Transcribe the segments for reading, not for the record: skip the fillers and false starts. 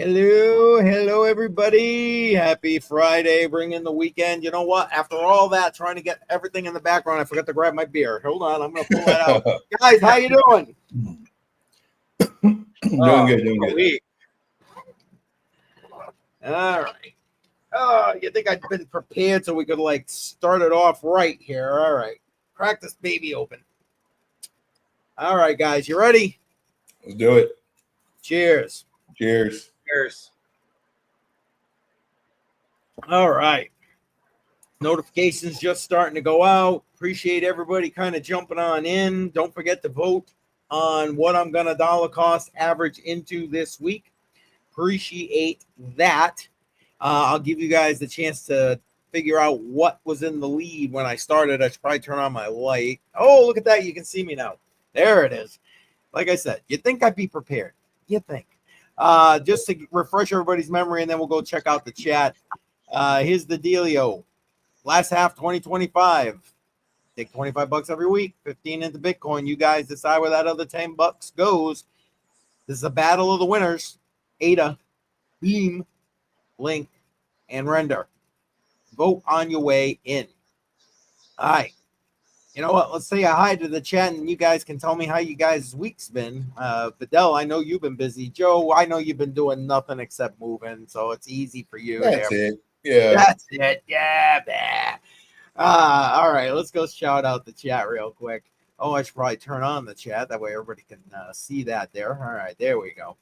Hello, everybody. Happy Friday, bring in the weekend. You know what? After all that, trying to get everything in the background, I forgot to grab my beer. Hold on, I'm going to pull that out. Guys, how you doing? Doing good. Week. All right. Oh, you think I'd been prepared so we could, start it off right here. All right. Crack this baby open. All right, guys, you ready? Let's do it. Cheers. Cheers. Cheers. All right. Notifications just starting to go out. Appreciate everybody kind of jumping on in. Don't forget to vote on what I'm going to dollar cost average into this week. Appreciate that. I'll give you guys the chance to figure out what was in the lead when I started. I should probably turn on my light. Oh, look at that. You can see me now. There it is. Like I said, you'd think I'd be prepared. You think. Just to refresh everybody's memory, and then we'll go check out the chat. Here's the dealio. Last half 2025. Take $25 every week, 15 into Bitcoin. You guys decide where that other $10 goes. This is a battle of the winners. ADA, Beam, Link, and Render. Vote on your way in. All right. You know what? Let's say a hi to the chat, and you guys can tell me how you guys' week's been. Fidel, I know you've been busy. Joe, I know you've been doing nothing except moving, so it's easy for you. That's it. Yeah. That's it. Yeah. All right. Let's go shout out the chat real quick. Oh, I should probably turn on the chat. That way everybody can see that there. All right. There we go.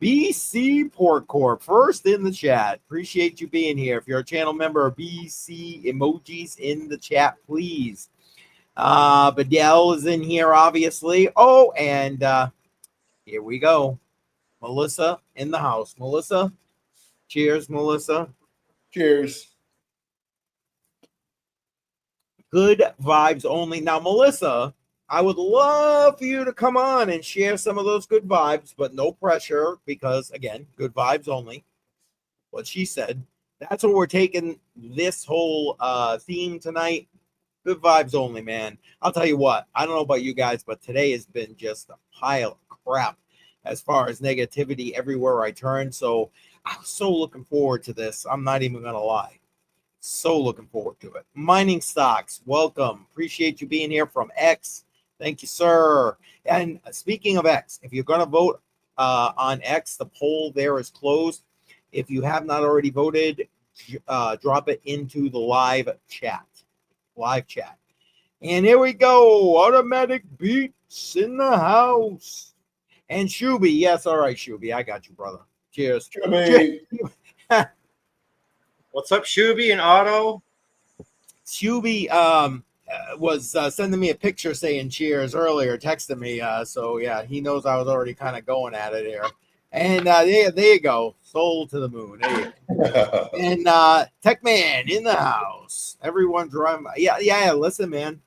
BC Port Corp, first in the chat. Appreciate you being here. If you're a channel member, BC emojis in the chat, please. Badell is in here, obviously. Oh, and here we go. Melissa in the house. Melissa, cheers, Melissa. Cheers. Good vibes only. Now, Melissa, I would love for you to come on and share some of those good vibes, but no pressure because, again, good vibes only. What she said. That's what we're taking this whole theme tonight. Good vibes only, man. I'll tell you what. I don't know about you guys, but today has been just a pile of crap as far as negativity everywhere I turn. So I'm so looking forward to this. I'm not even going to lie. So looking forward to it. Mining stocks, welcome. Appreciate you being here from X. Thank you, sir. And speaking of X, if you're going to vote on X, the poll there is closed. If you have not already voted, drop it into the live chat. And here we go. Automatic Beats in the house. And Shuby. Yes, all right, Shuby. I got you, brother. Cheers. Shuby. What's up, Shuby and Otto? Shuby was sending me a picture saying cheers earlier, texting me. So, yeah, he knows I was already kind of going at it here. And there you go. Soul to the moon. There you go. And Techman in the house. Everyone driving. Yeah. Listen, man.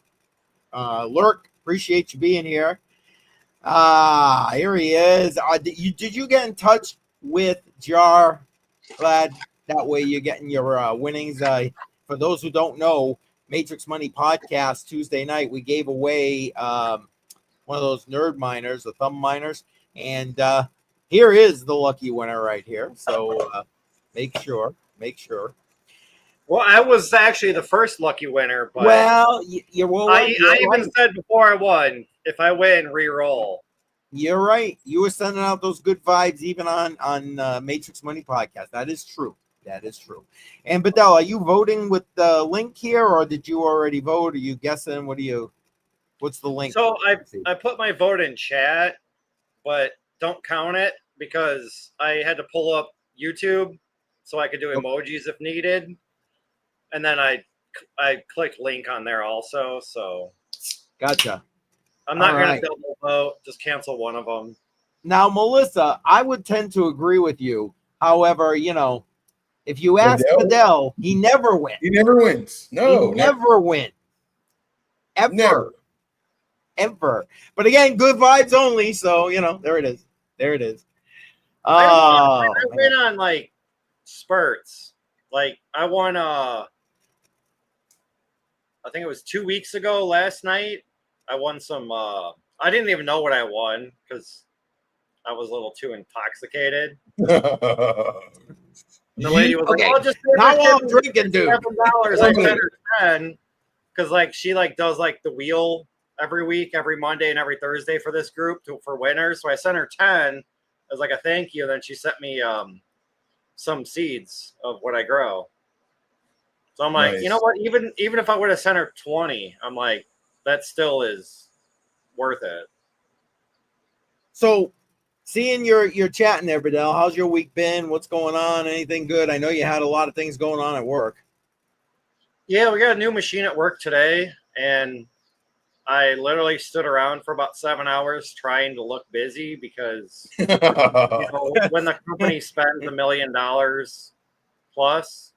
Lurk, appreciate you being here. Here he is. Did you get in touch with Jar? Glad that way you're getting your winnings. For those who don't know, Matrix Money Podcast Tuesday night, we gave away one of those nerd miners, the thumb miners, and here is the lucky winner right here. So make sure. Well, I was actually the first lucky winner, but you're well. I even said before I won, if I win, re-roll. You're right. You were sending out those good vibes even on Matrix Money Podcast. That is true. And Badell, are you voting with the link here, or did you already vote? Are you guessing? What's the link? So I put my vote in chat, but don't count it because I had to pull up YouTube so I could do emojis if needed. And then I clicked link on there also. So gotcha. I'm not going to double vote. Just cancel one of them. Now, Melissa, I would tend to agree with you. However, if you ask Fidel, he never wins. He never wins. No. He never wins. Ever. But again, good vibes only. So, there it is. I win on spurts. I won I think it was 2 weeks ago last night. I won some I didn't even know what I won because I was a little too intoxicated. Oh, The lady was Okay, like, "Oh, just now I'm drinking, dude." $7." I sent her 10 because like she like does like the wheel every week, every Monday and every Thursday for this group for winners. So I sent her 10 as like a thank you. And then she sent me some seeds of what I grow. So I'm like, you know nice. what? Even if I would have sent her 20, I'm like, that still is worth it. So, seeing you're chatting there, Bedell, how's your week been? What's going on? Anything good? I know you had a lot of things going on at work. Yeah, we got a new machine at work today, and I literally stood around for about 7 hours trying to look busy because you know, when the company spends $1 million plus,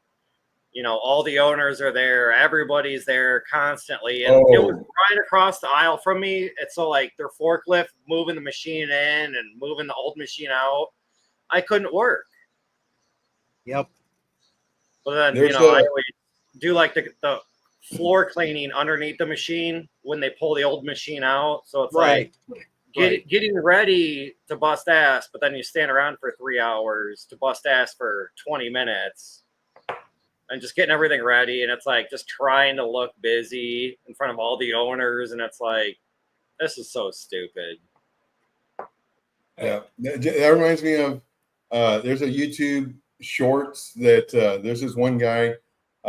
you know, all the owners are there, everybody's there constantly, and it was right across the aisle from me. It's so like their forklift moving the machine in and moving the old machine out. I couldn't work. Yep. But then There's I always do like the floor cleaning underneath the machine when they pull the old machine out. So it's Right. like getting ready to bust ass, but then you stand around for 3 hours to bust ass for 20 minutes. And just getting everything ready, and it's like just trying to look busy in front of all the owners, and it's like, this is so stupid. Yeah, that reminds me of there's a YouTube shorts that there's this one guy,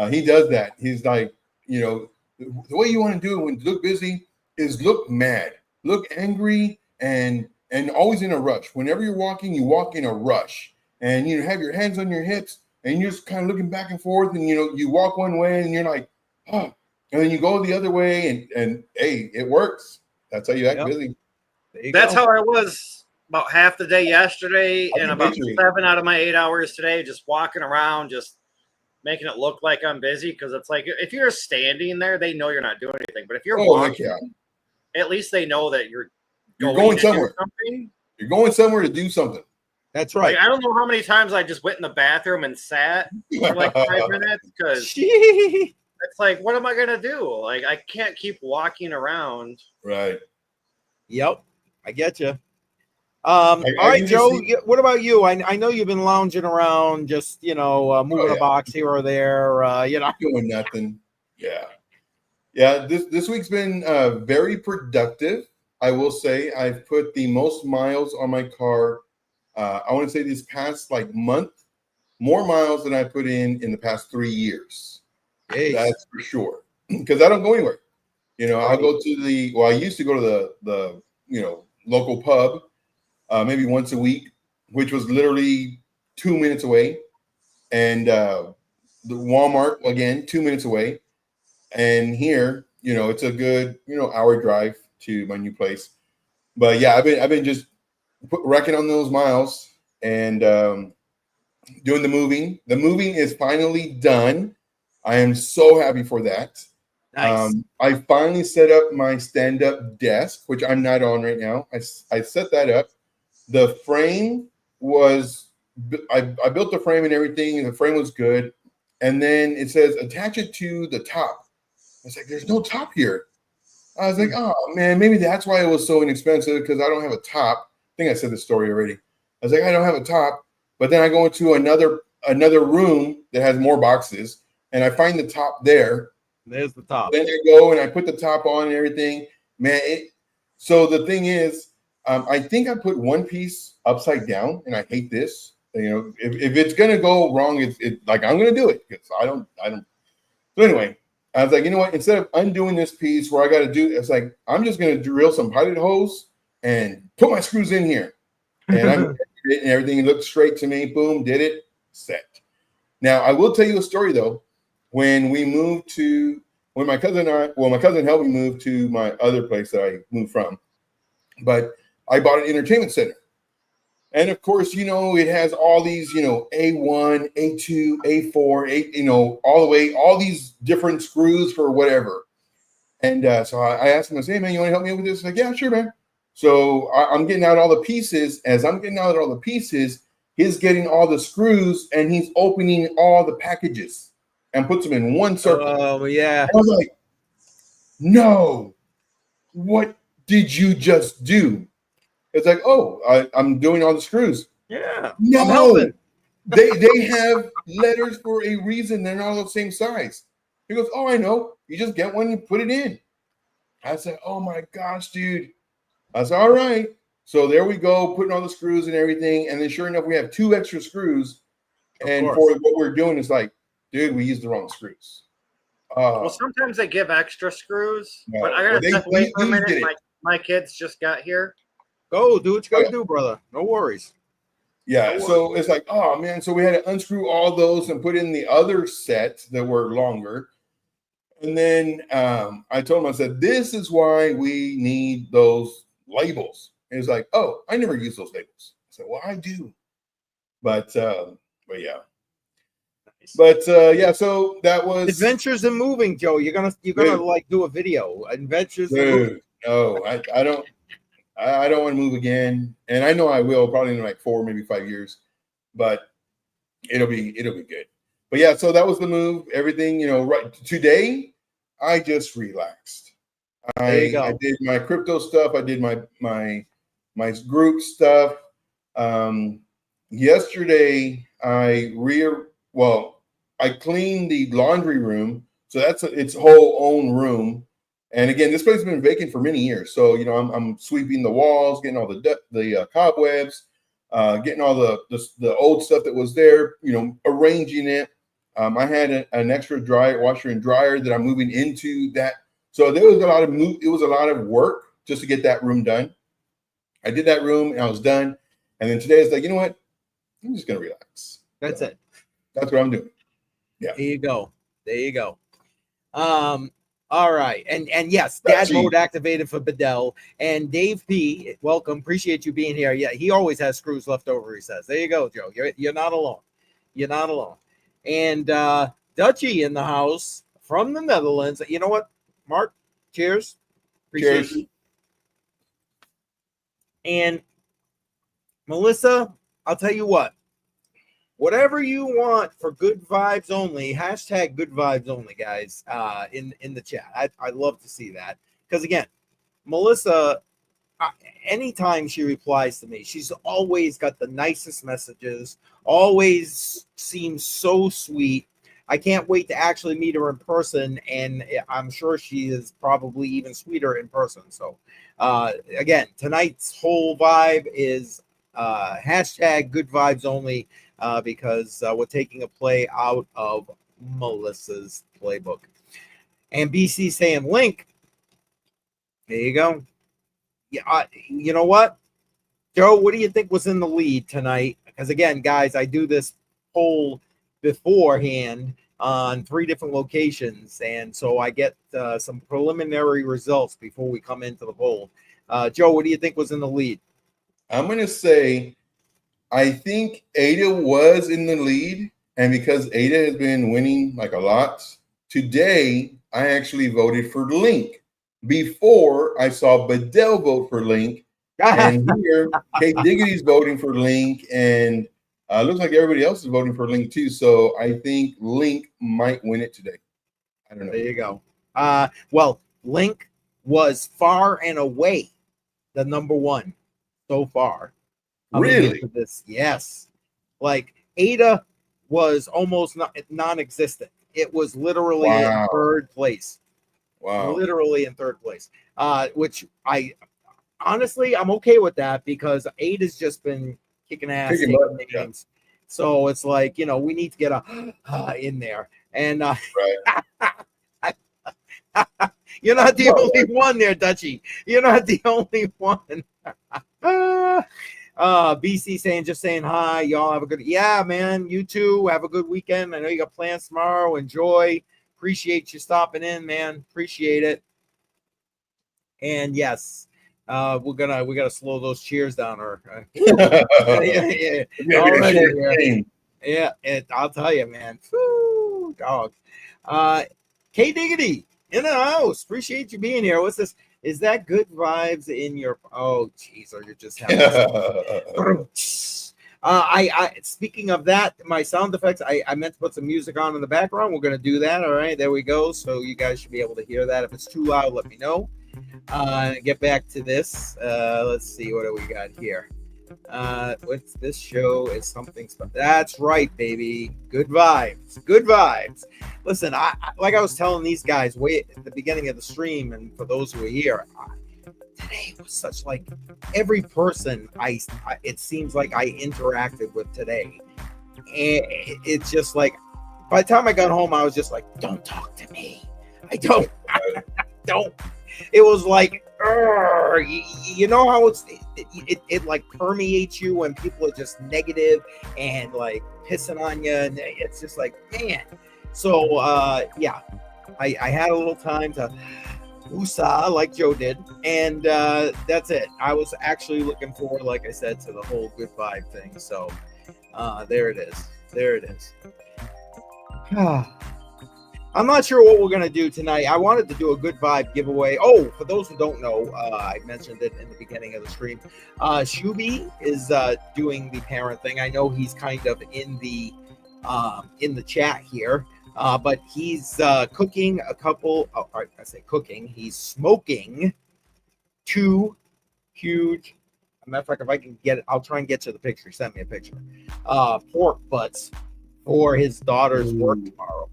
he does that. He's like, the way you want to do it when you look busy is look mad, look angry, and always in a rush. Whenever you're walking, you walk in a rush, and you have your hands on your hips, and you're just kind of looking back and forth, and you walk one way, and you're like, oh, and then you go the other way, and hey, it works. That's how you act busy. That's how I was about half the day yesterday, and about 7 out of my 8 hours today, just walking around, just making it look like I'm busy. Because it's like if you're standing there, they know you're not doing anything. But if you're walking, at least they know that you're going somewhere. You're going somewhere to do something. That's right. Like, I don't know how many times I just went in the bathroom and sat for like 5 minutes because it's like, what am I gonna do? Like, I can't keep walking around. Right. Yep. I get you. All right, Joe. What about you? I know you've been lounging around, just moving a box here or there. Doing nothing. Yeah. This week's been very productive. I will say I've put the most miles on my car. I want to say this past month, more miles than I put in the past 3 years. Jeez. That's for sure. Because I don't go anywhere. I'll go to I used to go to the local pub maybe once a week, which was literally 2 minutes away. And the Walmart, again, 2 minutes away. And here, it's a good, hour drive to my new place. But yeah, I've been just wrecking on those miles and doing the moving. The moving is finally done. I am so happy for that. Nice. I finally set up my stand-up desk, which I'm not on right now. I set that up. The frame was, I built the frame and everything, and the frame was good. And then it says attach it to the top. I was like, there's no top here. I was like, oh man, maybe that's why it was so inexpensive, because I don't have a top. I think I said this story already. I was like, I don't have a top. But then I go into another room that has more boxes, and I find the top there. There's the top. Then I go and I put the top on and everything. Man, so the thing is, I think I put one piece upside down, and I hate this. If it's gonna go wrong, it's like I'm gonna do it, because I don't. So anyway, I was like, you know what? Instead of undoing this piece where I got to do, it's like I'm just gonna drill some pilot holes and put my screws in here, and I'm and everything looked straight to me. Boom, did it, set. Now I will tell you a story though. When my cousin helped me move to my other place that I moved from, but I bought an entertainment center. And of course, it has all these, A1, A2, A4, all the way, all these different screws for whatever. And so I asked him, I said, hey man, you want to help me with this? He's like, yeah, sure, man. So I'm getting out all the pieces. As I'm getting out all the pieces, he's getting all the screws and he's opening all the packages and puts them in one circle. Oh, yeah. I was like, no, what did you just do? It's like, oh, I'm doing all the screws. Yeah, I'm No, helping. they have letters for a reason. They're not all the same size. He goes, oh, I know. You just get one and put it in. I said, oh my gosh, dude. I said, all right. So there we go, putting all the screws and everything. And then sure enough, we have 2 extra screws. And for what we're doing is like, dude, we used the wrong screws. Well, sometimes they give extra screws, no, but I gotta step away for a minute. it. My kids just got here. Go do what you gotta do, brother. No worries. Yeah, so it's like, oh man, so we had to unscrew all those and put in the other sets that were longer. And then I told him, I said, this is why we need those labels. And he's like, oh, I never use those labels. I said, well, I do. But yeah. But yeah, so that was Adventures in Moving, Joe. You're gonna like do a video. Adventures in Moving. No, I don't want to move again. And I know I will probably in like 4, maybe 5 years, but it'll be good. But yeah, so that was the move. Everything, right today, I just relaxed. I did my crypto stuff. I did my group stuff. Yesterday, I cleaned the laundry room. So that's its whole own room. And again, this place has been vacant for many years. So, I'm sweeping the walls, getting all the cobwebs, getting all the old stuff that was there, arranging it. I had an extra washer and dryer that I'm moving into that. So there was it was a lot of work just to get that room done. I did that room and I was done. And then today it's like, you know what? I'm just going to relax. That's it. That's what I'm doing. Yeah. There you go. All right. And yes, dad mode activated for Bedell. And Dave P, welcome. Appreciate you being here. Yeah, he always has screws left over, he says. There you go, Joe. You're not alone. You're not alone. And Dutchie in the house from the Netherlands. You know what, Mark? Cheers. Appreciate you. And Melissa, I'll tell you what. Whatever you want for good vibes only, hashtag good vibes only, guys, in the chat. I love to see that. Because, again, Melissa, anytime she replies to me, she's always got the nicest messages, always seems so sweet. I can't wait to actually meet her in person, and I'm sure she is probably even sweeter in person. So, again, tonight's whole vibe is hashtag good vibes only. Because we're taking a play out of Melissa's playbook. And BC saying link. There you go. Yeah, you know what? Joe, what do you think was in the lead tonight? Because again, guys, I do this poll beforehand on 3 different locations. And so I get some preliminary results before we come into the poll. Joe, what do you think was in the lead? I'm going to say I think Ada was in the lead, and because Ada has been winning like a lot, today I actually voted for Link before I saw Bedell vote for Link, and here Kate Diggity's voting for Link, and looks like everybody else is voting for Link too. So I think Link might win it today. I don't know. There you go. Well, Link was far and away the number 1 so far. Really? This, yes. Like Ada was almost non-existent. It was literally in 3rd place. Wow. Literally in 3rd place. Which honestly, I'm okay with that because Ada's just been kicking ass, taking names. Yeah. So it's like, we need to get a in there. And you're not the only one there, Dutchie. You're not the only one. BC saying hi. Y'all have a good, man. You too. Have a good weekend. I know you got plans tomorrow. Enjoy. Appreciate you stopping in, man. Appreciate it. And yes, we gotta slow those cheers down. Or yeah. I'll tell you, man. Woo, dog. K Diggity in the house. Appreciate you being here. What's this? Is that good vibes in your? Oh, geez, or you're just having. I speaking of that, my sound effects. I meant to put some music on in the background. We're gonna do that. All right, there we go. So you guys should be able to hear that. If it's too loud, let me know. Get back to this. Let's see, what do we got here? What's this show is something special. That's right, baby. Good vibes. Good vibes. Listen, I like I was telling these guys way at the beginning of the stream, and for those who are here, today was such like every person it seems like I interacted with today. And it's just like by the time I got home, I was just like, don't talk to me. I don't. It was like, you know how it like permeates you when people are just negative and like pissing on you, and it's just like, man. So yeah, I had a little time to woosah like Joe did, and that's it. I was actually looking forward, like I said, to the whole good vibe thing. So there it is. I'm not sure what we're going to do tonight. I wanted to do a good vibe giveaway. Oh, for those who don't know, I mentioned it in the beginning of the stream. Shuby is doing the parent thing. I know he's kind of in the chat here, but he's cooking a couple. I say cooking. He's smoking 2 huge. As a matter of fact, if I can get it, I'll try and get to the picture. Send me a picture. Pork butts for his daughter's work tomorrow.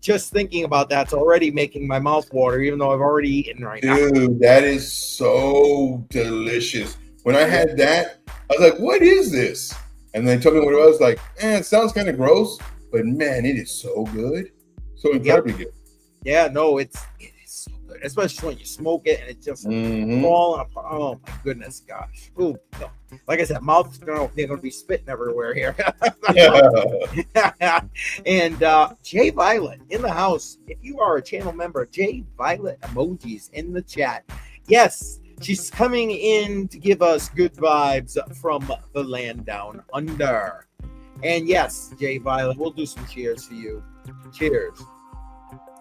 Just thinking about that's already making my mouth water, even though I've already eaten right now. Dude, that is so delicious. When I had that, I was like, what is this? And they told me what it was. Like, it sounds kind of gross, but man, it is so good. So incredibly good. Yeah, no, it is so good, especially when you smoke it and it just falling apart. Oh my goodness, gosh. Ooh, no. Like I said, mouth's they're gonna be spitting everywhere here. And Jay Violet in the house. If you are a channel member, Jay Violet emojis in the chat. Yes, she's coming in to give us good vibes from the land down under. And yes, Jay Violet, we'll do some cheers for you. Cheers.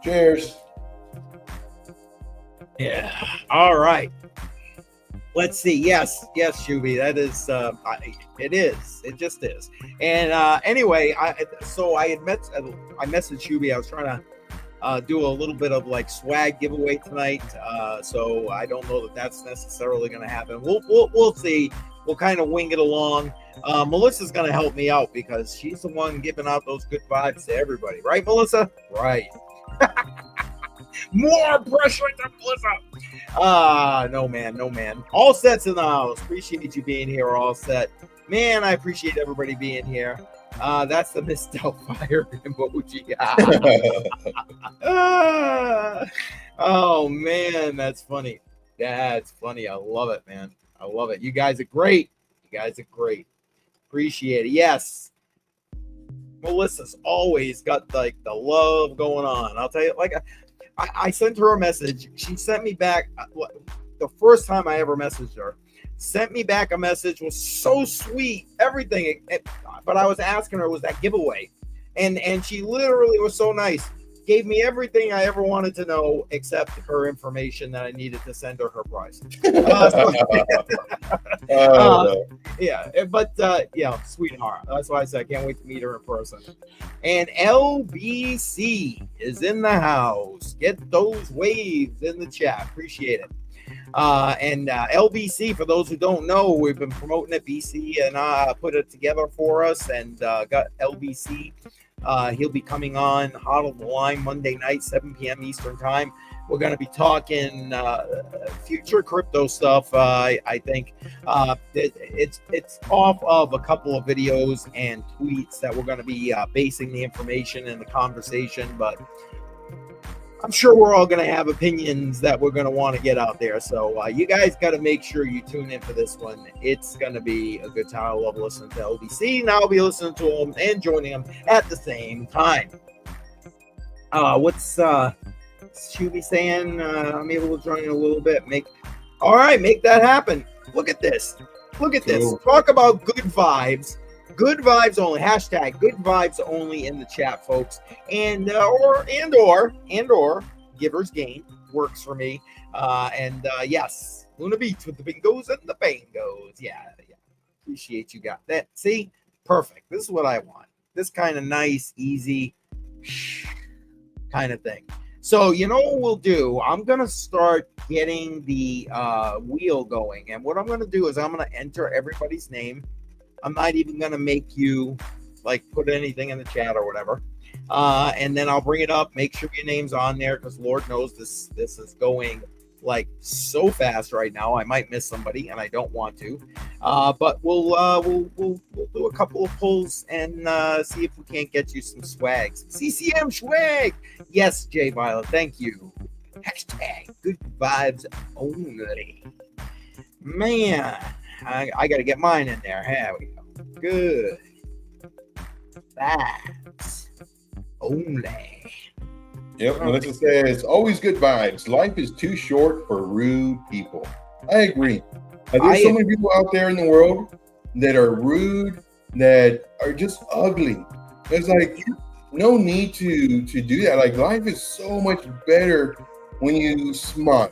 Cheers. Yeah. All right. Let's see. Yes, Shuby. That is. It is. It just is. And anyway, I messaged Shuby. I was trying to do a little bit of like swag giveaway tonight. So I don't know that that's necessarily going to happen. We'll see. We'll kind of wing it along. Melissa's going to help me out because she's the one giving out those good vibes to everybody, right, Melissa? Right. More pressure to Melissa. No man. All Set's in the house. Appreciate you being here, All Set. Man, I appreciate everybody being here. That's the Miss Doubtfire emoji. Oh man, that's funny. That's funny. I love it, man. I love it. You guys are great. Appreciate it. Yes. Melissa's always got like the love going on. I'll tell you, like I sent her a message. She sent me back the first time I ever messaged her. Sent me back a message, was so sweet, everything. But I was asking her, was that giveaway? And she literally was so nice. Gave me everything I ever wanted to know except her information that I needed to send her prize. Yeah, sweetheart. That's why I said I can't wait to meet her in person. And LBC is in the house. Get those waves in the chat. Appreciate it. And LBC, for those who don't know, we've been promoting it. BC and put it together for us and got LBC. He'll be coming on Hot on the Line Monday night, 7 p.m. Eastern time. We're going to be talking future crypto stuff. I think it's off of a couple of videos and tweets that we're going to be basing the information and the conversation, but I'm sure we're all going to have opinions that we're going to want to get out there. So you guys got to make sure you tune in for this one. It's going to be a good time. I love listening to LBC. Now I'll be listening to them and joining them at the same time. What's Shuby saying? I'm able to join in a little bit. All right, make that happen. Look at this. Cool. Talk about good vibes. Good vibes only. Hashtag good vibes only in the chat, folks. And or Givers Gain works for me. Yes, Luna Beach with the bingos and the bangos. Yeah. Appreciate you got that. See, perfect. This is what I want. This kind of nice, easy kind of thing. So you know what we'll do? I'm gonna start getting the wheel going, and what I'm gonna do is I'm gonna enter everybody's name. I'm not even gonna make you like put anything in the chat or whatever, and then I'll bring it up. Make sure your name's on there because Lord knows this is going like so fast right now. I might miss somebody, and I don't want to. But we'll do a couple of pulls and see if we can't get you some swags. CCM swag. Yes, Jay Violet. Thank you. Hashtag good vibes only. Man, I got to get mine in there. Here we go. Good vibes only. Yep, Melissa says, always good vibes. Life is too short for rude people. I agree. There's so many people out there in the world that are rude, that are just ugly. There's like no need to do that. Like life is so much better when you smile.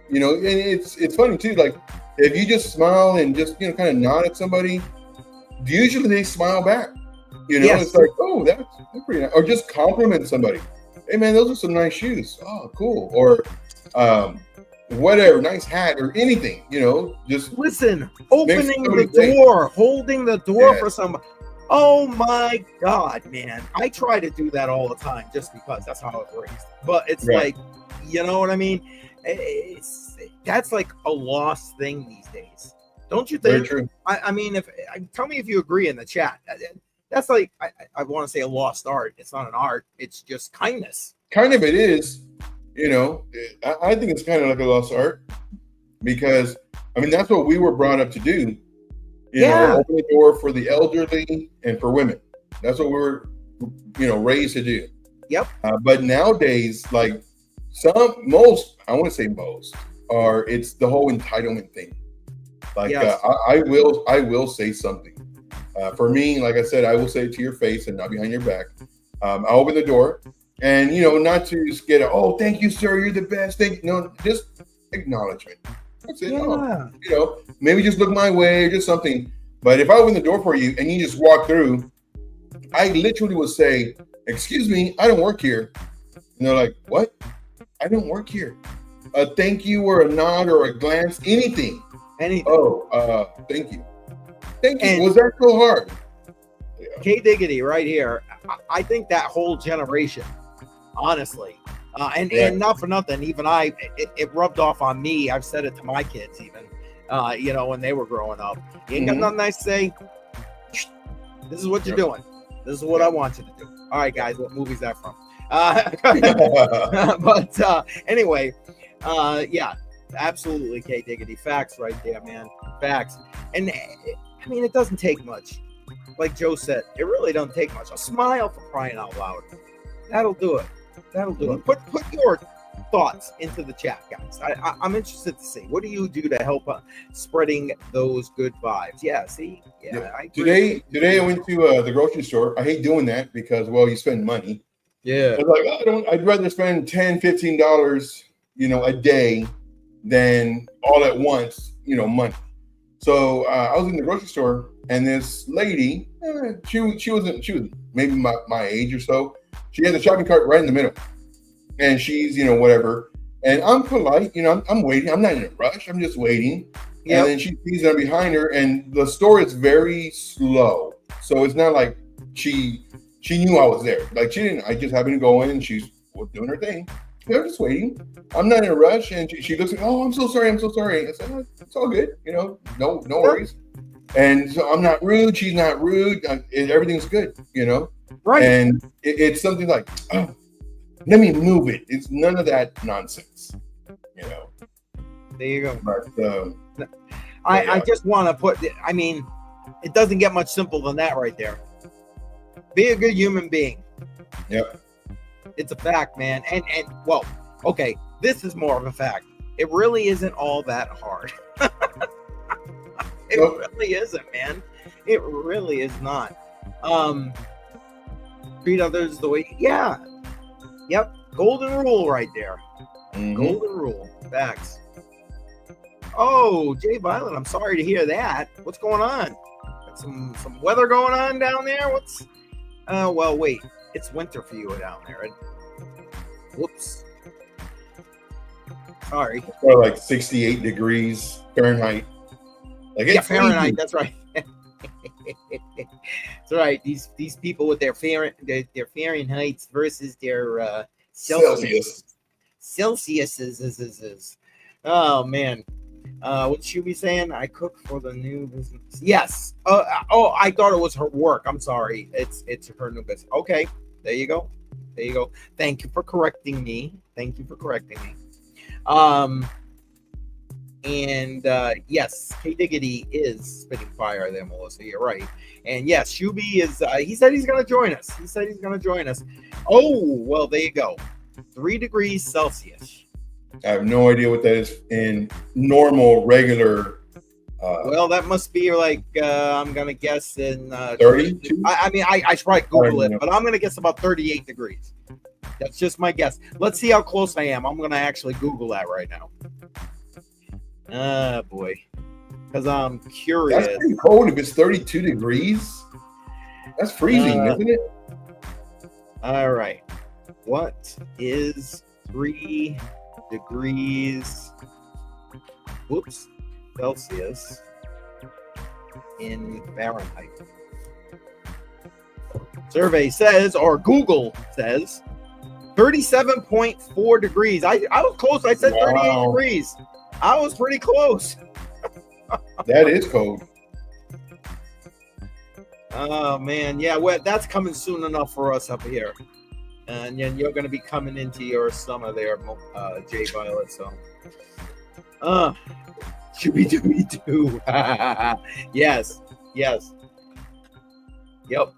You know, and it's funny too. Like if you just smile and just, you know, kind of nod at somebody, usually they smile back. You know, It's like, oh, that's pretty nice. Or just compliment somebody. Hey man, those are some nice shoes. Oh, cool. Or whatever, nice hat or anything, you know, just listen, opening the door, holding the door for somebody. Oh my God, man. I try to do that all the time just because that's how I was raised. But it's like, you know what I mean? That's like a lost thing these days. Don't you think? Very true. I mean, tell me if you agree in the chat. That's like, I want to say a lost art. It's not an art. It's just kindness. Kind of it is, you know, I think it's kind of like a lost art because, I mean, that's what we were brought up to do. You know, open the door for the elderly and for women. That's what we were, you know, raised to do. Yep. But nowadays, like I want to say most, it's the whole entitlement thing. Like, I will say something. For me, like I said, I will say it to your face and not behind your back. I'll open the door and, you know, not to just get thank you, sir. You're the best. Thank you. No, just acknowledgement. That's it. Yeah. You know, maybe just look my way or just something. But if I open the door for you and you just walk through, I literally would say, excuse me, I don't work here. And they're like, what? I don't work here. A thank you or a nod or a glance, anything. Oh, thank you. Thank you. Was that so hard? Yeah. K Diggity right here. I think that whole generation, honestly, and not for nothing, even it rubbed off on me. I've said it to my kids even, you know, when they were growing up. You ain't got nothing nice to say. This is what you're doing. This is what I want you to do. All right, guys, what movie is that from? But anyway, yeah, absolutely, K Diggity. Facts right there, man. Facts. And I mean, it doesn't take much. Like Joe said, it really doesn't take much. A smile, for crying out loud. That'll do it. That'll do it. Put your thoughts into the chat, guys. I'm interested to see. What do you do to help spreading those good vibes? Yeah, see? Yeah. Today I went to the grocery store. I hate doing that because, well, you spend money. Yeah. I was like, I'd rather spend $10, $15, you know, a day than all at once, you know, money. So I was in the grocery store, and this lady, she was maybe my age or so. She had the shopping cart right in the middle, and she's, you know, whatever. And I'm polite, you know, I'm waiting. I'm not in a rush. I'm just waiting. Yep. And then she sees them behind her, and the store is very slow. So it's not like she knew I was there. Like she didn't. I just happened to go in, and she's doing her thing. They're just waiting. I'm not in a rush. And she looks like, oh, I'm so sorry. I said, oh, it's all good. You know, no worries. And so I'm not rude. She's not rude. Everything's good, you know? Right. And it's something like, oh, let me move it. It's none of that nonsense, you know? There you go. But, I just want to put, I mean, it doesn't get much simpler than that right there. Be a good human being. Yep. It's a fact, man. And well, okay, this is more of a fact. It really isn't all that hard. It really isn't, man. It really is not. Treat others the way, yeah. Yep. Golden rule right there. Mm-hmm. Golden rule. Facts. Oh, Jay Violet, I'm sorry to hear that. What's going on? Got some weather going on down there? What's well, wait. It's winter for you down there. Whoops. Sorry. Or like 68 degrees Fahrenheit. Like Yeah, it's Fahrenheit. freezing. That's right. That's right. These people with their Fahrenheits versus their Celsius. Celsius is. Oh man. What should we saying? I cook for the new business. Yes. I thought it was her work. I'm sorry. It's her new business. Okay. There you go. There you go. Thank you for correcting me. And yes, K Diggity is spitting fire there, Melissa. You're right. And yes, Shuby is. He said he's going to join us. Oh, well, there you go. 3 degrees Celsius. I have no idea what that is in normal, regular. Well, that must be like I'm gonna guess in 32. I mean, I should probably Google it, but I'm gonna guess about 38 degrees. That's just my guess. Let's see how close I am. I'm gonna actually Google that right now. Boy, because I'm curious. That's pretty cold if it's 32 degrees. That's freezing, isn't it? All right. What is 3 degrees? Whoops. Celsius in Fahrenheit. Survey says, or Google says, 37.4 degrees. I was close. I said 38 degrees. I was pretty close. That is cold. Oh man, yeah. Well, that's coming soon enough for us up here, and then you're going to be coming into your summer there, Jay Violet. So, Shooby Dooby Doo. Yes. Yep.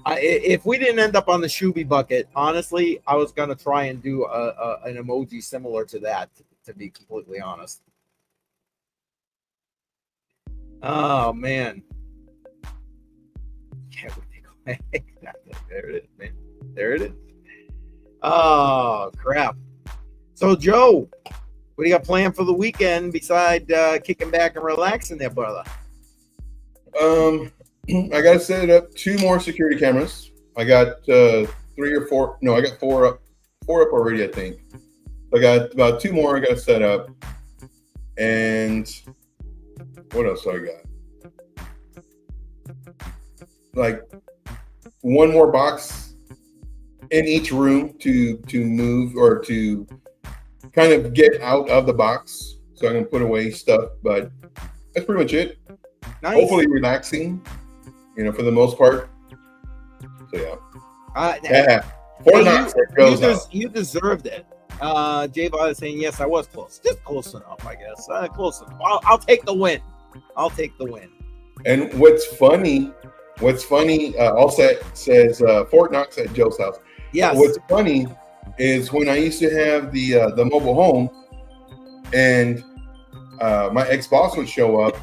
If we didn't end up on the Shooby bucket, honestly, I was gonna try and do an emoji similar to that. To be completely honest. Oh man. Yeah, there it is, man. There it is. Oh crap. So Joe, what do you got planned for the weekend beside kicking back and relaxing there, brother? I got to set up 2 more security cameras. I got 3 or 4. No, I got 4 up. 4 up already, I think. I got about 2 more I got to set up. And what else do I got? Like 1 more box in each room to move or to kind of get out of the box, so I can put away stuff. But that's pretty much it. Nice. Hopefully relaxing, for the most part. So yeah. You deserved it. Jay Violet saying yes, I was close, just close enough, I guess. Close enough. I'll take the win. And what's funny? Allset says Fort Knox at Joe's house. Yes. What's funny is when I used to have the mobile home, and my ex-boss would show up,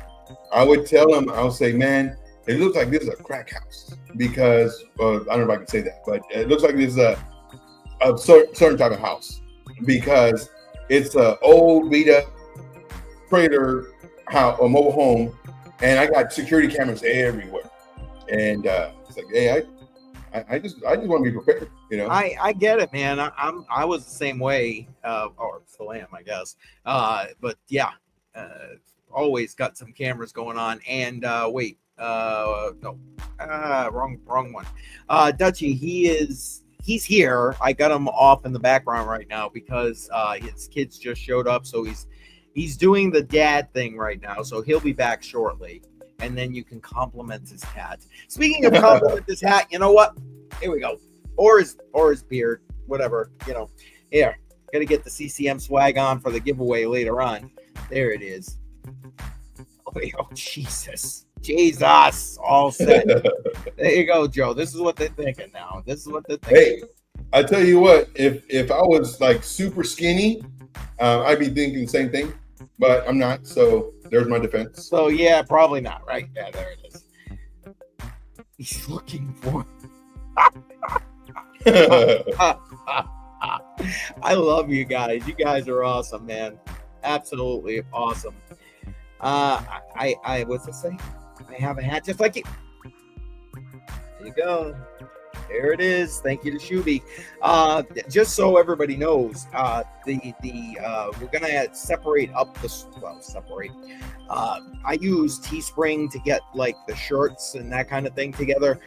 I would tell him, I would say, man, it looks like this is a crack house, because I don't know if I can say that, but it looks like this is a certain type of house, because it's an old beat up trailer house or mobile home, and I got security cameras everywhere, and it's like, hey, I just want to be prepared, I get it, man. I was the same way, or still am, I guess. But yeah, always got some cameras going on. And wrong one. Dutchy, he's here. I got him off in the background right now because his kids just showed up, so he's doing the dad thing right now. So he'll be back shortly, and then you can compliment his hat. Speaking of compliment his hat, you know what? Here we go. Or his beard, whatever, Here, gotta get the CCM swag on for the giveaway later on. There it is. Oh, Jesus. All set. There you go, Joe. This is what they're thinking now. Hey, I tell you what, if I was like super skinny, I'd be thinking the same thing, but I'm not, so there's my defense. So yeah, probably not, right? Yeah, there it is. He's looking for I love you guys. You guys are awesome, man. Absolutely awesome. I what's it say? I have a hat just like you. There you go. There it is. Thank you to Shuby. Just so everybody knows, we're gonna separate up separate. I use Teespring to get like the shirts and that kind of thing together.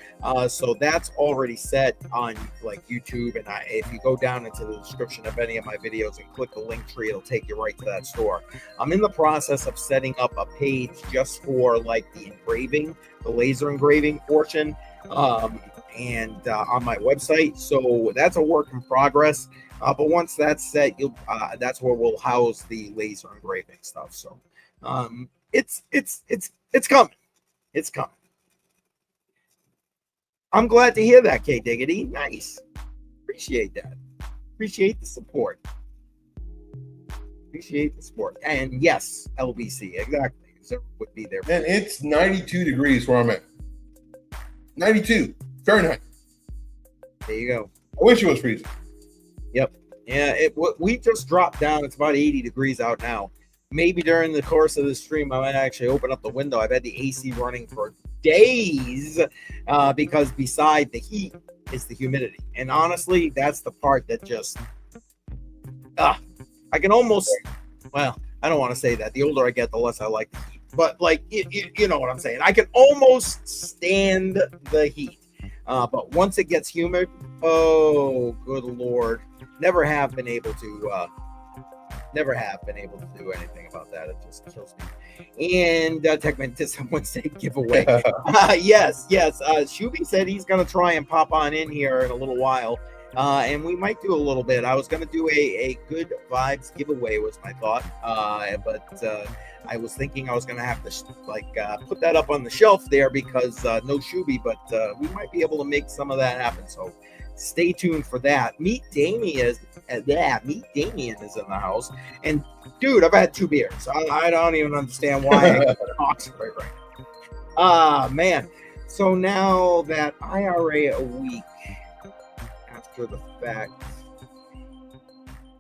So that's already set on like YouTube. And if you go down into the description of any of my videos and click the link tree, it'll take you right to that store. I'm in the process of setting up a page just for like the engraving, the laser engraving portion. And on my website, so that's a work in progress. But once that's set, that's where we'll house the laser engraving stuff. So it's coming. It's coming. I'm glad to hear that, K Diggity. Nice. Appreciate that. Appreciate the support. Appreciate the support. And yes, LBC, exactly. So would be there. And it's 92 degrees where I'm at. 92 Fahrenheit. There you go. I wish it was freezing. Yep. Yeah, we just dropped down. It's about 80 degrees out now. Maybe during the course of the stream, I might actually open up the window. I've had the AC running for days because beside the heat is the humidity. And honestly, that's the part that just, I can almost, well, I don't want to say that. The older I get, the less I like the heat. But like, you know what I'm saying. I can almost stand the heat. But once it gets humid, oh, good Lord. Never have been able to do anything about that. It just kills me. And Techman did someone say giveaway. Yes. Shuby said he's going to try and pop on in here in a little while. And we might do a little bit. I was going to do a good vibes giveaway was my thought. But I was thinking I was going to have to put that up on the shelf there because no Shuby, but we might be able to make some of that happen. So stay tuned for that. Meet Damien is in the house. And dude, I've had 2 beers. I don't even understand why I get right now. Man. So now that IRA a week after the fact,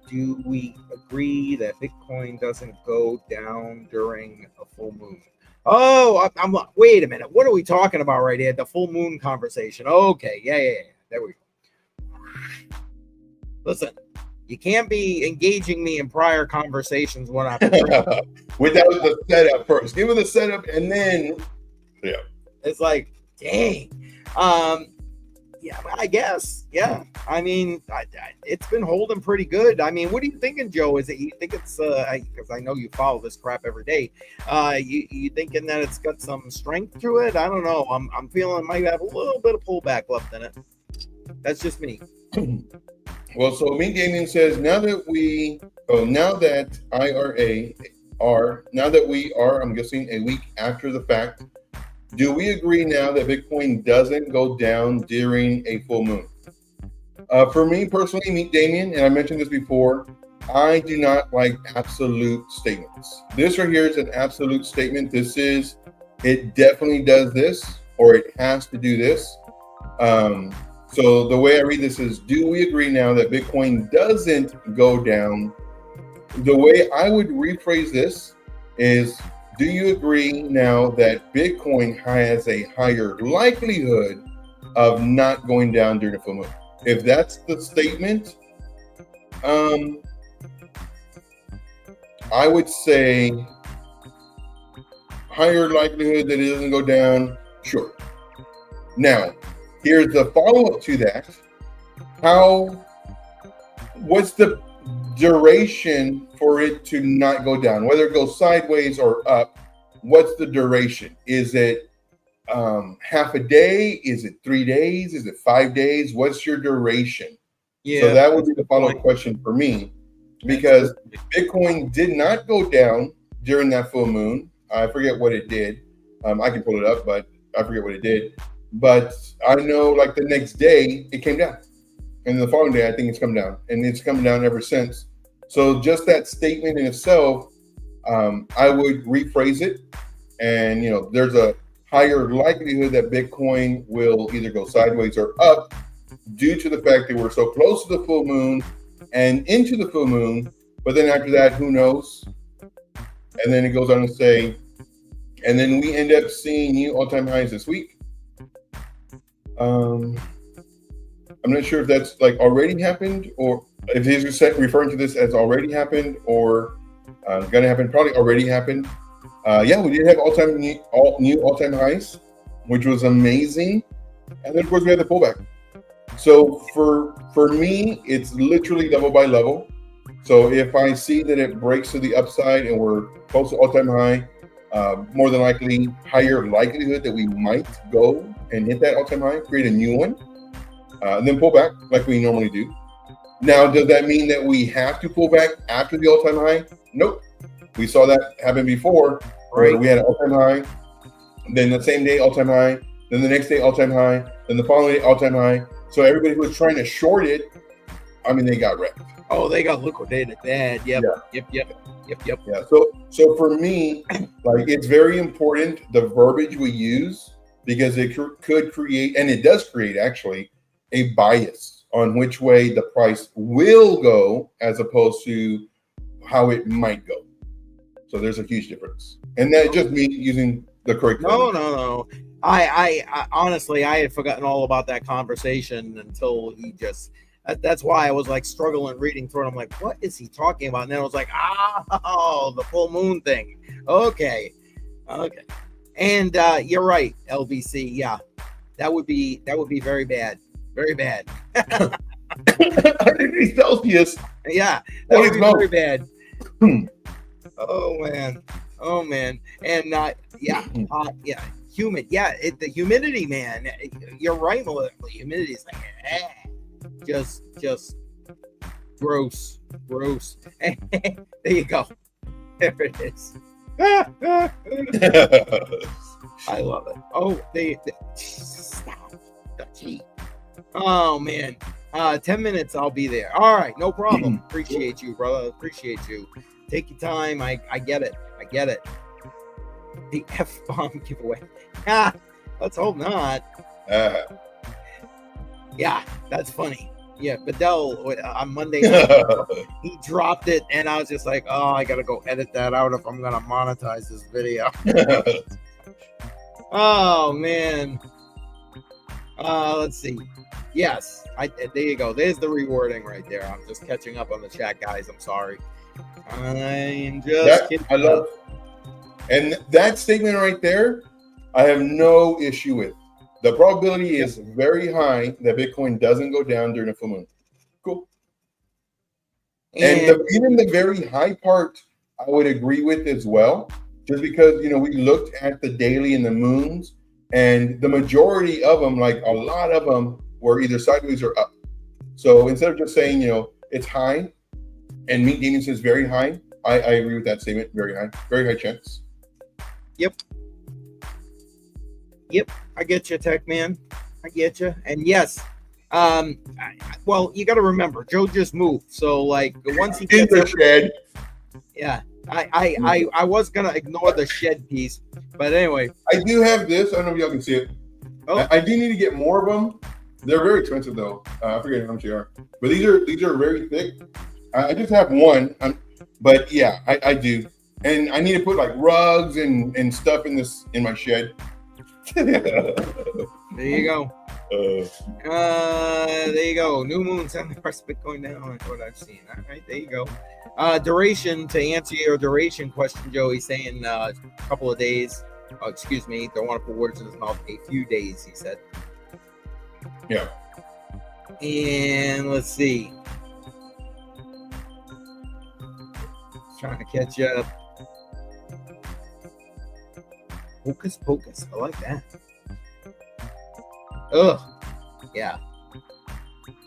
do we agree that Bitcoin doesn't go down during a full moon? Oh, I'm wait a minute. What are we talking about right here? The full moon conversation. Okay, yeah. There we go. Listen, you can't be engaging me in prior conversations when I'm without the setup first. Give it the setup and then it's like, dang. Yeah, I guess. Yeah. I mean, it's been holding pretty good. I mean, what are you thinking, Joe? Is it you think it's because I know you follow this crap every day. You thinking that it's got some strength to it? I don't know. I'm feeling it might have a little bit of pullback left in it. That's just me. Well, so me Gaming says now that we are, I'm guessing, a week after the fact, do we agree now that Bitcoin doesn't go down during a full moon? For me personally, meet Damien, and I mentioned this before, I do not like absolute statements. This right here is an absolute statement. This is, it definitely does this, or it has to do this. So the way I read this is, do we agree now that Bitcoin doesn't go down? The way I would rephrase this is, do you agree now that Bitcoin has a higher likelihood of not going down during the full moon? If that's the statement, I would say higher likelihood that it doesn't go down, sure. Now, here's the follow-up to that. What's the duration for it to not go down? Whether it goes sideways or up, what's the duration? Is it half a day? Is it 3 days? Is it 5 days? What's your duration? Yeah, so that would be the follow-up question for me, because Bitcoin did not go down during that full moon. I forget what it did. I can pull it up, but I forget what it did. But I know like the next day it came down. And the following day, I think it's come down. And it's come down ever since. So just that statement in itself, I would rephrase it. And, there's a higher likelihood that Bitcoin will either go sideways or up due to the fact that we're so close to the full moon and into the full moon. But then after that, who knows? And then it goes on to say, and then we end up seeing new all-time highs this week. I'm not sure if that's like already happened, or if he's referring to this as already happened, or going to happen. Probably already happened. Yeah, we did have new all-time highs, which was amazing. And then of course we had the pullback. So for me, it's literally level by level. So if I see that it breaks to the upside and we're close to all-time high, more than likely higher likelihood that we might go and hit that all-time high, create a new one, and then pull back like we normally do. Now, does that mean that we have to pull back after the all-time high? Nope. We saw that happen before, where we had an all-time high, then the same day all-time high, then the next day all-time high, then the following day all-time high. So everybody who was trying to short it, I mean, they got wrecked. Oh, they got liquidated bad. Yep. Yeah. So for me, like, it's very important the verbiage we use, because it could create, and it does create actually, a bias on which way the price will go as opposed to how it might go. So there's a huge difference, and that just me using the correct. No. I honestly, I had forgotten all about that conversation until he just. That's why I was like struggling reading through it. I'm like, what is he talking about? And then I was like, oh, the full moon thing. Okay. And you're right, LVC. Yeah, that would be very bad. Very bad. 100 degrees Celsius. Yeah, that would be very bad. Oh man. And yeah, humid. Yeah, the humidity, man. You're right, Melissa. Humidity is like, just gross. There you go. There it is. I love it. Oh, they stop. Gee. Oh man. 10 minutes, I'll be there. All right, no problem. Appreciate you, brother. Appreciate you. Take your time. I get it. The F-bomb giveaway. Let's hope not. Yeah, that's funny. Yeah, Bedell on Monday night, he dropped it, and I was just like, oh, I gotta go edit that out if I'm gonna monetize this video. Oh man. Let's see. Yes, there you go. There's the rewarding right there. I'm just catching up on the chat, guys. I'm sorry. I'm just kidding. I love, and that statement right there, I have no issue with. The probability is very high that Bitcoin doesn't go down during a full moon. Cool. And even the very high part, I would agree with as well, just because, we looked at the daily and the moons, and the majority of them, like a lot of them, were either sideways or up. So instead of just saying, it's high, and Meat Gaming says very high, I agree with that statement. Very high chance. Yep, I get you, Tech Man. I get you. And yes, well, you got to remember, Joe just moved, so like once he gets the shed. Yeah, I was gonna ignore the shed piece, but anyway, I do have this. I don't know if y'all can see it. Oh. I do need to get more of them. They're very expensive though. I forget how much they are, but these are very thick. I just have one, but yeah, I do, and I need to put like rugs and stuff in my shed. There you go. There you go. New moon, 70% Bitcoin down. What I've seen. All right, there you go. Duration, to answer your duration question, Joey, saying a couple of days. Oh, excuse me. Don't want to put words in his mouth. A few days, he said. Yeah. And let's see. Trying to catch up. Hocus pocus. I like that. Ugh. Yeah.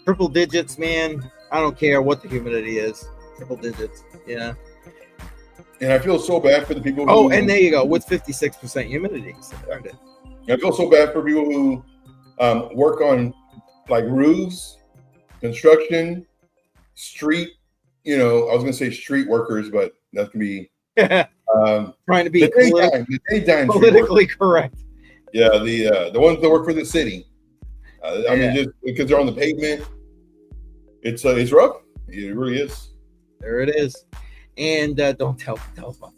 Triple digits, man. I don't care what the humidity is. Triple digits. Yeah. And I feel so bad for the people who... Oh, and there you go. With 56% humidity. So I feel so bad for people who work on like roofs, construction, street, I was going to say street workers, but that can be... trying to be politically correct. Yeah, the ones that work for the city. I mean, just because they're on the pavement, it's rough. It really is. There it is. And don't tell about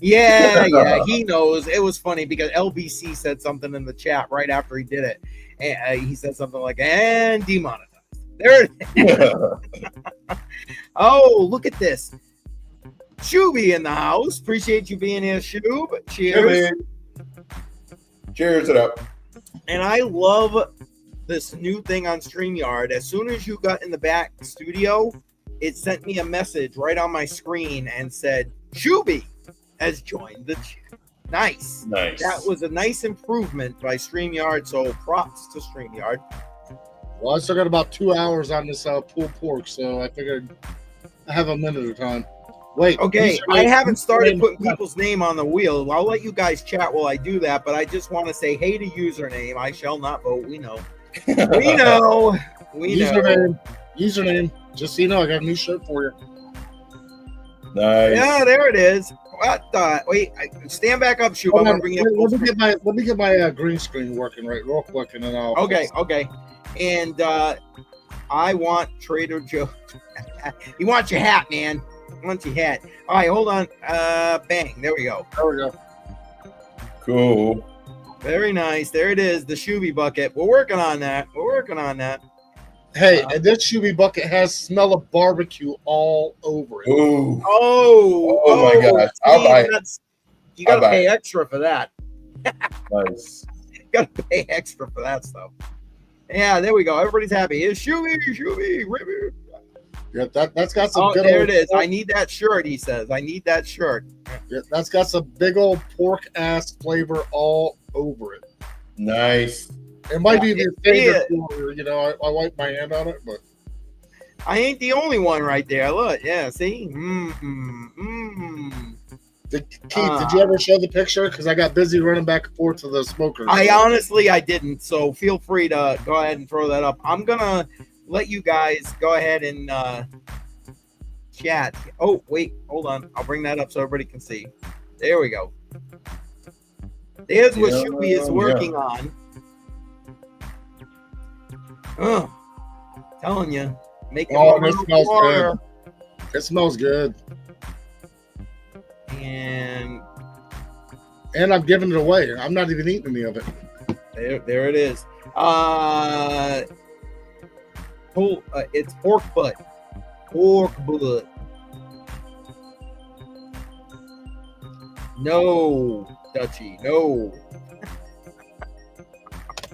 Yeah, he knows. It was funny because LBC said something in the chat right after he did it. And he said something like, and demonetized. There it is. Oh, look at this. Shooby in the house. Appreciate you being here, Shoob. Cheers. Cheers it up. And I love this new thing on StreamYard. As soon as you got in the back studio, it sent me a message right on my screen and said, Shooby has joined the chat. Nice. That was a nice improvement by StreamYard, so props to StreamYard. Well, I still got about 2 hours on this pulled pork, so I figured I have a minute of time. Wait. Okay, I haven't started putting people's name on the wheel. I'll let you guys chat while I do that, but I just want to say, hey to username. I shall not vote. We know. We know. Username. Just so you know, I got a new shirt for you. Nice. Yeah, there it is. What the? Wait, stand back up, Shoot. I'm gonna bring you up. Let me get my green screen working real quick, and then I'll. Okay. And I want Trader Joe. You want your hat, man. I want your hat. All right, hold on. Bang. There we go. Cool. Very nice. There it is. The Shooby bucket. We're working on that. Hey, and this Shooby bucket has smell of barbecue all over it. Ooh. Oh my gosh. I'll buy it. You got to pay extra for that. Nice. You got to pay extra for that stuff. Yeah, there we go. Everybody's happy. It's Shooby. Yeah, that's got some. Oh, there it is. I need that shirt. He says, "I need that shirt." Yeah, that's got some big old pork ass flavor all over it. Nice. It might be the favorite flavor. You know, I wipe my hand on it, but I ain't the only one right there. Look, yeah. See. Keith, did you ever show the picture? Because I got busy running back and forth to the smokers. I didn't. So feel free to go ahead and throw that up. I'm gonna let you guys go ahead and chat. Oh, wait, hold on. I'll bring that up so everybody can see. There we go. There's what Shooby is working on. Oh, telling you. Making it smells good. It smells good. And I'm giving it away. I'm not even eating any of it. There it is. It's pork butt. No, Dutchie, no.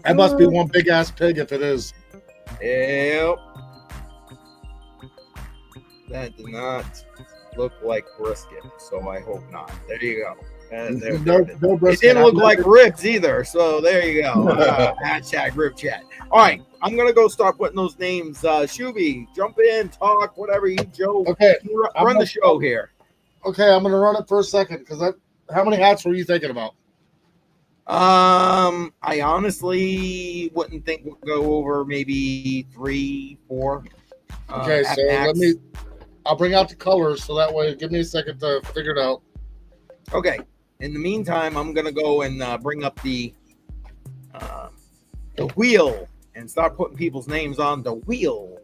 That must be one big ass pig if it is. Yep. That did not look like brisket, so I hope not. There you go. No brisket. It didn't look like ribs either, so there you go. Hashtag rib chat. All right, I'm gonna go start putting those names. Shooby, jump in, talk, whatever you, Joe. Okay, run the show here. Okay, I'm gonna run it for a second because how many hats were you thinking about? I honestly wouldn't think we'll go over maybe 3, 4. Okay, so I'll bring out the colors so that way give me a second to figure it out. Okay. In the meantime, I'm gonna go and bring up the wheel and start putting people's names on the wheel.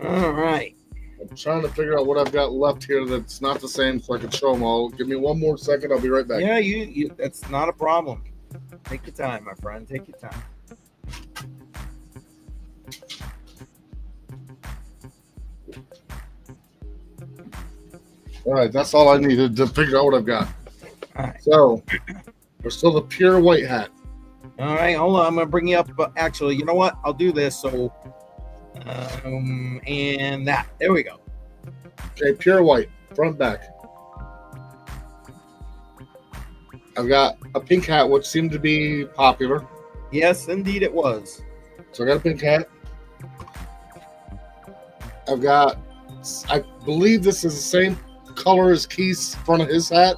All right. I'm trying to figure out what I've got left here that's not the same so I can show them all. Give me one more second. I'll be right back. Yeah, you that's not a problem. Take your time, my friend. Take your time. All right, that's all I needed to figure out what I've got. All right. So, there's still the pure white hat. All right, hold on. I'm going to bring you up. Actually, you know what? I'll do this. So, and that. There we go. Okay, pure white, front, back. I've got a pink hat, which seemed to be popular. Yes, indeed it was. So I got a pink hat. I believe this is the same color as Keith's front of his hat,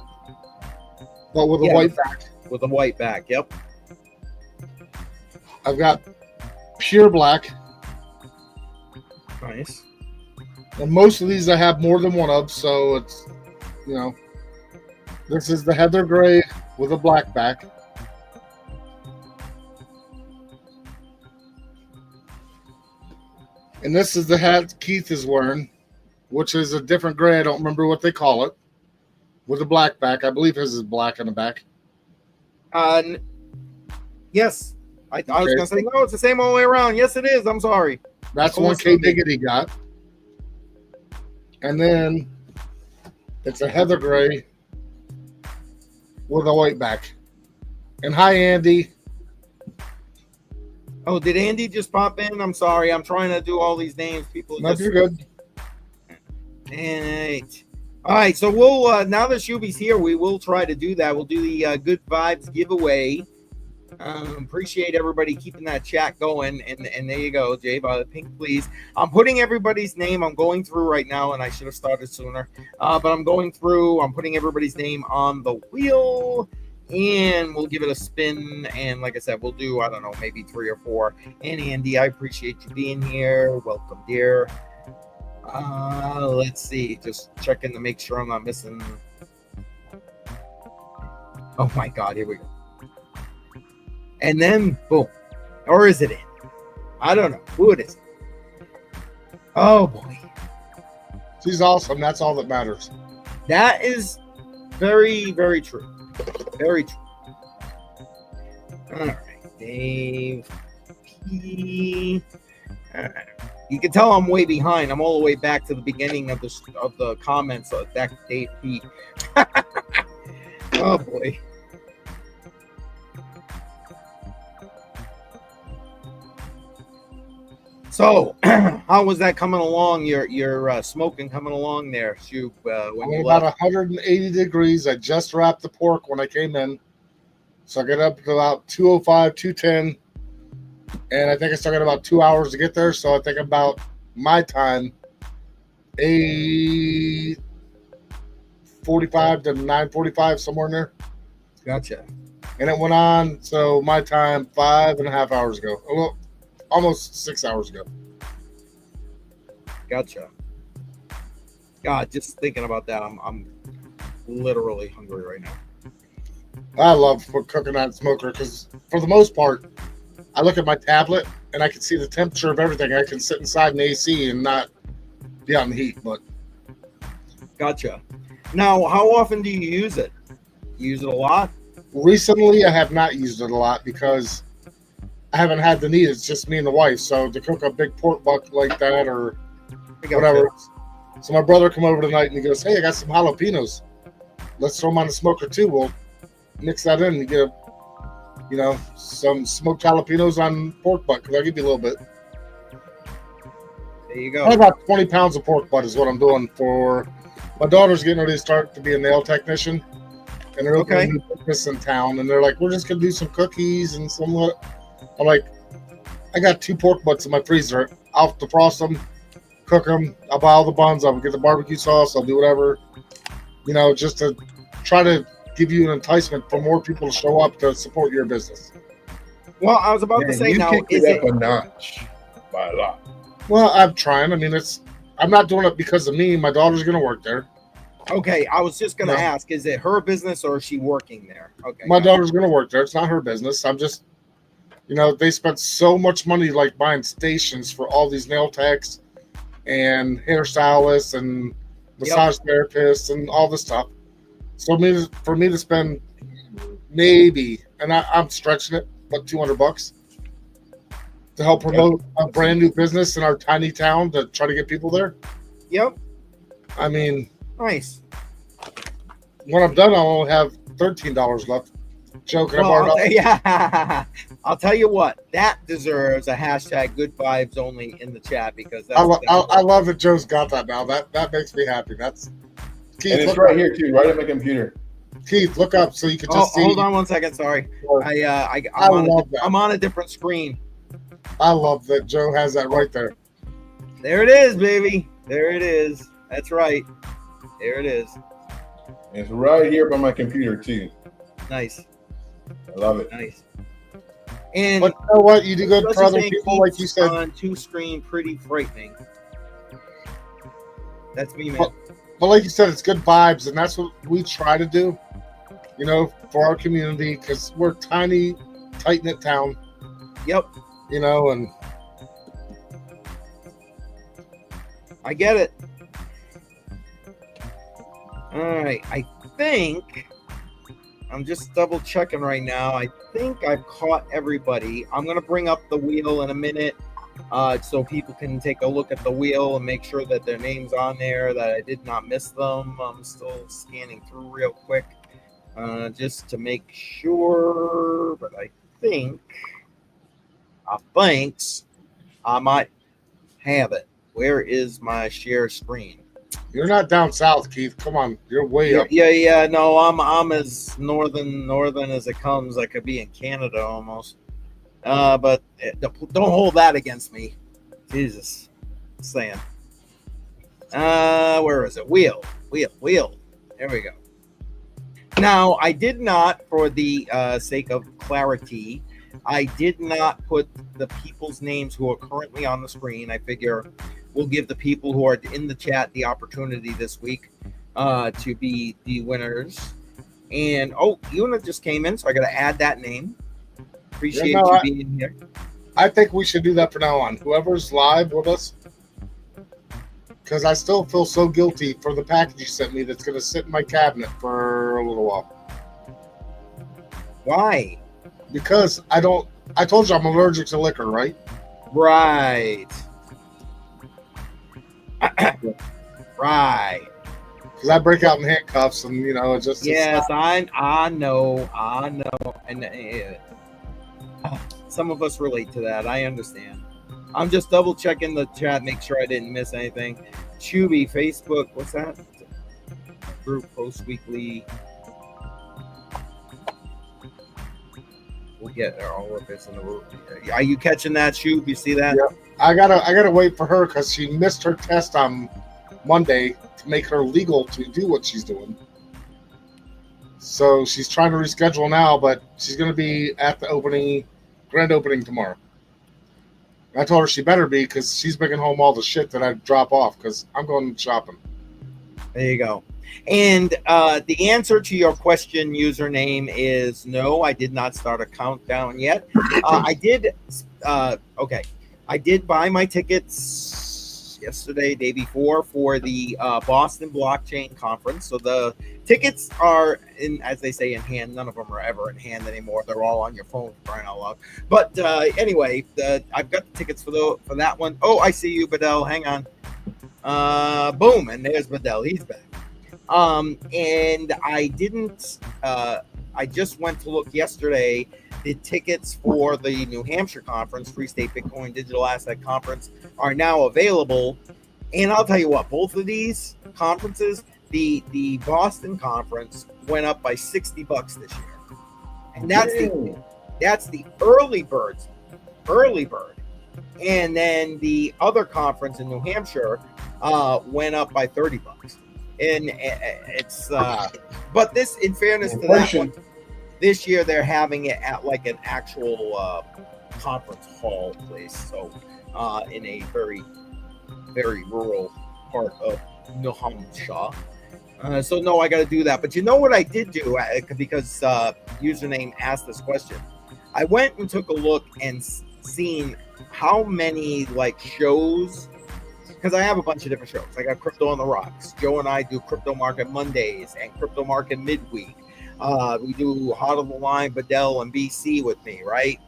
but with a white back. With a white back, yep. I've got pure black. Nice. And most of these I have more than one of, so it's, this is the heather gray with a black back. And this is the hat Keith is wearing. which is a different gray. I don't remember what they call it. With a black back. I believe his is black on the back. Yes. I was going to say, no, it's the same all the way around. Yes, it is. I'm sorry. That's one K Diggity got. And then it's a heather gray with a white back. And hi, Andy. Oh, did Andy just pop in? I'm sorry. I'm trying to do all these names. People. No, you're good. All right. So we'll, now that Shuby's here, we will try to do that. We'll do the Good Vibes giveaway. Appreciate everybody keeping that chat going, and there you go, Jay. Pink, please. I'm putting everybody's name. I'm going through right now, and I should have started sooner. But I'm going through. I'm putting everybody's name on the wheel, and we'll give it a spin. And like I said, we'll do, I don't know, maybe 3 or 4. And Andy, I appreciate you being here. Welcome, dear. Let's see. Just checking to make sure I'm not missing. Oh my God! Here we go. And then, boom. Or is it in? I don't know. Who it is. Oh, boy. She's awesome. That's all that matters. That is very, very true. Very true. All right. Dave P. All right. You can tell I'm way behind. I'm all the way back to the beginning of the comments of that Dave P. Oh, boy. So, how was that coming along? Your smoking coming along there, Shub? When you about left? 180 degrees. I just wrapped the pork when I came in, so I got up to about 205, 210, and I think I still got about 2 hours to get there. So I think about my time, 8:45 to 9:45, somewhere in there. Gotcha. And it went on. So my time, 5.5 hours ago. Well, almost 6 hours ago. Gotcha. God, just thinking about that, I'm literally hungry right now. I love cooking on smoker because for the most part, I look at my tablet and I can see the temperature of everything. I can sit inside an AC and not be out in the heat. But Gotcha. Now, how often do you use it? You use it a lot? recently, I have not used it a lot because I haven't had the need. It's just me and the wife. So to cook a big pork buck like that or whatever. So my brother come over tonight and he goes, "Hey, I got some jalapenos. Let's throw them on the smoker too. We'll mix that in and get some smoked jalapenos on pork butt because I'll give you a little bit." There you go. About 20 pounds of pork butt is what I'm doing for my daughter's getting ready to start to be a nail technician. And they're opening a new business in town. And they're like, "We're just going to do some cookies and some what." I'm like, "I got 2 pork butts in my freezer. I'll defrost them, cook them. I'll buy all the buns. I'll get the barbecue sauce. I'll do whatever, just to try to give you an enticement for more people to show up to support your business." Well, I was about to say now, is it up a notch by a lot? Well, I'm trying. I mean, I'm not doing it because of me. My daughter's going to work there. Okay, I was just going to ask, is it her business or is she working there? Okay. My daughter's going to work there. It's not her business. I'm just, they spent so much money like buying stations for all these nail techs and hairstylists and massage therapists and all this stuff. So for me to spend maybe, and I'm stretching it, but $200 to help promote a brand new business in our tiny town to try to get people there. Yep. I mean, nice. When I'm done, I'll only have $13 left. Joking. I'll tell you what, that deserves a hashtag good vibes only in the chat because that's I love that Joe's got that now. That makes me happy. That's Keith, and it's right here too, right at my computer. Keith, look up so you can just see. Hold on one second. Sorry, I'm on a different screen. I love that Joe has that right there. There it is, baby. There it is. That's right. There it is. It's right here by my computer too. Nice. I love it. Nice. And but you know what? You do good for other people, like you said. On 2-screen, pretty frightening. That's me, man. But like you said, it's good vibes, and that's what we try to do. For our community, because we're a tiny, tight-knit town. Yep. And I get it. All right. I think I'm just double checking right now. I think I've caught everybody. I'm going to bring up the wheel in a minute so people can take a look at the wheel and make sure that their name's on there, that I did not miss them. I'm still scanning through real quick just to make sure. But I think I might have it. Where is my share screen? You're not down south, Keith. Come on, you're way up. Yeah. No, I'm as northern as it comes. I could be in Canada almost. But don't hold that against me. Jesus, saying. Where is it? Wheel. There we go. Now, I did not, for the sake of clarity, I did not put the people's names who are currently on the screen. I figure we'll give the people who are in the chat the opportunity this week to be the winners. And, Una just came in, so I got to add that name. Appreciate you being here. I think we should do that from now on. Whoever's live with us, because I still feel so guilty for the package you sent me that's going to sit in my cabinet for a little while. Why? Because I told you I'm allergic to liquor, right? Right. Right. Because I break out in handcuffs and, it just... Yes, I know. And some of us relate to that. I understand. I'm just double checking the chat, make sure I didn't miss anything. Chubby, Facebook, what's that? Group post weekly. We'll get all of this in the room. Are you catching that, Chub? You see that? Yeah. I gotta wait for her because she missed her test on Monday to make her legal to do what she's doing. So she's trying to reschedule now, but she's gonna be at the grand opening tomorrow. I told her she better be because she's bringing home all the shit that I drop off because I'm going shopping. There you go. And the answer to your question username is no, I did not start a countdown yet. I did buy my tickets yesterday, day before, for the Boston Blockchain Conference. So the tickets are in, as they say, in hand. None of them are ever in hand anymore. They're all on your phone, crying out loud. But anyway, I've got the tickets for that one. Oh, I see you, Bedell. Hang on. Boom, and there's Bedell. He's back. And I didn't. I just went to look yesterday. The tickets for the New Hampshire conference, Free State Bitcoin Digital Asset Conference, are now available. And I'll tell you what, both of these conferences, the Boston conference went up by $60 this year, and that's the early bird. And then the other conference in New Hampshire went up by $30. And it's but this, in fairness to that one, this year they're having it at like an actual conference hall place, so in a very, very rural part of New Hampshire. So no, I got to do that. But you know what I did do, because username asked this question. I went and took a look and seen how many shows, because I have a bunch of different shows. I got Crypto on the Rocks. Joe and I do Crypto Market Mondays and Crypto Market Midweek. We do Hot on the Line, Bedell and BC with me, right?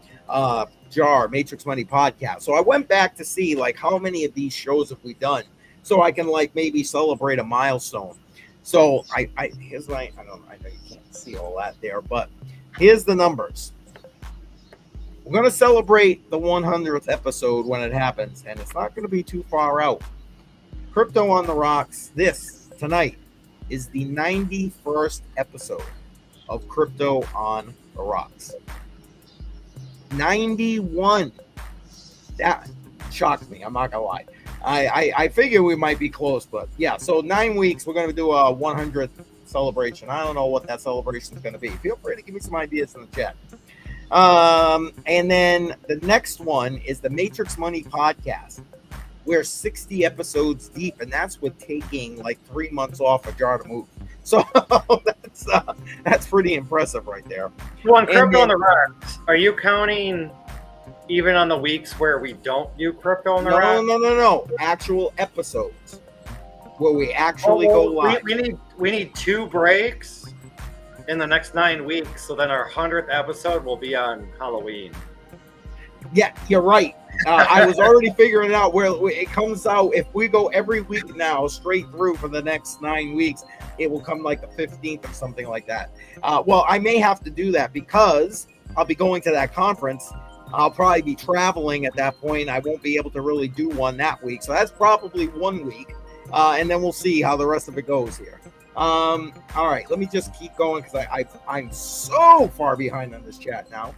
Jar, Matrix Money Podcast. So I went back to see how many of these shows have we done, so I can maybe celebrate a milestone. So I here's my, I know you can't see all that there, but here's the numbers. We're going to celebrate the 100th episode when it happens, and it's not going to be too far out. Crypto on the Rocks, tonight, is the 91st episode of Crypto on the Rocks. 91. That shocked me. I'm not going to lie. I figure we might be close, but yeah. So 9 weeks, we're going to do a 100th celebration. I don't know what that celebration is going to be. Feel free to give me some ideas in the chat. And then the next one is the Matrix Money Podcast. We're 60 episodes deep, and that's with taking 3 months off a Jar to Move. So that's pretty impressive right there. Well, on Crypto on the Rocks, are you counting even on the weeks where we don't do Crypto on the Rocks? No. Actual episodes. Will we actually go live? We need 2 breaks in the next 9 weeks, so then our 100th episode will be on Halloween. Yeah, you're right. I was already figuring out where it comes out. If we go every week now, straight through for the next 9 weeks, it will come like the 15th or something like that. Well, I may have to do that because I'll be going to that conference. I'll probably be traveling at that point. I won't be able to really do one that week. So that's probably 1 week. And then we'll see how the rest of it goes here. All right, let me just keep going because I'm so far behind on this chat now.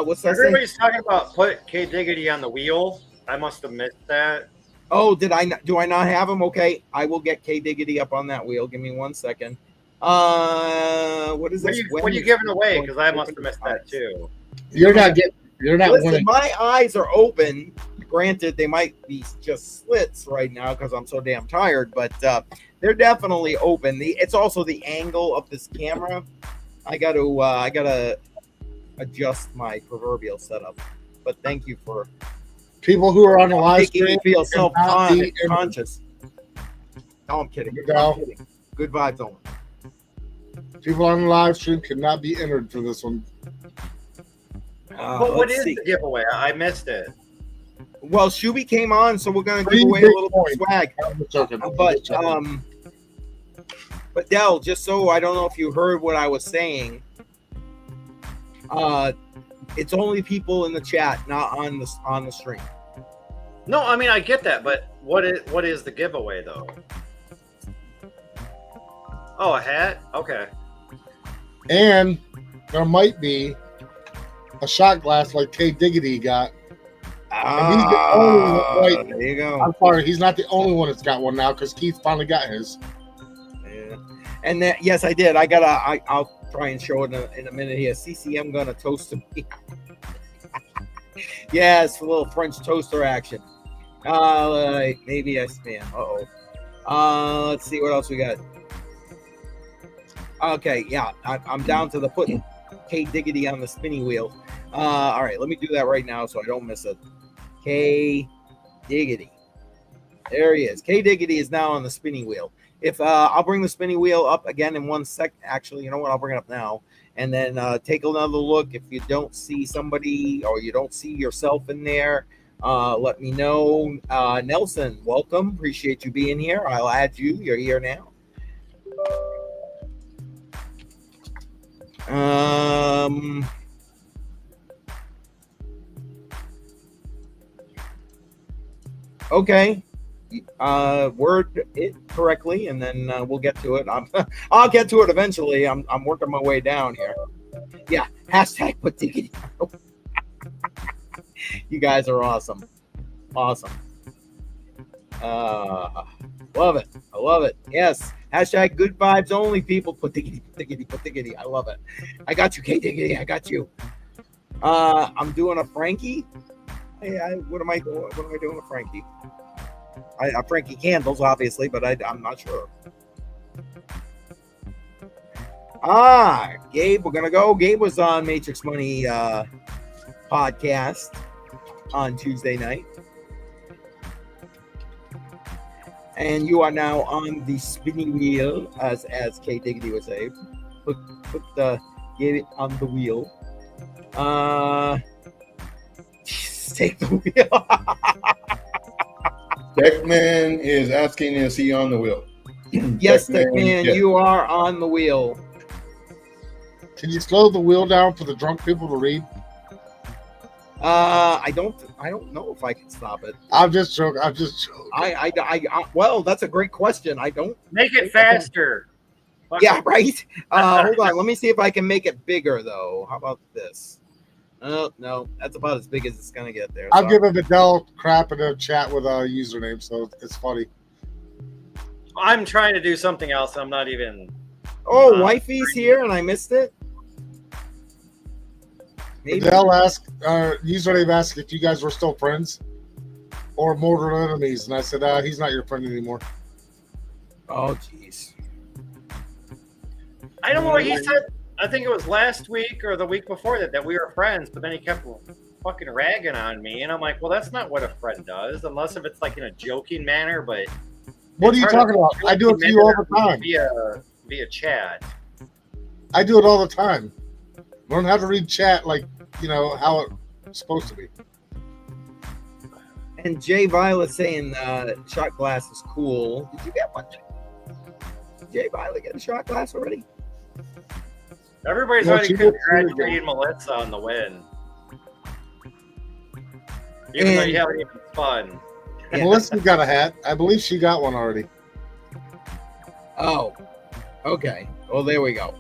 What's that? Everybody's talking about put K Diggity on the wheel. I must have missed that. Oh, do I not have him? Okay, I will get K Diggity up on that wheel. Give me 1 second. What is this? What are you giving away? Because I must have missed that too. You're not winning. My eyes are open. Granted, they might be just slits right now because I'm so damn tired, but they're definitely open. It's also the angle of this camera. I gotta adjust my proverbial setup. But thank you for people who are on the live making me stream feel self-conscious. No, I'm kidding. No. I'm kidding. Good vibes only. People on the live stream cannot be entered for this one. But what is the giveaway? I missed it. Well, Shuby came on, so we're gonna give away a little bit of swag. But Del, just so I don't know if you heard what I was saying. It's only people in the chat, not on the stream. No, I mean I get that, but what is the giveaway though? Oh, a hat? Okay. And there might be a shot glass like K Diggity got. And he's the only one, there you go. I'm sorry, he's not the only one that's got one now because Keith finally got his. Yeah. And that, yes, I did. I'll try and show it in a minute here. CCM gonna toast to me. Yes, a little French toaster action. Maybe I spam. Let's see what else we got. Okay, yeah, I'm down to the putting K Diggity on the spinning wheel. All right, let me do that right now so I don't miss it. K Diggity. There he is. K Diggity is now on the spinning wheel. If I'll bring the spinning wheel up again in 1 sec. Actually, you know what? I'll bring it up now. And then take another look. If you don't see somebody or you don't see yourself in there, let me know. Nelson, welcome. Appreciate you being here. I'll add you. You're here now. Okay. Word it correctly, and then we'll get to it. I'll get to it eventually. I'm working my way down here. Yeah. Hashtag put diggity. You guys are awesome. Awesome. Love it. I love it. Yes. Hashtag good vibes only, people. Put diggity, put diggity, put diggity. I love it. I got you, K Diggity. I got you. I'm doing a Frankie. What am I doing? What am I doing with Frankie? I Frankie candles, obviously, but I'm not sure. Gabe, we're gonna go. Gabe was on Matrix Money podcast on Tuesday night. And you are now on the spinning wheel, as K Diggity would say. Get it on the wheel. Take the wheel. Deckman is asking, is he on the wheel? Yes, Deckman, yes. You are on the wheel. Can you slow the wheel down for the drunk people to read? I don't know if I can stop it. I'm just joking. Well, that's a great question. I don't make it faster. Yeah, right. Hold on. Let me see if I can make it bigger though. How about this? Oh, no, that's about as big as it's gonna get there. I'll give Vidal crap in a chat with a username, so it's funny. I'm trying to do something else. I'm not even. Oh, wifey's here and I missed it. Vidal asked, username asked if you guys were still friends or mortal enemies, and I said he's not your friend anymore. Oh, jeez. I don't know what he said. I think it was last week or the week before that we were friends, but then he kept fucking ragging on me, and I'm like, well, that's not what a friend does, unless if it's like in a joking manner, but What are you talking about? I do it to you all the time. Via chat. I do it all the time. Learn how to read chat like, how it's supposed to be. And Jay Violet saying shot glass is cool. Did you get one? Did Jay Violet get a shot glass already? Everybody's already congratulating Melissa on the win. Even though you haven't even spun. Yeah. Melissa got a hat. I believe she got one already. Oh, okay. Well, there we go.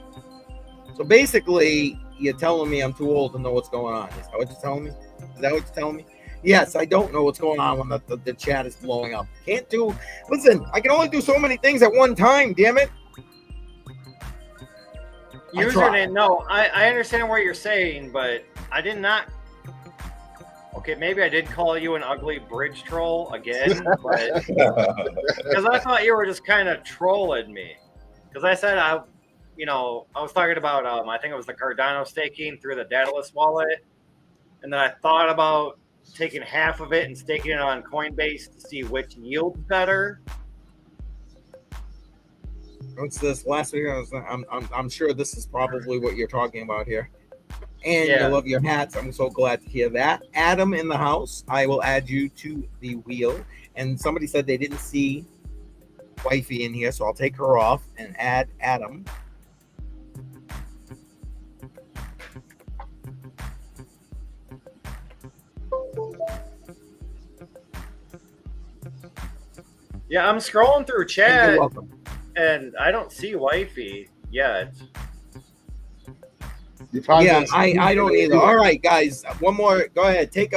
So basically, you're telling me I'm too old to know what's going on. Is that what you're telling me? Is that what you're telling me? Yes, I don't know what's going on when the chat is blowing up. Listen, I can only do so many things at one time, damn it. Username, no, I understand what you're saying, but I did not. Okay, maybe I did call you an ugly bridge troll again, but because I thought you were just kind of trolling me. Because I said I was talking about I think it was the Cardano staking through the Daedalus wallet, and then I thought about taking half of it and staking it on Coinbase to see which yields better. What's this last week? I'm sure this is probably what you're talking about here. And I love your hats. I'm so glad to hear that. Adam in the house, I will add you to the wheel. And somebody said they didn't see wifey in here, so I'll take her off and add Adam. Yeah, I'm scrolling through chat, You're welcome. And I don't see wifey yet. Yeah, I don't either. All right, guys, one more. Go ahead, take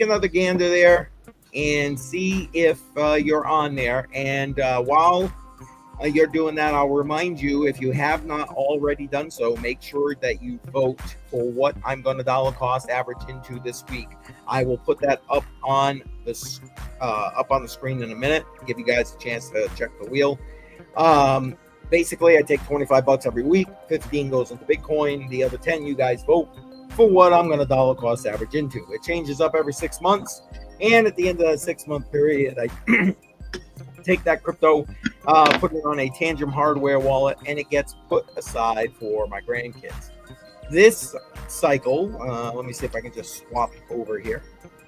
another gander there and see if you're on there. And while you're doing that, I'll remind you, if you have not already done so, make sure that you vote for what I'm going to dollar cost average into this week. I will put that up on the screen in a minute. Give you guys a chance to check the wheel. Basically, I take $25 every week. 15 goes into Bitcoin. The other 10, you guys vote for what I'm going to dollar cost average into. It changes up every 6 months. And at the end of that 6-month period, I take that crypto, put it on a Tangent hardware wallet, and it gets put aside for my grandkids. This cycle, let me see if I can just swap over here.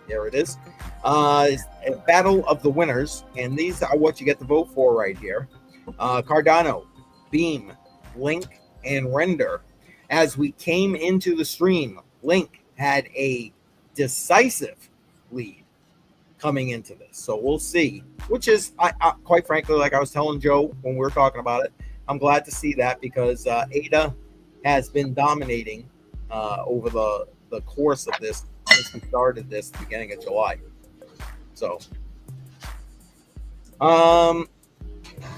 There it is. Is a battle of the winners. And these are what you get to vote for right here. Cardano, Beam, Link, and Render. As we came into the stream, Link had a decisive lead coming into this. So we'll see, which is, I quite frankly, like I was telling Joe when we were talking about it, I'm glad to see that because ADA has been dominating over the course of this since we started this at the beginning of July. So,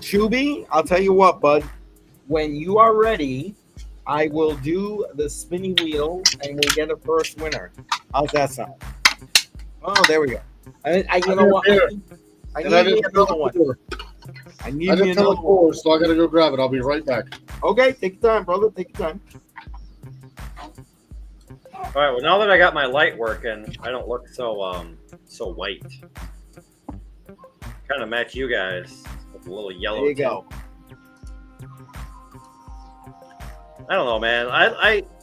Chuby, I'll tell you what, bud. When you are ready, I will do the spinny wheel and we'll get a first winner. How's that sound? Oh, there we go. You know what? I need another one. I didn't another one. So I got to go grab it. I'll be right back. Okay, take your time, brother. Take your time. All right. Well, now that I got my light working, I don't look so white. Kind of match you guys with a little yellow. There you go. I don't know, man.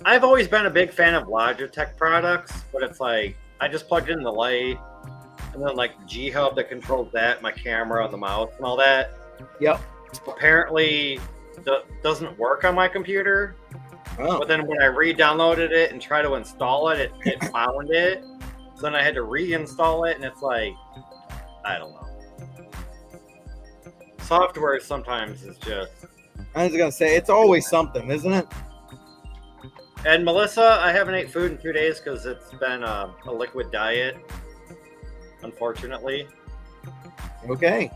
I've always been a big fan of Logitech products, but it's like I just plugged in the light, and then like the G Hub that controls that, my camera, the mouse, and all that. Yep. Apparently, doesn't work on my computer. Oh. But then when I re-downloaded it and tried to install it, it found it. So then I had to reinstall it, and it's like, I don't know. Software sometimes is just. I was gonna say it's always something, isn't it? And Melissa, I haven't ate food in 2 days because it's been a liquid diet, unfortunately. Okay.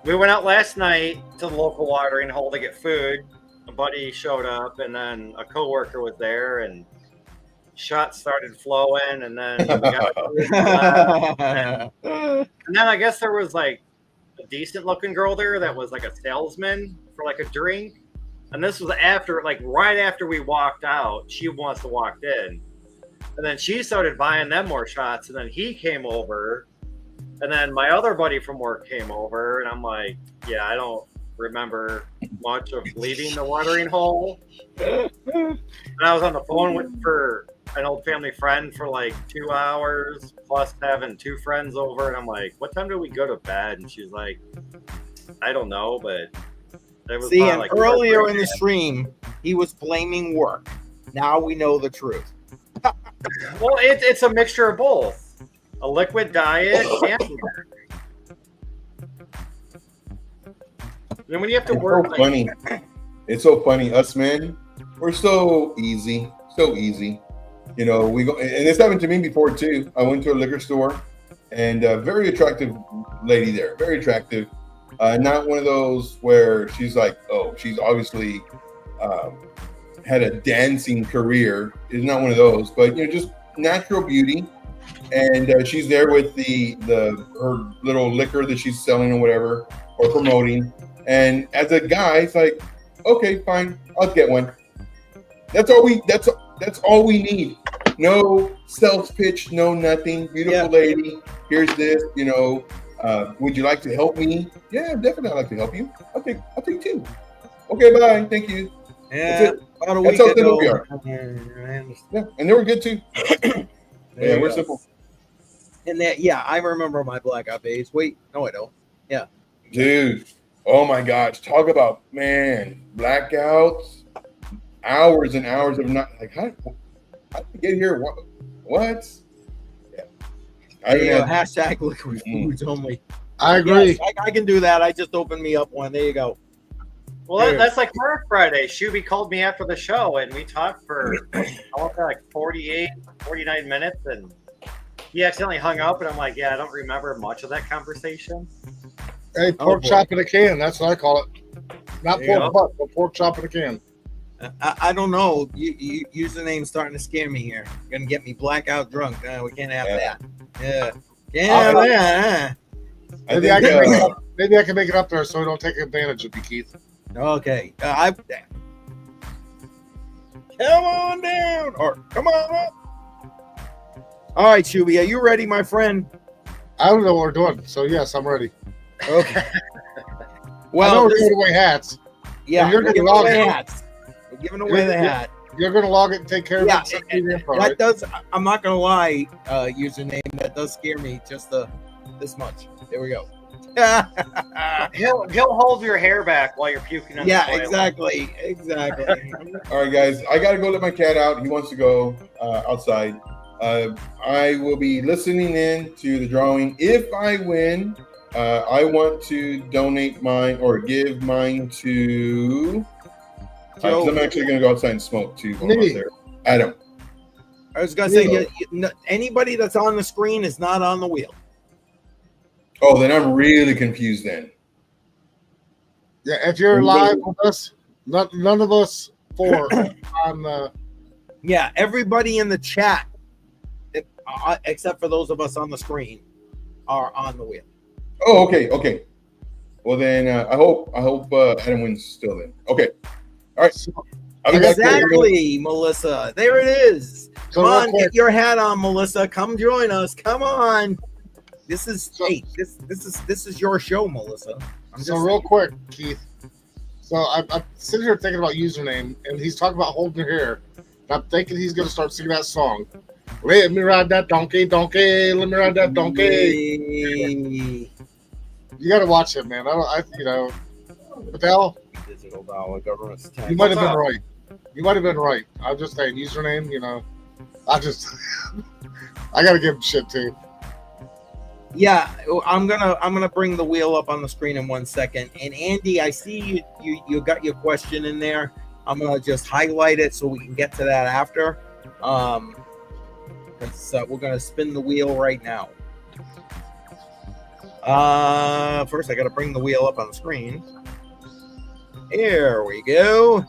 We went out last night to the local watering hole to get food. A buddy showed up, and then a coworker was there, and shots started flowing, and then we got and then I guess there was like a decent looking girl there that was like a salesman for like a drink. And this was after, like right after we walked out, she wants to walk in. And then she started buying them more shots. And then he came over And then my other buddy from work came over, and I'm like, yeah, I don't remember much of leaving the watering hole. And I was on the phone for an old family friend for like 2 hours, plus having 2 friends over. And I'm like, what time do we go to bed? And she's like, I don't know, but it was See, and like earlier in the stream, he was blaming work. Now we know the truth. Well, it's a mixture of both. A liquid diet and work. And when you have to work, so funny. It's so funny. Us men, we're so easy. You know, we go, and this happened to me before too. I went to a liquor store, and a very attractive lady there, very attractive. Not one of those where she's like, oh, she's obviously had a dancing career. It's not one of those, but you know, just natural beauty. And she's there with her little liquor that she's selling or whatever, or promoting. And as a guy, it's like, okay, fine, I'll get one. That's all we need. No sales pitch, no nothing. Beautiful lady. Here's this. You know, would you like to help me? Yeah, definitely. I'd like to help you. I'll take 2. Okay, bye. Thank you. Yeah, about a That's week how simple we ago. are. Yeah, and they were good too. Yeah, we're simple. And that, I remember my blackout days. Wait, no, I don't. Yeah, Dude. Oh my gosh. Talk about, man, blackouts, hours and hours of not, like, how did we get here? What? Yeah. hashtag liquid foods only. I agree. Yes, I can do that. I just opened me up one. There you go. well, that's like Mark Friday. Shuby called me after the show, and we talked for I want to say like 49 minutes, and he accidentally hung up, and I'm like, yeah, I don't remember much of that conversation. Hey, pork chop in a can. That's what I call it. Not pork butt, but pork chop in a can. I don't know. Username's starting to scare me here. You're gonna get me blackout drunk. No, we can't have that. Yeah. Yeah. Maybe I can make it up there so I don't take advantage of you, Keith. Okay. Come on down, or come on up. All right, Shuby, are you ready, my friend? I don't know what we're doing, so yes, I'm ready. Okay. Well, I know we're giving away hats. Yeah, you're we're giving away hats. We're giving away the hat. You're going to log it and take care of it. That does. I'm not going to lie. Username that does scare me just this much. There we go. He'll hold your hair back while you're puking on the toilet. Exactly. All right, guys, I got to go let my cat out. He wants to go outside. I will be listening in to the drawing. If I win, I want to donate mine or give mine to. I'm actually going to go outside and smoke too. There. Adam. I was going to say, anybody that's on the screen is not on the wheel. Oh, then I'm really confused then. Yeah, if you're live with us, none of us 4 on the. Yeah, everybody in the chat, except for those of us on the screen, are on the wheel. Oh, okay. Well, then I hope Adam wins still. Then okay. All right. Exactly, Melissa. There it is. Come on, get your hat on, Melissa. Come join us. Come on. This is this is your show, Melissa. Real quick, Keith. So I'm sitting here thinking about username, and he's talking about holding your hair. And I'm thinking he's gonna start singing that song. Let me ride that donkey. Let me ride that donkey. You got to watch it, man. Patel. Digital dollar government. You might have been right. I'm just saying username. I got to give him shit too. Yeah, I'm gonna bring the wheel up on the screen in 1 second. And Andy, I see you got your question in there. I'm gonna just highlight it so we can get to that after. We're gonna spin the wheel right now. First I gotta bring the wheel up on the screen. Here we go.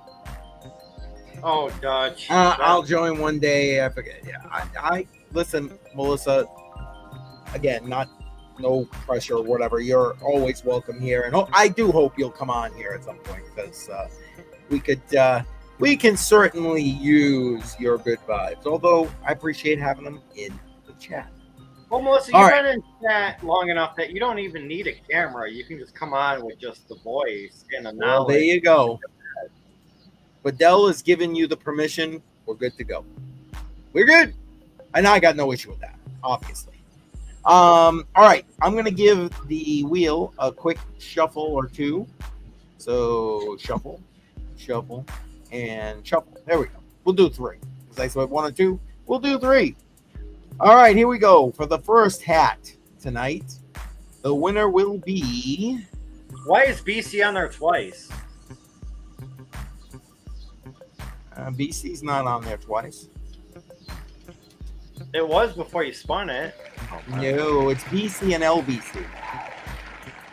Oh, Dutch. I'll join one day. I forget. Yeah, I listen, Melissa. Again, no pressure or whatever. You're always welcome here, and I do hope you'll come on here at some point because we can certainly use your good vibes. Although I appreciate having them in the chat. Well, Melissa, All you've right. been in chat long enough that you don't even need a camera. You can just come on with just the voice and the Well, there knowledge. you go. Badell has given you the permission. We're good to go. We're good. And I got no issue with that, obviously. All right. I'm going to give the wheel a quick shuffle or two. So shuffle, shuffle, and shuffle. There we go. We'll do 3. Because I said 1 or 2. We'll do 3. All right. Here we go. For the first hat tonight, the winner will be... Why is BC on there twice? BC's not on there twice. It was before you spun it. No, it's BC and LBC.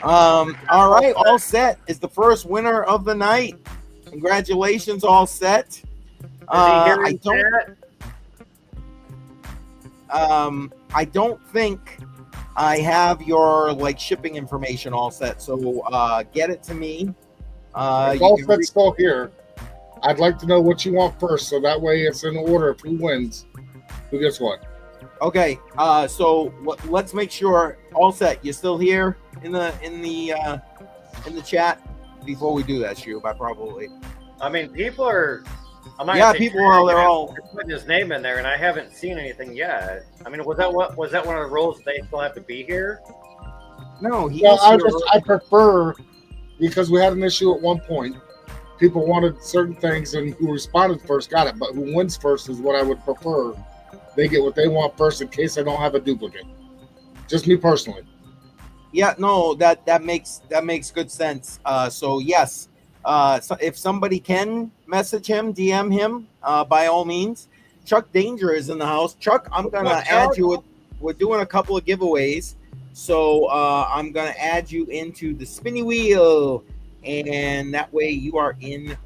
All right, all set is the first winner of the night. Congratulations, all set. Is he here in I don't think I have your like shipping information all set. So get it to me. If all set's still here, I'd like to know what you want first, so that way it's in order of who wins, who gets what. Okay, so let's make sure all set. You're still here in the chat before we do that, Shub. I mean, people are. People are. They're all putting his name in there, and I haven't seen anything yet. I mean, was that one of the rules that they still have to be here? No, I prefer, because we had an issue at one point. People wanted certain things, and who responded first got it. But who wins first is what I would prefer. They get what they want first, in case I don't have a duplicate. Just me personally. Yeah, no, that makes good sense. So yes, so if somebody can message him, DM him, by all means. Chuck Danger is in the house. Chuck, I'm gonna add you. We're doing a couple of giveaways, so I'm gonna add you into the spinny wheel. And that way you are in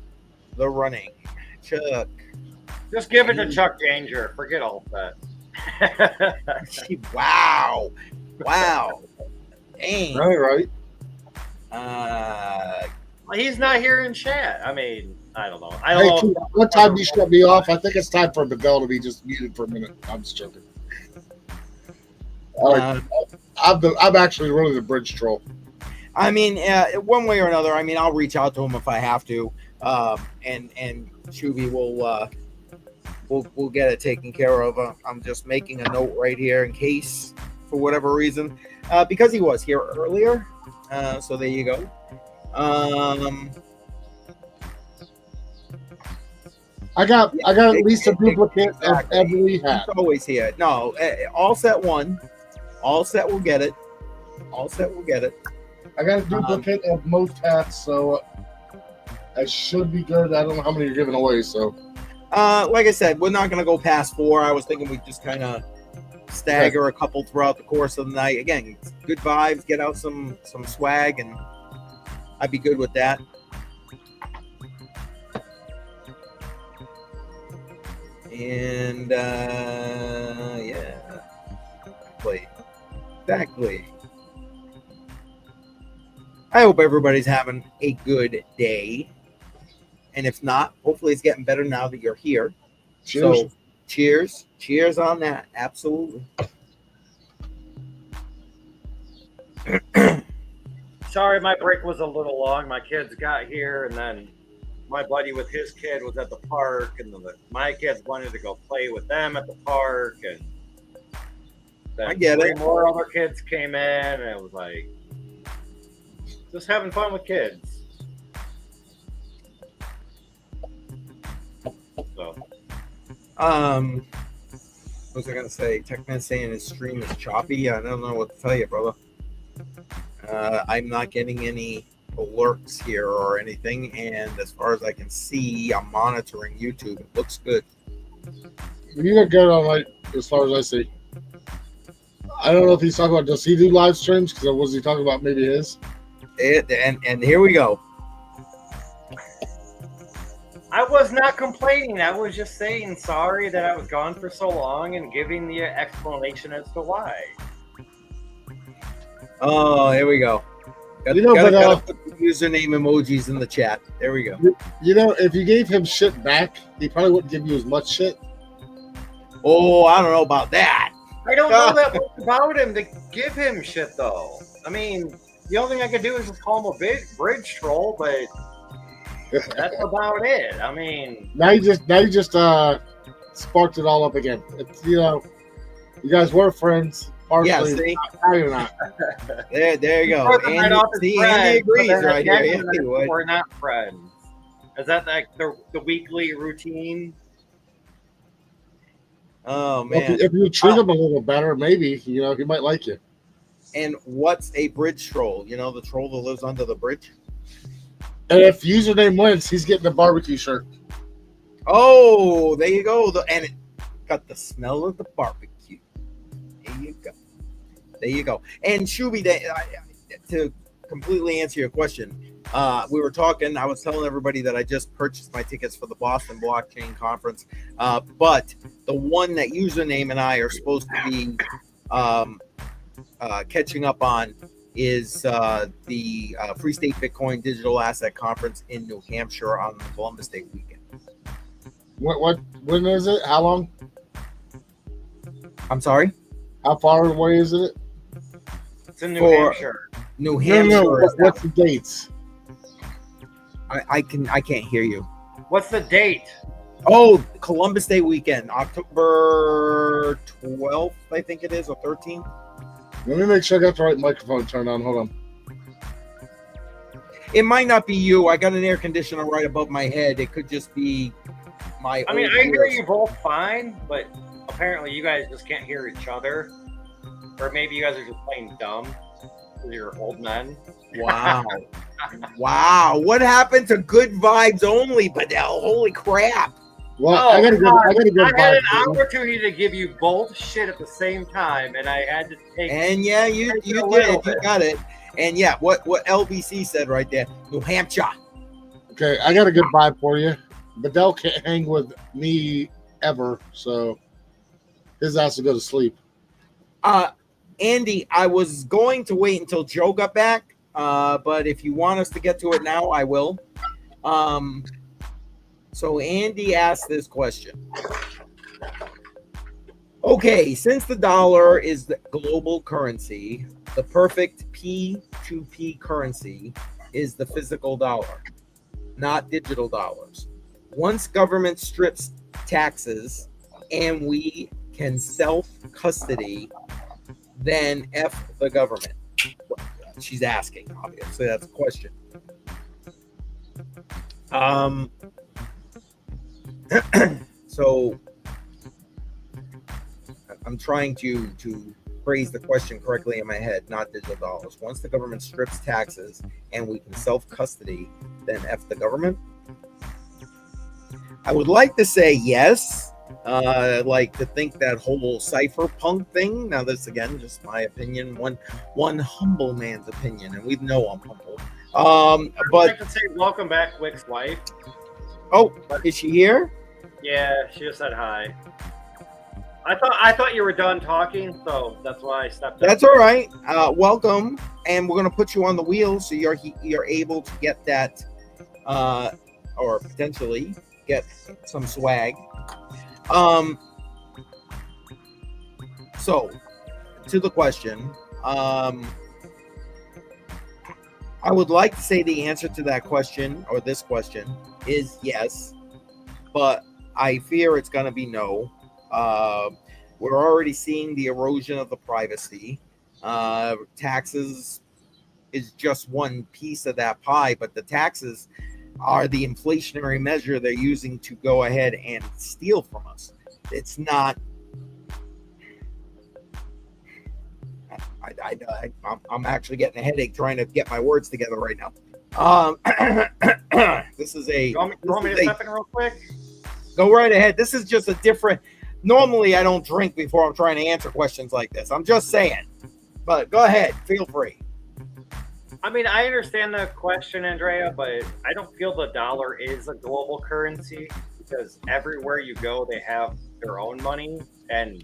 the running. Chuck. Just give it to Chuck Danger. Forget all that. Wow. Dang. All right. He's not here in chat. I mean, I don't know. What time you shut me off? I think it's time for Badell to be just muted for a minute. I'm just joking. I'm actually really the bridge troll. I mean, one way or another. I mean, I'll reach out to him if I have to, and Shuby we'll get it taken care of. I'm just making a note right here in case, for whatever reason, because he was here earlier. So there you go. I got at least a duplicate of every hat. He's always here. No, all set one. All set will get it. I got a duplicate of most hats, so I should be good. I don't know how many you're giving away, so. Like I said, we're not going to go past 4. I was thinking we'd just kind of stagger a couple throughout the course of the night. Again, good vibes, get out some swag, and I'd be good with that. And, yeah. Exactly. I hope everybody's having a good day. And if not, hopefully it's getting better now that you're here. Cheers. So, cheers. Cheers on that. Absolutely. Sorry, my break was a little long. My kids got here, and then my buddy with his kid was at the park, and my kids wanted to go play with them at the park, and then I get it. More other kids came in, and it was like just having fun with kids. So, what was I gonna say? Techman's saying his stream is choppy. I don't know what to tell you, brother. I'm not getting any alerts here or anything, and as far as I can see, I'm monitoring YouTube. It looks good. You look good all night, as far as I see. I don't know if he's talking about, does he do live streams? Because was he talking about maybe his? And here we go. I was not complaining. I was just saying sorry that I was gone for so long and giving the explanation as to why. Oh, here we go. Gotta put the username emojis in the chat. There we go. You know, if you gave him shit back, he probably wouldn't give you as much shit. Oh, I don't know about that. I don't know that much about him to give him shit, though. I mean, the only thing I could do is just call him a bridge troll, but that's about it. I mean, now you just sparked it all up again. It's, you know, you guys were friends. Yeah, Partially. see? Now you're not. There you go. Andy agrees right here. Yeah, he would. We're not friends. Is that like the weekly routine? Oh man! If you treat him a little better, maybe you know he might like you. And what's a bridge troll? You know, the troll that lives under the bridge. And if username wins, he's getting a barbecue shirt. Oh, there you go. And it got the smell of the barbecue. There you go. There you go. And Shuby, to completely answer your question, we were talking. I was telling everybody that I just purchased my tickets for the Boston Blockchain Conference, but the one that username and I are supposed to be catching up on is the Free State Bitcoin Digital Asset Conference in New Hampshire on Columbus Day weekend. When is it? How long? I'm sorry? How far away is it? It's in New Hampshire. New Hampshire. No. What's the dates? I can't hear you. What's the date? Oh, Columbus Day weekend, October 12th, I think it is, or 13th. Let me make sure I got the right microphone turned on. Hold on. It might not be you. I got an air conditioner right above my head. It could just be my. I mean, I hear you both fine, but apparently you guys just can't hear each other, or maybe you guys are just playing dumb because you're old men. Wow. Wow. What happened to good vibes only, Badell? Holy crap. Well, I got a good I had an vibe. opportunity to give you both shit at the same time, and I had to take. And yeah, you did it. You got it. And yeah, what LBC said right there, New Hampshire. Okay, I got a good vibe for you. Badell can't hang with me ever, so his ass will go to sleep. Andy, I was going to wait until Joe got back, but if you want us to get to it now, I will. So Andy asked this question. Okay, since the dollar is the global currency, the perfect P2P currency is the physical dollar, not digital dollars. Once government strips taxes and we can self-custody, then F the government. She's asking, obviously, that's a question. So I'm trying to phrase the question correctly in my head, not digital dollars. Once the government strips taxes and we can self-custody, then F the government. I would like to say yes. Like to think that whole cypherpunk thing. Now, this again, just my opinion, one humble man's opinion, and we know I'm humble. But I could say welcome back, Wick's wife. Oh, is she here? Yeah, she just said hi. I thought you were done talking, so that's why I stepped up. That's all right. Welcome, and we're gonna put you on the wheel so you're able to get that, or potentially get some swag. So to the question, I would like to say the answer to that question, or this question, is yes, but I fear it's going to be no. We're already seeing the erosion of the privacy. Taxes is just one piece of that pie, but the taxes are the inflationary measure they're using to go ahead and steal from us. It's not. I'm actually getting a headache trying to get my words together right now. This is a. You want me to step in real quick? Go right ahead. This is just a different. Normally, I don't drink before I'm trying to answer questions like this. I'm just saying. But go ahead. Feel free. I mean, I understand the question, Andrea, but I don't feel the dollar is a global currency because everywhere you go, they have their own money, and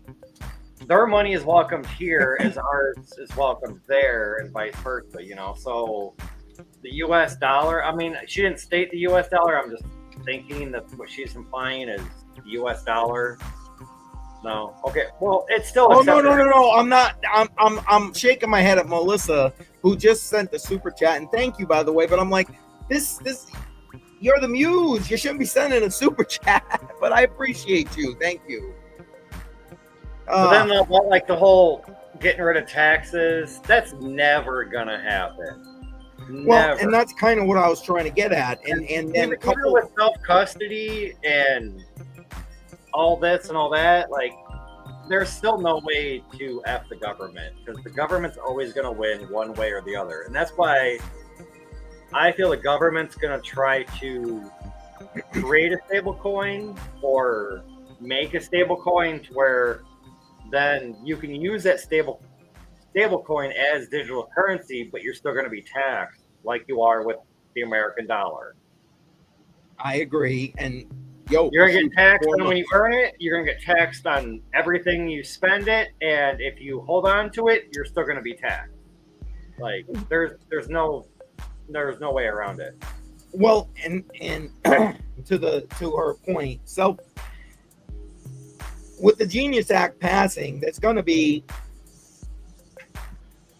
their money is welcomed here as ours is welcomed there, and vice versa, you know? So the U.S. dollar, I mean, she didn't state the U.S. dollar. I'm just thinking that what she's implying is the U.S. dollar No. Okay. Well, it's still. Oh no, accepted. no! I'm not. I'm shaking my head at Melissa, who just sent the super chat, and thank you, by the way. But I'm like, this. You're the muse. You shouldn't be sending a super chat, but I appreciate you. Thank you. But then like the whole getting rid of taxes, that's never gonna happen. Well, and that's kind of what I was trying to get at. And then a even couple with self-custody and all this and all that, like there's still no way to F the government, because the government's always going to win one way or the other. And that's why I feel the government's going to try to create a stable coin or make a stable coin to where then you can use that stable coin as digital currency, but you're still going to be taxed like you are with the American dollar. I agree. And you're going to get taxed on when you earn it. You're going to get taxed on everything you spend it. And if you hold on to it, you're still going to be taxed. Like there's no way around it. Well, and to her point, with the Genius Act passing, that's going to be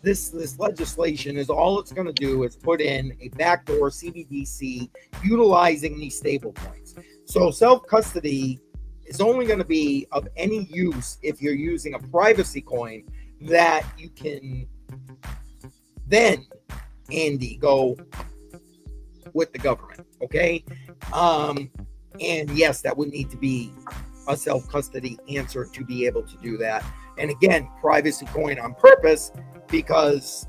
this legislation is all it's going to do is put in a backdoor CBDC utilizing these stable coins. So self-custody is only going to be of any use if you're using a privacy coin that you can then, Andy, go with the government. Okay. And yes, that would need to be a self-custody answer to be able to do that. And again, privacy coin on purpose, because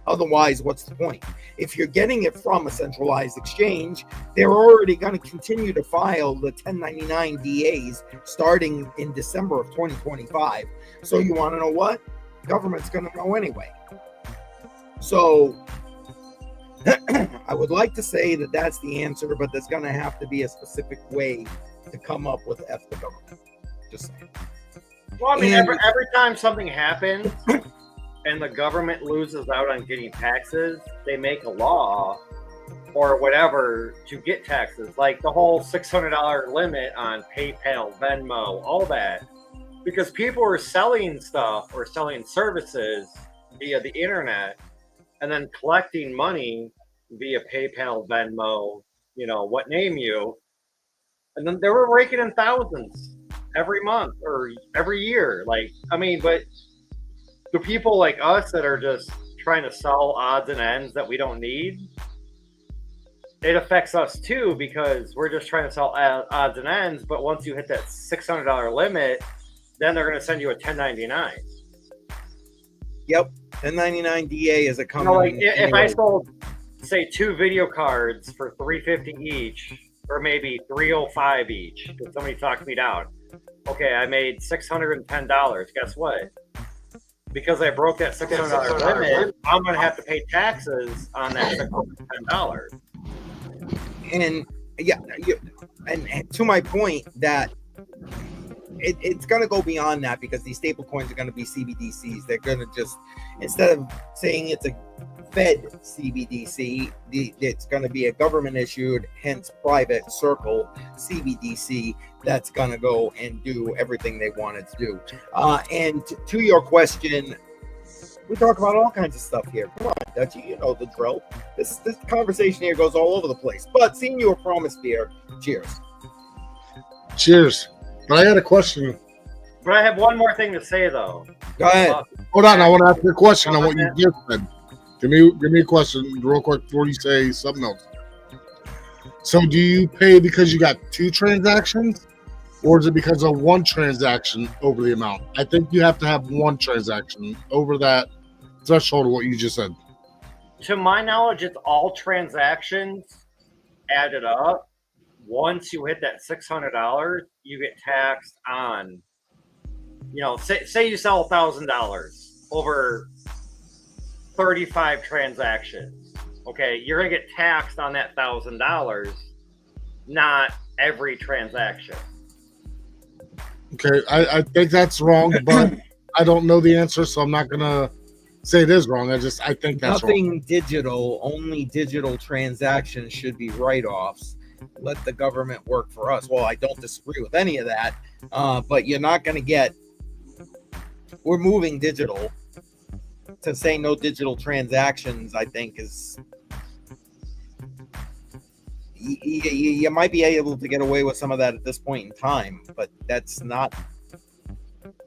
otherwise, what's the point? If you're getting it from a centralized exchange, they're already going to continue to file the 1099 DAs starting in December of 2025. So you want to know what? The government's going to know anyway. So I would like to say that that's the answer, but there's going to have to be a specific way to come up with F the government. Just saying. Well, I mean, every time something happens and the government loses out on getting taxes, they make a law or whatever to get taxes, like the whole $600 limit on PayPal, Venmo, all that, because people are selling stuff or selling services via the internet and then collecting money via PayPal, Venmo, what name you, and then they were raking in thousands every month or every year. Like, I mean, but the people like us that are just trying to sell odds and ends that we don't need, it affects us too, because we're just trying to sell odds and ends. But once you hit that $600 limit, then they're going to send you a 1099. Yep. 1099 DA is a company. Like if I sold, say, 2 video cards for $350 each, or maybe $305 each, because somebody talked me down. Okay, I made $610. Guess what? Because I broke that $600 limit, I'm going to have to pay taxes on that $610. And yeah, and to my point that it's going to go beyond that, because these stable coins are going to be CBDCs. They're going to just, instead of saying it's a Fed CBDC, it's going to be a government issued, hence private circle CBDC that's going to go and do everything they wanted to do. And to your question, we talk about all kinds of stuff here. Come on, Dutchie, you know the drill. This conversation here goes all over the place. But seeing you a promise beer, cheers. Cheers. But I had a question. But I have one more thing to say, though. Go ahead. Hold on, I want to ask you a question on what you just said. Give me a question real quick before you say something else. So do you pay because you got 2 transactions, or is it because of 1 transaction over the amount? I think you have to have 1 transaction over that threshold of what you just said. To my knowledge, it's all transactions added up. Once you hit that $600, you get taxed on, say you sell $1,000 over 35 transactions. Okay, you're gonna get taxed on that $1,000, not every transaction. Okay, I think that's wrong, but I don't know the answer, so I'm not gonna say it is wrong. I think that's nothing wrong. Digital, only digital transactions should be write-offs. let the government work for us. Well, I don't disagree with any of that, but you're not going to get. We're moving digital. To say no digital transactions, I think is you might be able to get away with some of that at this point in time, but that's not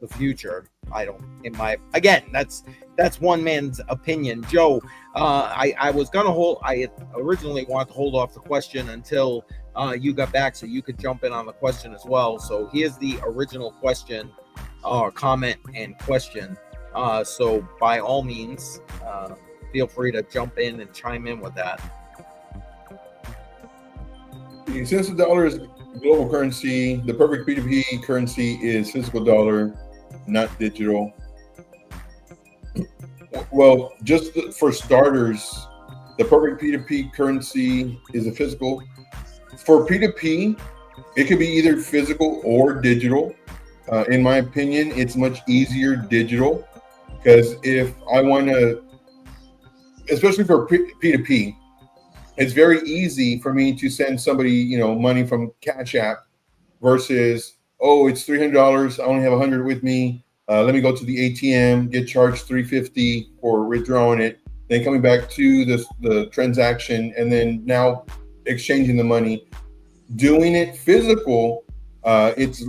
the future. I don't. That's one man's opinion. Joe, I was gonna hold. I originally wanted to hold off the question until you got back, so you could jump in on the question as well. So here's the original question, or comment and question. So by all means, feel free to jump in and chime in with that. Since the dollar is global currency, the perfect P2P currency is physical dollar, not digital. Well, just for starters, the perfect P2P currency is a physical. For P2P, it could be either physical or digital. In my opinion, it's much easier digital. Because if I want to, especially for P2P, it's very easy for me to send somebody, money from Cash App versus, oh, it's $300. I only have 100 with me. Let me go to the ATM, get charged $350 for withdrawing it, then coming back to the transaction, and then now exchanging the money. Doing it physical, it's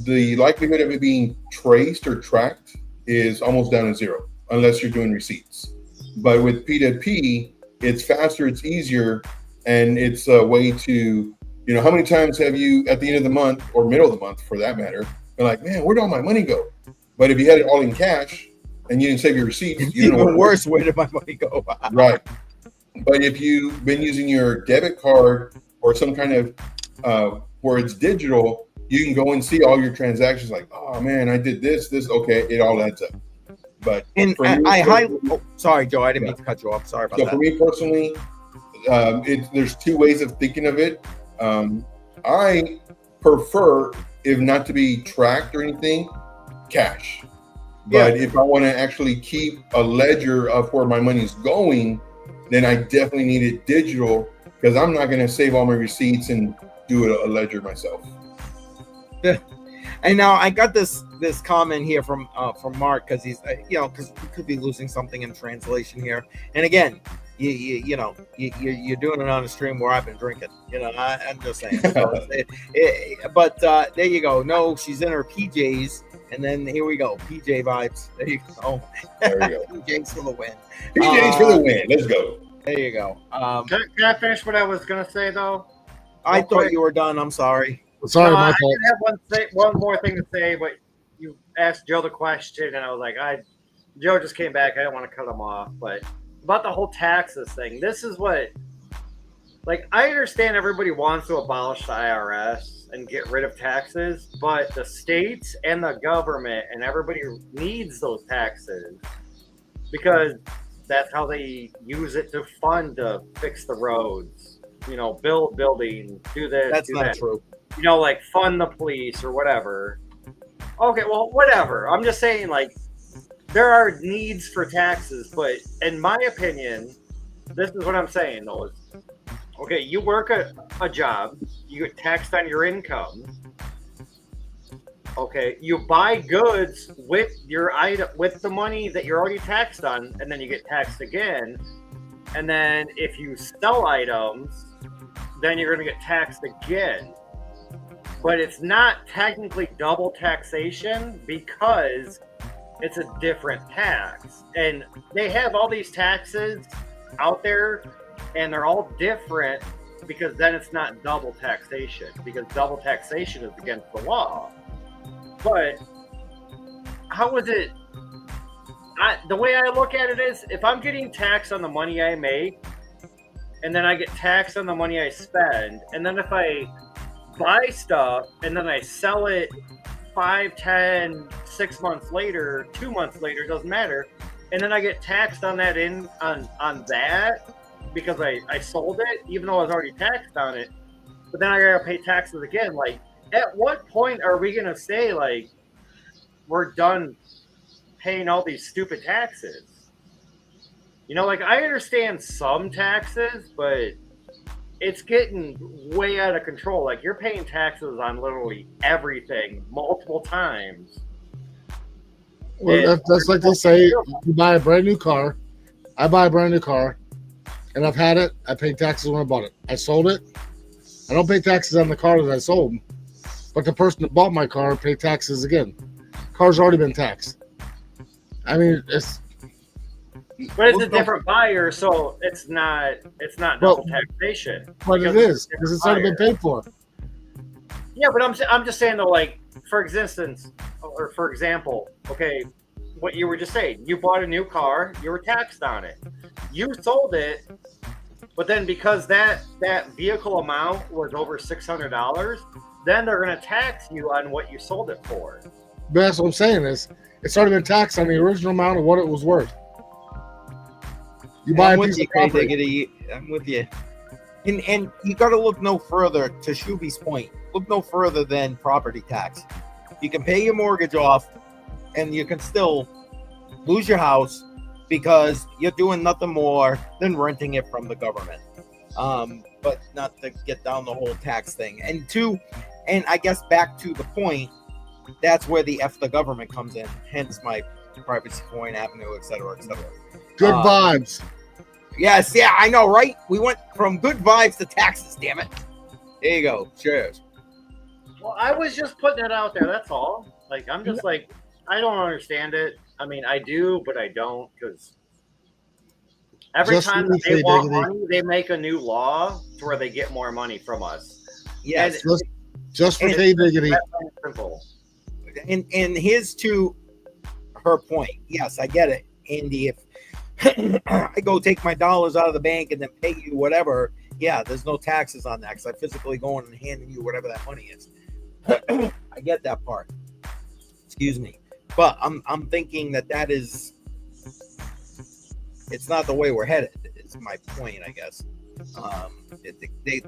the likelihood of it being traced or tracked is almost down to zero unless you're doing receipts. But with P2P, it's faster, it's easier, and it's a way to, how many times have you at the end of the month or middle of the month for that matter, been like, man, where'd all my money go? But if you had it all in cash and you didn't save your receipts, you even worse, where did my money go? Right. But if you've been using your debit card or some kind of where it's digital, you can go and see all your transactions like, oh man, I did this, okay, it all adds up. But sorry, Joe, I didn't mean to cut you off. Sorry about that. So for me personally, there's two ways of thinking of it. I prefer, if not to be tracked or anything, cash. But if I want to actually keep a ledger of where my money is going, then I definitely need it digital because I'm not going to save all my receipts and do a ledger myself. And now I got this comment here from Mark because he's because we could be losing something in translation here. And again, you're doing it on a stream where I've been drinking. I'm just saying. So but there you go. No, she's in her PJs, and then here we go. PJ vibes. There you go. There you go. PJs for the win. PJs for the win. Let's go. There you go. Can I finish what I was gonna say though? I thought you were done. I'm sorry. Sorry, no, my I fault. did have one more thing to say, but you asked Joe the question, and I was like, Joe just came back. I didn't want to cut him off, but about the whole taxes thing. This is what, I understand everybody wants to abolish the IRS and get rid of taxes, but the states and the government and everybody needs those taxes because that's how they use it to fund to fix the roads, build buildings, do this. That's not true. Fund the police or whatever. Okay, well, whatever. I'm just saying, there are needs for taxes, but in my opinion, this is what I'm saying, though. Is, okay, you work a job, you get taxed on your income. Okay, you buy goods with your item, with the money that you're already taxed on, and then you get taxed again. And then if you sell items, then you're going to get taxed again. But it's not technically double taxation because it's a different tax. And they have all these taxes out there, and they're all different because then it's not double taxation, because double taxation is against the law. But how is it? The way I look at it is, if I'm getting taxed on the money I make, and then I get taxed on the money I spend, and then if I buy stuff and then I sell it 5, 10, 6 months later, 2 months later, doesn't matter, and then I get taxed on that on that because I sold it, even though I was already taxed on it, but then I gotta pay taxes again. At what point are we gonna say we're done paying all these stupid taxes? I understand some taxes, but it's getting way out of control. Like you're paying taxes on literally everything multiple times. Well, that's like they say, you buy a brand new car. I buy a brand new car, and I've had it. I paid taxes when I bought it. I sold it. I don't pay taxes on the car that I sold, but the person that bought my car paid taxes again. Car's already been taxed. I mean, it's. But it's a different buyer, so it's not double taxation. But it is because it's already been paid for. Yeah, but I'm just saying though, like for example, okay, what you were just saying, you bought a new car, you were taxed on it. You sold it, but then because that vehicle amount was over $600, then they're going to tax you on what you sold it for. But that's what I'm saying is it's already been taxed on the original amount of what it was worth. You buy a piece of property. I'm with you. And you got to look no further, to Shuby's point, look no further than property tax. You can pay your mortgage off and you can still lose your house because you're doing nothing more than renting it from the government. But not to get down the whole tax thing. And I guess back to the point, that's where the F the government comes in. Hence my privacy coin avenue, et cetera, et cetera. Good vibes. Yes, yeah, I know, right? We went from good vibes to taxes, damn it. There you go. Cheers. Well, I was just putting it out there, that's all. Like, I'm just like, I don't understand it. I mean, I do, but I don't, because every time that they want money, they make a new law to where they get more money from us. Yes. Just for K Diggity. Simple. And here's to her point. Yes, I get it, Andy. If I go take my dollars out of the bank and then pay you whatever, yeah, there's no taxes on that because I physically going and handing you whatever that money is. I get that part. Excuse me. But I'm thinking that is, it's not the way we're headed. It's my point, I guess.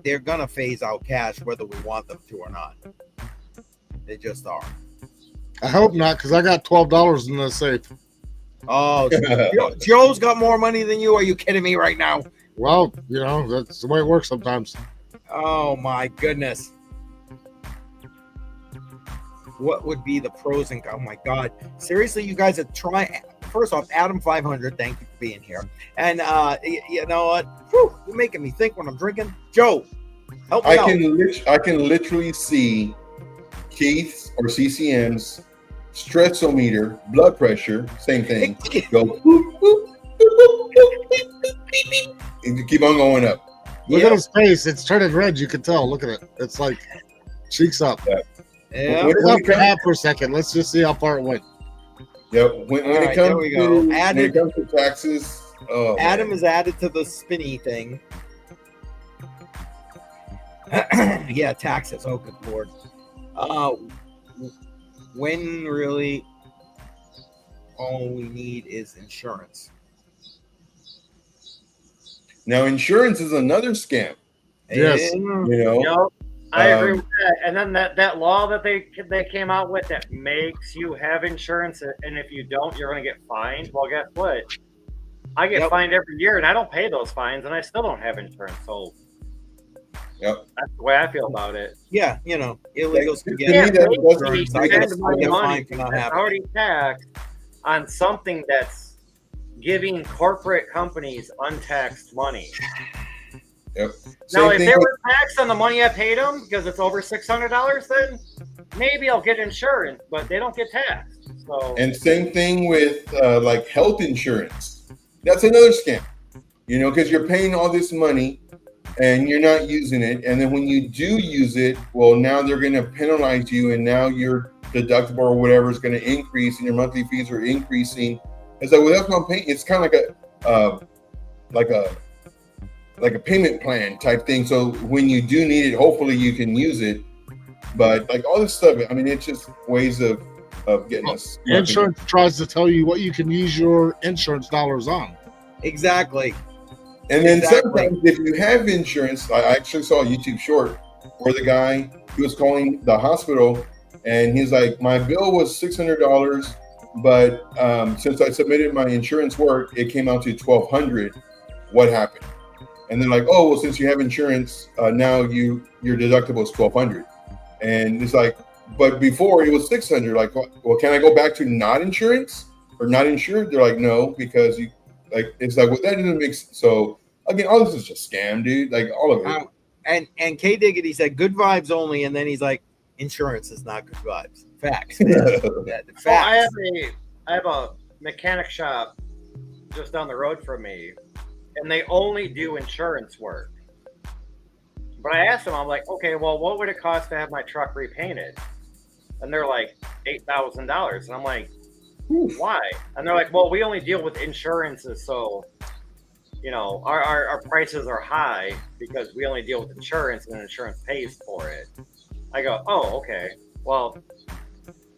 They're gonna phase out cash whether we want them to or not. They just are. I hope not, because I got $12 in the safe. Oh, Joe's got more money than you. Are you kidding me right now? Well, that's the way it works sometimes. Oh my goodness. What would be the pros and oh my god. Seriously, you guys are trying. First off, Adam 500, thank you for being here. And you know what? Whew, you're making me think when I'm drinking. Joe, help me out. I can literally see Keith's or CCM's stressometer, blood pressure, same thing. Go boop, boop, boop, boop, boop, beep, beep, and you keep on going up. Look at his face; it's turning red. You can tell. Look at it; it's like cheeks up. Yeah. Put it up for a second. Let's just see how far it went. Yep. When it comes to taxes, Adam is added to the spinny thing. Yeah, taxes. Oh, good lord. When really all we need is insurance. Now, insurance is another scam. Yes. I agree with that. And then that law that they came out with that makes you have insurance, and if you don't, you're going to get fined. Well, guess what? I get fined every year, and I don't pay those fines, and I still don't have insurance. So that's the way I feel about it. Yeah, illegals can get insurance. I get money already taxed on something that's giving corporate companies untaxed money. Yep. Now, if they were taxed on the money I paid them because it's over $600, then maybe I'll get insurance, but they don't get taxed. So. And same thing with like health insurance. That's another scam, because you're paying all this money and you're not using it. And then when you do use it, well, now they're going to penalize you, and now your deductible or whatever is going to increase, and your monthly fees are increasing. It's like, well, that's what I'm paying. It's kind of like a payment plan type thing. So when you do need it, hopefully you can use it. But like all this stuff, I mean, it's just ways of getting us. Insurance tries to tell you what you can use your insurance dollars on. Exactly. And then sometimes if you have insurance, I actually saw a YouTube short where the guy, he was calling the hospital and he's like, my bill was $600, but since I submitted my insurance work, it came out to $1,200. What happened? and they're like, oh, well, since you have insurance, now your deductible is $1,200, and it's like, but before it was $600. Like, well, can I go back to not insurance or not insured? They're like, no, because you like it's like well, that doesn't make sense. So again, all this is just scam, dude. Like all of it. And K Diggity said good vibes only, and then he's like, insurance is not good vibes. Facts. Facts. Well, I have a mechanic shop just down the road from me, and they only do insurance work. But I asked them, I'm like, okay, well, what would it cost to have my truck repainted? And they're like, $8,000. And I'm like, why? And they're like, well, we only deal with insurances, so you know, our prices are high because we only deal with insurance and insurance pays for it. I go, oh, okay. Well,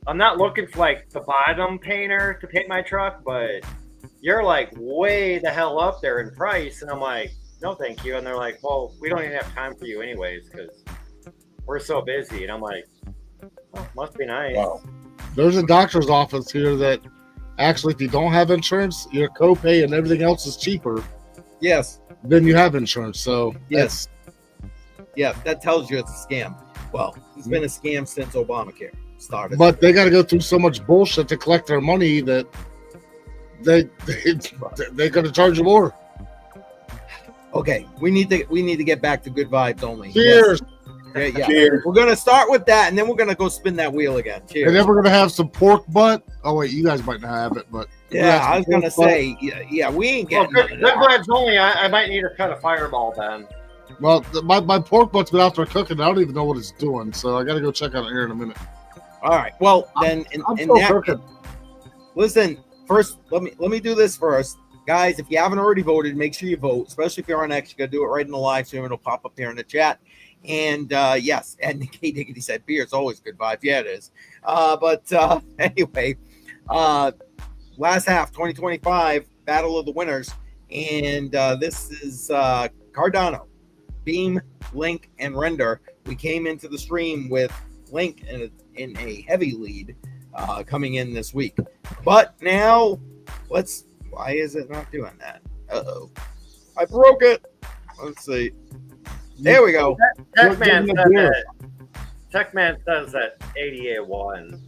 I'm not looking for like the bottom painter to paint my truck, but you're like way the hell up there in price. And I'm like, no, thank you. And they're like, well, we don't even have time for you anyways because we're so busy. And I'm like, oh, must be nice. Wow. There's a doctor's office here that actually, if you don't have insurance, your copay and everything else is cheaper. Yes. Then you have insurance. So yes. Yeah, that tells you it's a scam. Well, it's been a scam since Obamacare started. But they got to go through so much bullshit to collect their money that they're going to charge you more. Okay, we need to get back to good vibes only. Cheers. Yes. Yeah. Cheers. We're gonna start with that, and then we're gonna go spin that wheel again. Cheers. And then we're gonna have some pork butt. Oh wait, you guys might not have it, but yeah, I was gonna say, yeah, we ain't getting. Well, good vibes only. I might need to cut a fireball then. Well, my pork butt's been out there cooking. I don't even know what it's doing, so I got to go check on it here in a minute. All right. Well, then I'm in still that, cooking. Listen, first let me do this first, guys. If you haven't already voted, make sure you vote. Especially if you're on X, you gotta do it right in the live stream. It'll pop up here in the chat. And yes, and K Diggity said beer is always good vibes. Yeah, it is. But anyway, last half 2025 battle of the winners, and this is Cardano, Beam, Link, and Render. We came into the stream with Link in a heavy lead coming in this week, but now why is it not doing that? I broke it. Let's see. There we go. Techman says that ADA won,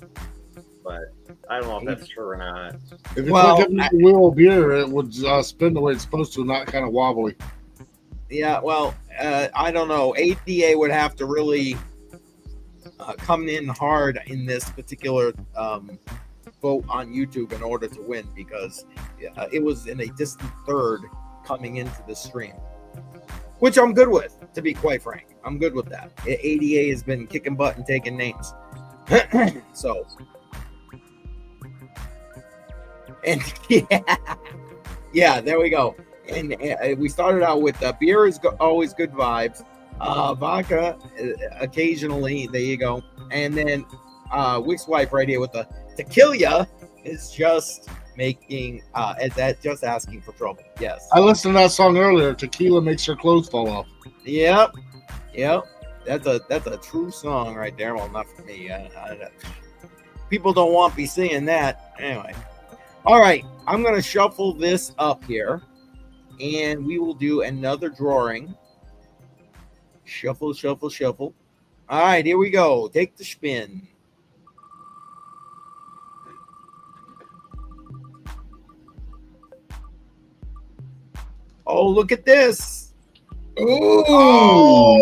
but I don't know if that's true or not. If you put the wheel of beer, it would spin the way it's supposed to, not kind of wobbly. Yeah, well, I don't know. ADA would have to really come in hard in this particular vote on YouTube in order to win, because it was in a distant third coming into the stream, which I'm good with, to be quite frank. I'm good with that. ADA has been kicking butt and taking names. So, and yeah, there we go. And we started out with beer is always good vibes. Vodka, occasionally, there you go. And then Wick's wife right here with the tequila is just making is that just asking for trouble. Yes, I listened to that song earlier. Tequila makes your clothes fall off. Yep. That's a true song right there. Well, not for me. People don't want me singing that anyway. All right, I'm gonna shuffle this up here, and we will do another drawing. Shuffle. All right, here we go. Take the spin. Oh, look at this. Oh,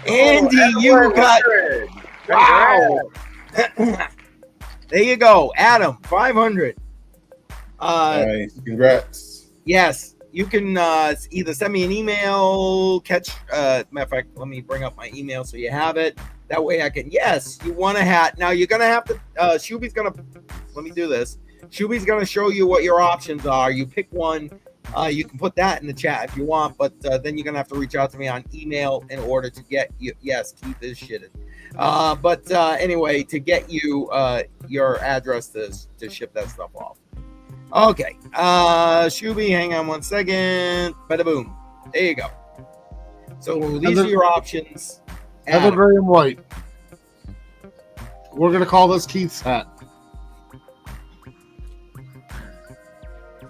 Andy, you got. Wow. There you go. Adam, 500. Nice. Congrats. Yes. You can either send me an email, matter of fact, let me bring up my email so you have it. That way I can, yes, you want a hat. Now you're going to have to, Shuby's going to, let me do this. Shuby's going to show you what your options are. You pick one. You can put that in the chat if you want, but then you're going to have to reach out to me on email in order to get you, yes, keep this shit. But anyway, to get you your address to ship that stuff off. Okay, Shuby, hang on one second. Bada boom. There you go. So these are your options. Evergreen white. We're gonna call this Keith's hat.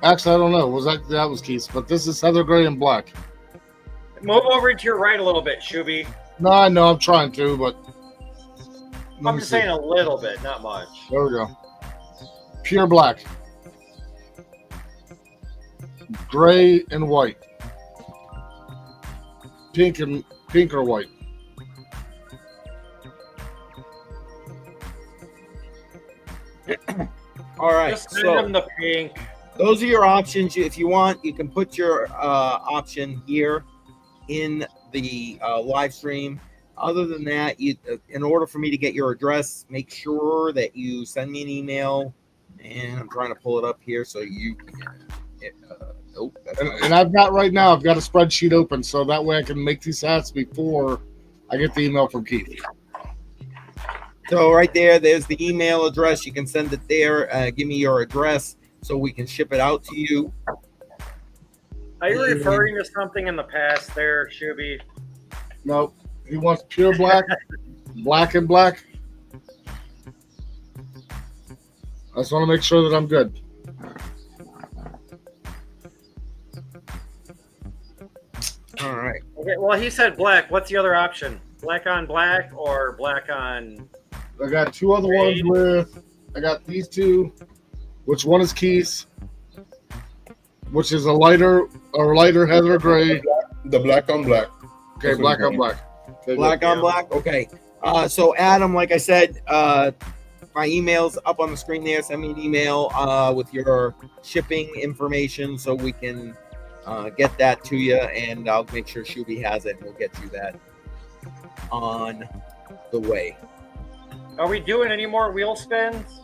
Actually, I don't know. That was Keith's, but this is Heather Gray and Black. Move over to your right a little bit, Shuby. No, I know I'm trying to, but I'm just saying a little bit, not much. There we go. Pure black. Gray and white. Pink or white. All right. Just send So them the pink. those are your options. If you want, you can put your option here in the live stream. Other than that, in order for me to get your address, make sure that you send me an email. And I'm trying to pull it up here so you can. And I've got a spreadsheet open, so that way I can make these hats before I get the email from Keith. So right there's the email address. You can send it there. Give me your address so we can ship it out to you. Are you referring to something in the past there, Shuby? No, he wants pure black, black and black. I just want to make sure that I'm good. All right. Okay, well, he said black. What's the other option? Black on black or black on... I got two other ones I got these two, which one is Keith's, which is a lighter Heather Gray. The black on black. Okay, black on black. Okay, Black on black. Okay. So Adam, like I said, my email's up on the screen there. Send me an email with your shipping information so we can get that to you, and I'll make sure Shuby has it, and we'll get you that on the way. Are we doing any more wheel spins?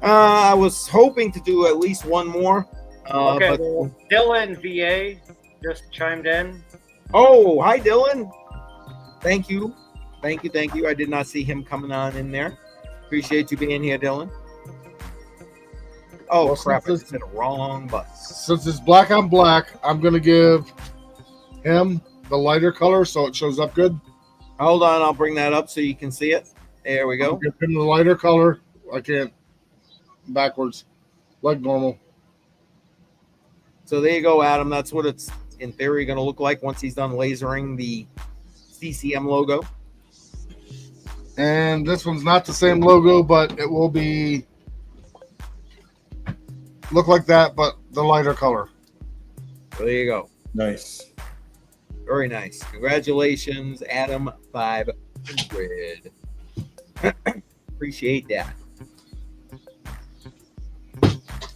I was hoping to do at least one more. Okay, but... well, Dylan VA just chimed in. Oh, hi, Dylan. Thank you. I did not see him coming on in there. Appreciate you being here, Dylan. Oh, well, crap. I just hit a wrong button. Since it's black on black, I'm going to give him the lighter color so it shows up good. Hold on. I'll bring that up so you can see it. There we go. Give him the lighter color. I can't. Backwards. Like normal. So there you go, Adam. That's what it's in theory going to look like once he's done lasering the CCM logo. And this one's not the same logo, but it will be look like that, but the lighter color. So there you go. Nice. Very nice. Congratulations, Adam 500. Appreciate that.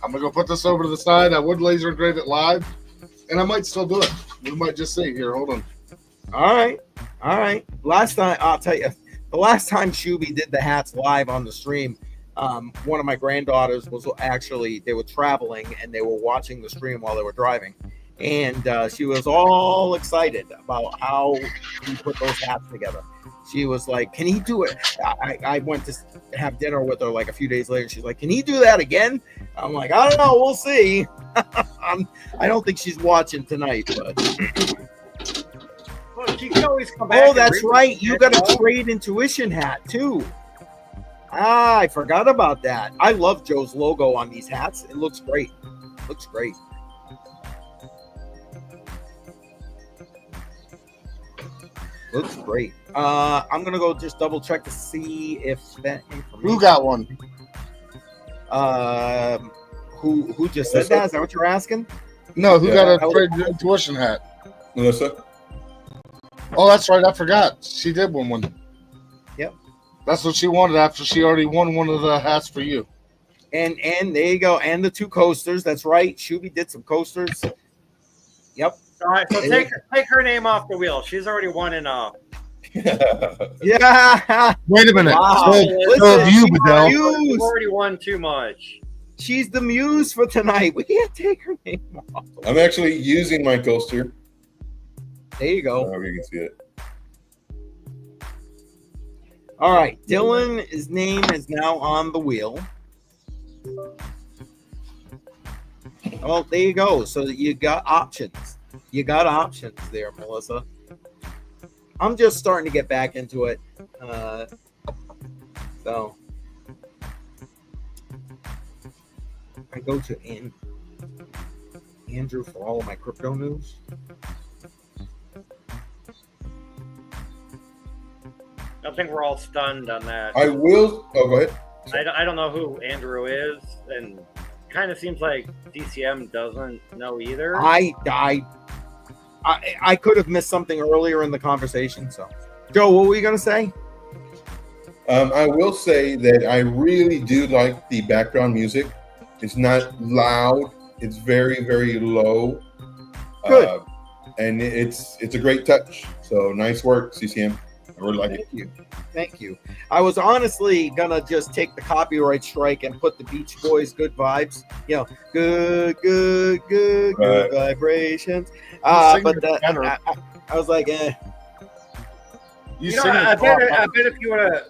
I'm gonna go put this over to the side. I would laser engrave it live, and I might still do it. We might just see here. Hold on. All right. Last time, I'll tell you, the last time Shuby did the hats live on the stream, one of my granddaughters was they were traveling and they were watching the stream while they were driving. And she was all excited about how he put those hats together. She was like, can he do it? I went to have dinner with her like a few days later. She's like, can he do that again? I'm like, I don't know. We'll see. I don't think she's watching tonight, but... Well, she can always come back. Oh, that's right. You got a Trade Intuition hat, too. I forgot about that. I love Joe's logo on these hats. It looks great. Looks great. I'm gonna go just double check to see if that information. Who got one? Who just said that? Is that what you're asking? No, who got a Trade Intuition hat? Melissa? Oh, that's right. I forgot. She did win one. Yep. That's what she wanted after she already won one of the hats for you. And there you go. And the two coasters. That's right. Shuby did some coasters. Yep. All right, so take her name off the wheel. She's already won in Yeah. Wait a minute. Wow. You've already won too much. She's the muse for tonight. We can't take her name off. I'm actually using my coaster. There you go. However you can see it. All right. Dylan's name is now on the wheel. Well, there you go. So you got options. You got options there, Melissa. I'm just starting to get back into it. So I go to in. Andrew for all of my crypto news. I think we're all stunned on that. I will. Oh, go ahead. I don't know who Andrew is, and kind of seems like DCM doesn't know either. I could have missed something earlier in the conversation. So, Joe, what were you gonna say? I will say that I really do like the background music. It's not loud. It's very, very low. Good. And it's a great touch. So nice work, CCM. I really like it. Thank you. I was honestly gonna just take the copyright strike and put the Beach Boys "Good Vibes." You know, good vibrations. But I was like, eh. I bet if you would have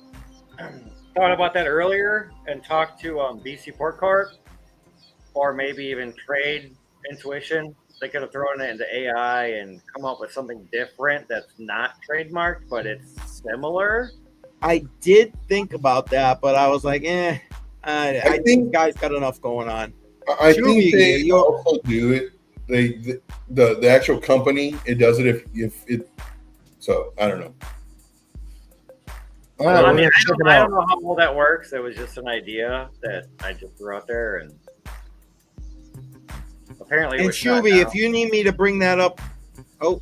thought about that earlier and talked to BC Port Corp, or maybe even Trade Intuition, they could have thrown it into AI and come up with something different that's not trademarked, but it's similar. I did think about that, but I was like, I think guys got enough going on. I think they also do it. The actual company, it does it if it. So I don't know. I mean, I don't know how well that works. It was just an idea that I just threw out there, and apparently. And Shuby, if you need me to bring that up,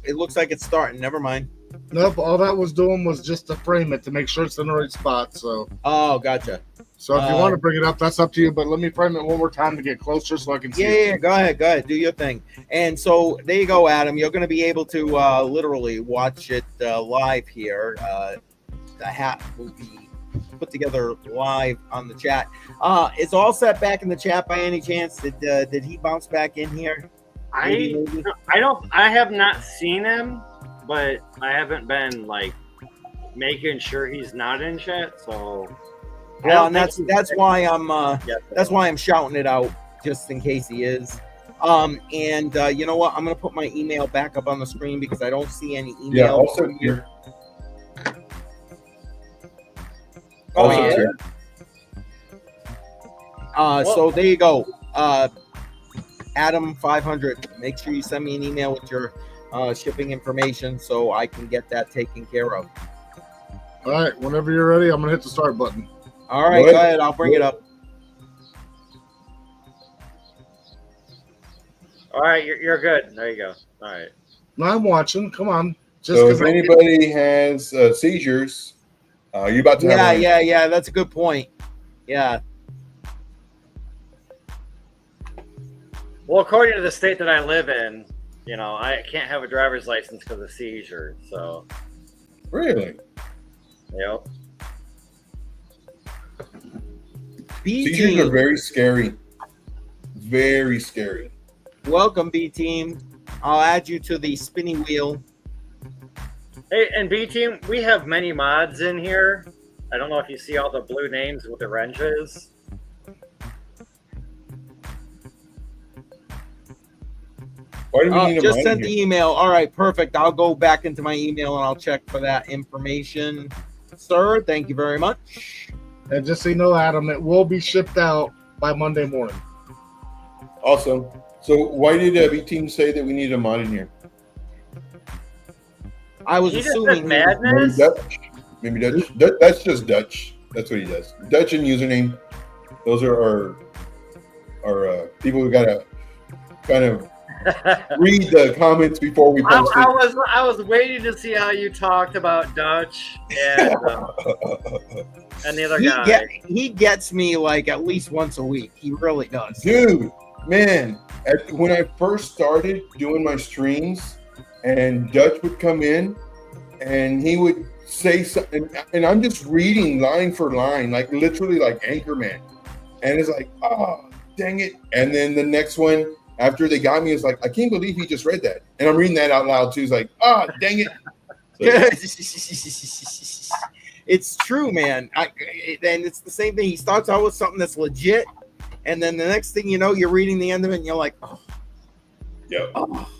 it looks like it's starting. Never mind. Nope. All that was doing was just to frame it to make sure it's in the right spot. So. Oh, gotcha. So if you want to bring it up, that's up to you. But let me frame it one more time to get closer so I can see. Yeah, go ahead, do your thing. And so there you go, Adam. You're going to be able to literally watch it live here. The hat will be put together live on the chat. Is all set back in the chat by any chance? Did he bounce back in here? I have not seen him, but I haven't been like making sure he's not in chat. So well, and that's why I'm shouting it out just in case he is. And you know what? I'm gonna put my email back up on the screen because I don't see any email. Yeah, also here. So there you go. Adam 500. Make sure you send me an email with your shipping information so I can get that taken care of. All right. Whenever you're ready, I'm gonna hit the start button. All right, go ahead. I'll bring it up. All right, you're good. There you go. All right. No, I'm watching. Come on. So if anybody has seizures, you're about to have yeah. That's a good point. Yeah. Well, according to the state that I live in, I can't have a driver's license because of seizure. So. Really? Yep. Seizures are very scary. Very scary. Welcome, B team. I'll add you to the spinning wheel. Hey, and B team, we have many mods in here. I don't know if you see all the blue names with the wrenches. Why do we need just send the email. All right, perfect. I'll go back into my email and I'll check for that information. Sir, thank you very much. And just so you know, Adam, it will be shipped out by Monday morning. Awesome. So why did B Team say that we need a mod in here? I was assuming madness. Maybe Dutch. That's just Dutch. That's what he does. Dutch and username. Those are our people who gotta kind of read the comments before we post it. I was waiting to see how you talked about Dutch and the other guy. He gets me like at least once a week. He really does. Dude, man, when I first started doing my streams and Dutch would come in and he would say something and I'm just reading line for line, like literally like Anchorman. And it's like, oh, dang it. And then the next one, after they got me, it's like, I can't believe he just read that. And I'm reading that out loud too. It's like, oh, dang it. So, it's true, man. And it's the same thing. He starts out with something that's legit. And then the next thing you know, you're reading the end of it and you're like, oh. Yep. Oh.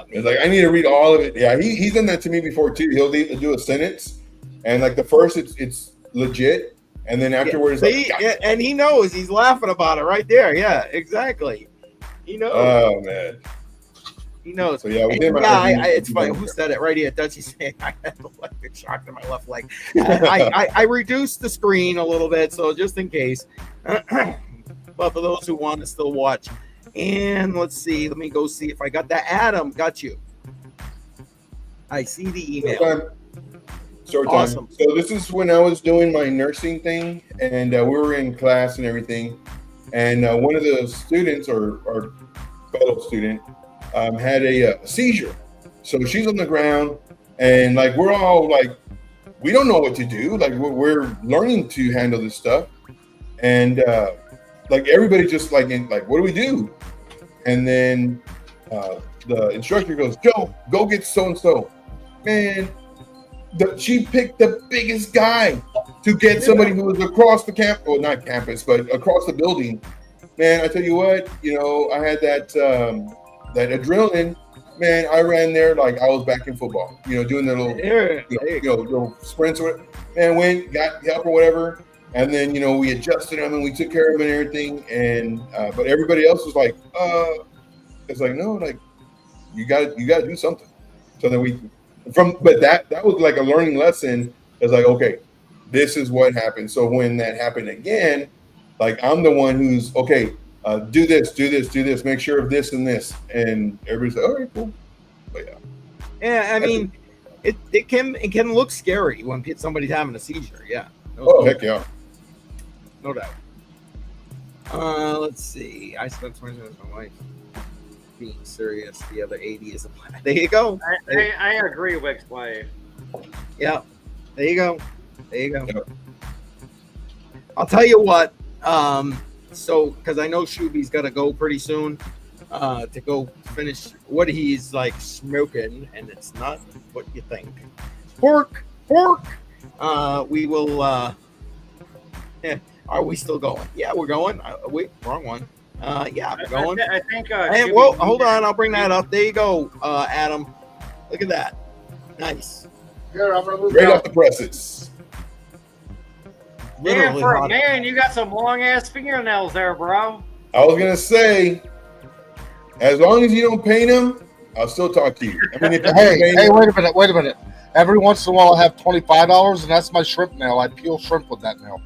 It's like, I need to read all of it. Yeah, he's done that to me before too. He'll do a sentence. And like the first, it's legit. And then afterwards, and he knows he's laughing about it right there. Yeah, exactly. He knows. Oh man. He knows. So yeah, we And did my yeah, IV. it's funny. Who said it right here? Dutchie saying I had the electric shock to my left leg. I reduced the screen a little bit, so just in case. But for those who want to still watch, and let's see. Let me go see if I got that. Adam, got you. I see the email. Short time. Awesome. So this is when I was doing my nursing thing, and we were in class and everything. And one of the students, or fellow student, had a seizure. So she's on the ground, and like we're all like, we don't know what to do. Like we're learning to handle this stuff, and like everybody just like what do we do? And then the instructor goes, Joe, go get so and so. Man, she picked the biggest guy to get somebody who was across the campus, well, not campus, but across the building. Man, I tell you what, I had that adrenaline. Man, I ran there like I was back in football, doing the little, little sprints. And went, got help or whatever. And then, we adjusted them and we took care of them and everything. And, but everybody else was like, it's like, no, like you got to do something. So then but that was like a learning lesson. It's like, okay, this is what happened. So when that happened again, like I'm the one who's okay, do this, make sure of this and this. And everybody's like, all right, cool. But yeah. Yeah, I mean, it can look scary when somebody's having a seizure. Yeah. Heck yeah. No doubt. Let's see. I spent 20 minutes with my wife. Being serious, the other 80 is a plan. There you go. I agree with wife. Yeah. There you go. Yep. I'll tell you what. So because I know Shuby's got to go pretty soon to go finish what he's like smoking, and it's not what you think. Pork. We will. Yeah. Are we still going? Yeah, we're going. Wait, wrong one. Yeah, we're going. I think. Well, hold on. I'll bring that up. There you go, Adam. Look at that. Nice. Here, I'm gonna move Right off the presses. Damn, for a man, you got some long ass fingernails there, bro. I was gonna say, as long as you don't paint them, I'll still talk to you. I mean, hey, wait a minute. Every once in a while, I have $25, and that's my shrimp nail. I peel shrimp with that nail.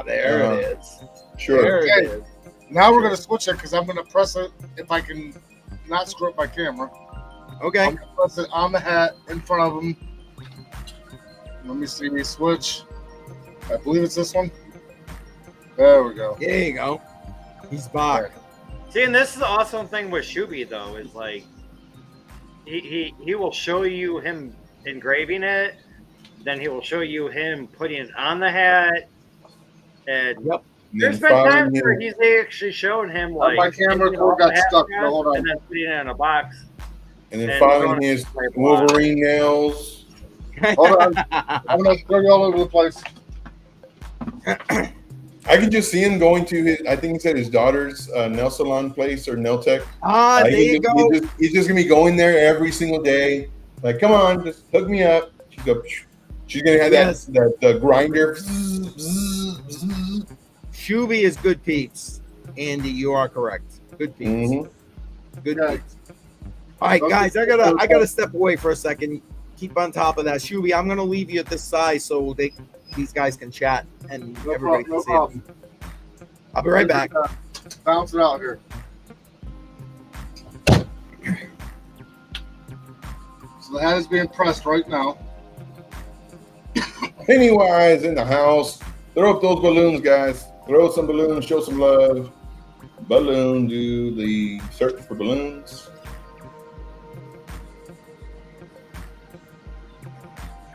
There it is. Sure. There it is. Now we're gonna switch it because I'm gonna press it if I can not screw up my camera. Okay. I'm gonna press it on the hat in front of him. Let me see me switch. I believe it's this one. There we go. There you go. He's back. See, and this is the awesome thing with Shuby though, is like he will show you him engraving it, then he will show you him putting it on the hat, and yep. There's been times where he's actually shown him like my camera cord got stuck. Hold on. And then putting it in a box. And then filing his Wolverine nails. Hold on. I'm gonna throw you all over the place. I can just see him going to his, I think he said his daughter's nail salon place or nail tech. There you go. He's just gonna be going there every single day. Like, come on, just hook me up. She's gonna have that grinder. Shuby is good peeps. Andy, you are correct. Good peeps. Mm-hmm. Good peeps. All right, guys, I gotta step away for a second. Keep on top of that. Shuby, I'm gonna leave you at this size so these guys can chat and everybody can see it. I'll be right back. Bounce it out here. So the hat is being pressed right now. Pennywise in the house. Throw up those balloons, guys. Throw some balloons, show some love. Balloon, do the search for balloons.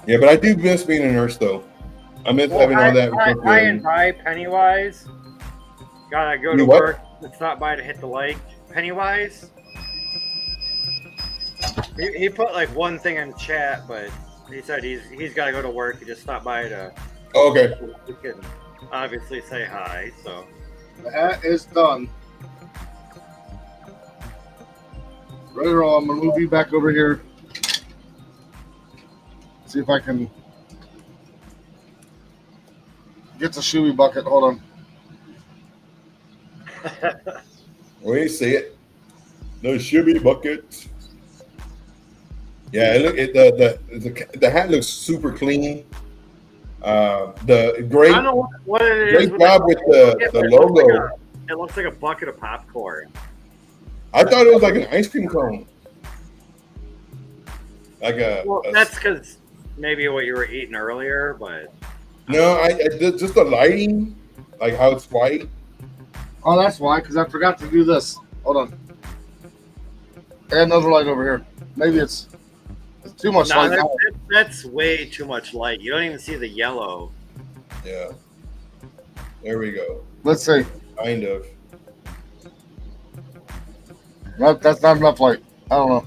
Yeah, but I do miss being a nurse, though. I miss having all that. Hi and bye, Pennywise. Gotta go to work. Let's not by to hit the like. Pennywise. He put like one thing in chat, but he said he's got to go to work. He just stopped by to. Oh, okay. We can obviously say hi. So the hat is done. Right, I'm gonna move you back over here. See if I can get the Shuby bucket. Hold on. We see it. The shibby bucket. Yeah, the hat looks super clean. The great, I don't know what it is. great job with the logo. It looks like a bucket of popcorn. I thought it was like an ice cream cone. That's because maybe what you were eating earlier, but no, just the lighting, like how it's white. Oh, that's why, because I forgot to do this. Hold on. Add another light over here. Maybe it's too much light. That's way too much light. You don't even see the yellow. Yeah. There we go. Let's see. Kind of. That's not enough light. I don't know.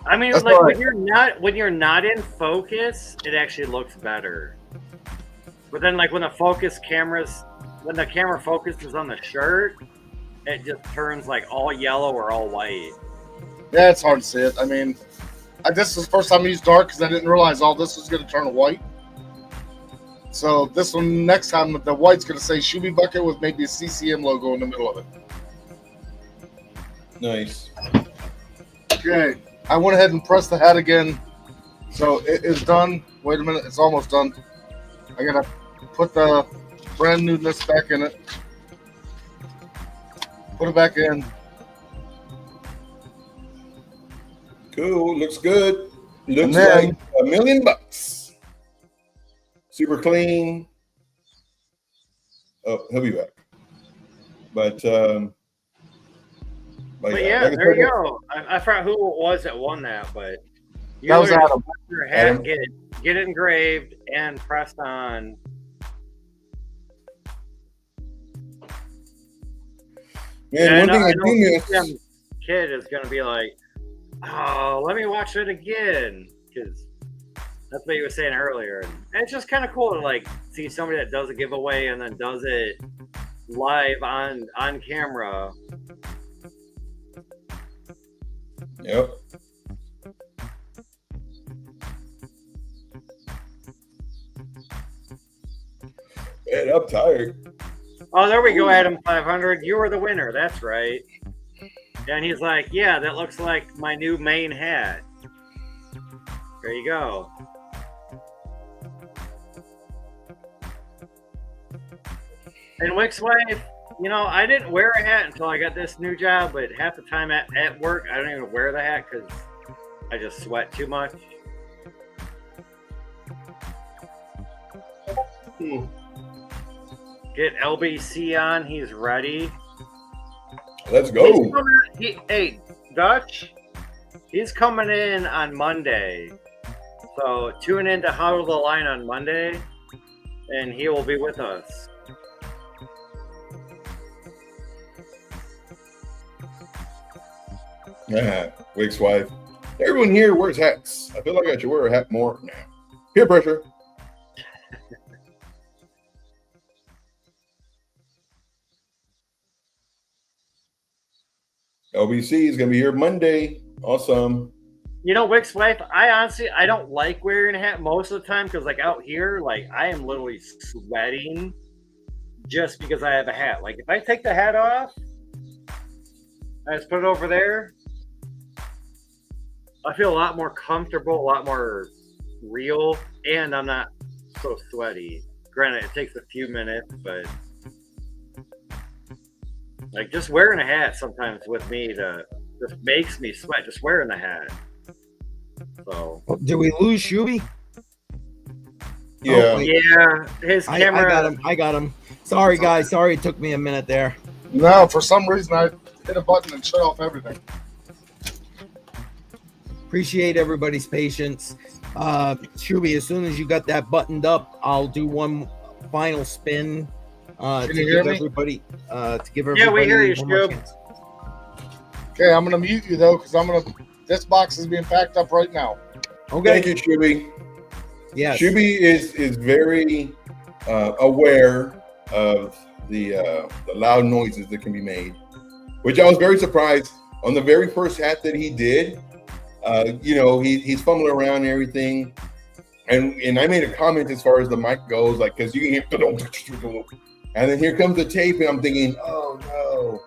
I mean, That's like right. when you're not in focus, it actually looks better. But then, like when the camera focuses on the shirt, it just turns like all yellow or all white. Yeah, it's hard to see it. I mean, this is the first time I used dark because I didn't realize all this was going to turn white. So this one, next time, the white's going to say Shuby Bucket with maybe a CCM logo in the middle of it. Nice. Okay. I went ahead and pressed the hat again. So it is done. Wait a minute. It's almost done. I got to put the brand newness back in it. Put it back in. Cool. Looks good. Looks then, like $1 million. Super clean. Oh, he'll be back. But yeah, like there you go. I forgot who it was that won that, but you that was Adam. Your hat, get it engraved and pressed on. Man, one thing I do miss. Kid is gonna be like, oh, let me watch it again, because that's what you were saying earlier. And it's just kind of cool to like see somebody that does a giveaway and then does it live on camera. Yep. Man, I'm tired. Oh, there we go, Adam 500. You were the winner. That's right. And he's like, yeah, that looks like my new main hat. There you go. And Wick's wife, I didn't wear a hat until I got this new job, but half the time at work, I don't even wear the hat because I just sweat too much. Get LBC on. He's ready. Let's go. Hey, Dutch, he's coming in on Monday. So tune in to Hodl the Line on Monday, and he will be with us. Yeah, Wick's wife. Everyone here wears hats. I feel like I should wear a hat more now. Peer pressure. LBC is going to be here Monday. Awesome. Wick's wife, I don't like wearing a hat most of the time because, like, out here, like, I am literally sweating just because I have a hat. Like, if I take the hat off, I just put it over there, I feel a lot more comfortable, a lot more real, and I'm not so sweaty. Granted, it takes a few minutes, but like just wearing a hat sometimes with me just makes me sweat. Just wearing the hat. So did we lose Shuby? Yeah. Yeah. His camera. I got him. Sorry, guys. Sorry it took me a minute there. No, for some reason I hit a button and shut off everything. Appreciate everybody's patience. Shuby, as soon as you got that buttoned up, I'll do one final spin to give everybody. Yeah, we hear you, Shub. Okay, I'm gonna mute you though, because this box is being packed up right now. Okay. Thank you, Shuby. Yeah. Shuby is very aware of the loud noises that can be made, which I was very surprised on the very first hat that he did. He's fumbling around and everything, and I made a comment as far as the mic goes, like because you can hear And then here comes the tape, and I'm thinking, oh no.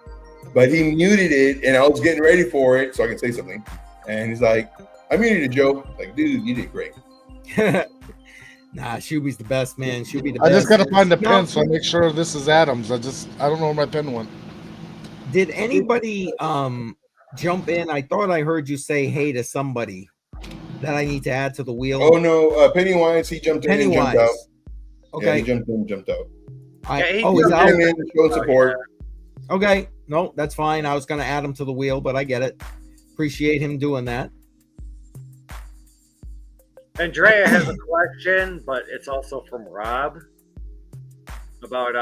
But he muted it, and I was getting ready for it so I can say something. And he's like, I muted it, Joe. Like, dude, you did great. Nah, Shuby's the best, man. Shuby the best. I just gotta find the Now, pen so I make sure this is Adams. I don't know where my pen went. did anybody jump in? I thought I heard you say hey to somebody that I need to add to the wheel. Oh no, Pennywise, he jumped in and jumped out. Okay. Yeah, he jumped in and jumped out. He's out. Came in, showing support. Okay, no, that's fine. I was gonna add him to the wheel, but I get it. Appreciate him doing that. Andrea has a question, but it's also from Rob about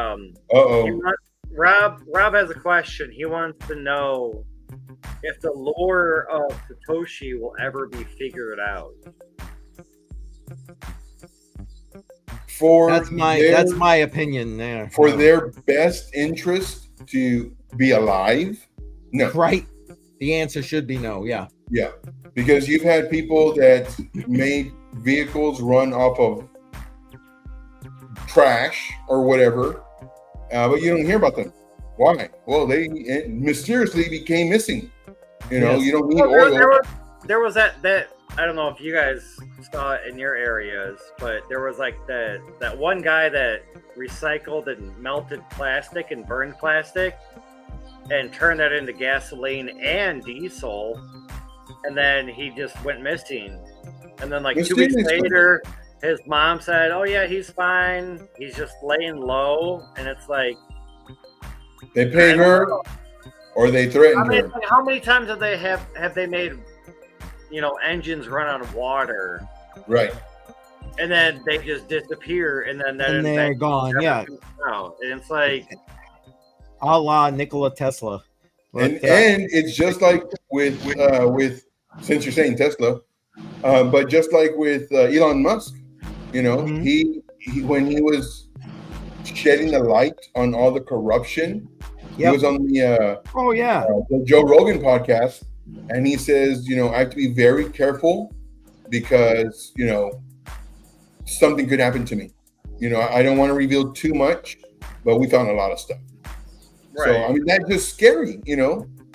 Rob has a question. He wants to know if the lore of Satoshi will ever be figured out. That's my opinion there. For their best interest to be alive, no. Right. The answer should be no. Yeah. Yeah, because you've had people that made vehicles run off of trash or whatever, but you don't hear about them. Why? Well, they mysteriously became missing. You know, you don't need oil. There was that I don't know if you guys saw it in your areas, but there was like that one guy that recycled and melted plastic and burned plastic and turned that into gasoline and diesel, and then he just went missing. And then like 2 weeks later, his mom said, "Oh yeah, he's fine. He's just laying low." And it's like they paid her, or they threatened her. How many times have they made, engines run on water? Right. And then they just disappear, and then they're gone. Yeah. Out. And it's like, a la Nikola Tesla. And it's just like with since you're saying Tesla, but just like with Elon Musk, he when he was shedding the light on all the corruption, he was on the Joe Rogan podcast, and he says, I have to be very careful because something could happen to me. I don't want to reveal too much, but we found a lot of stuff. Right. So I mean, that's just scary.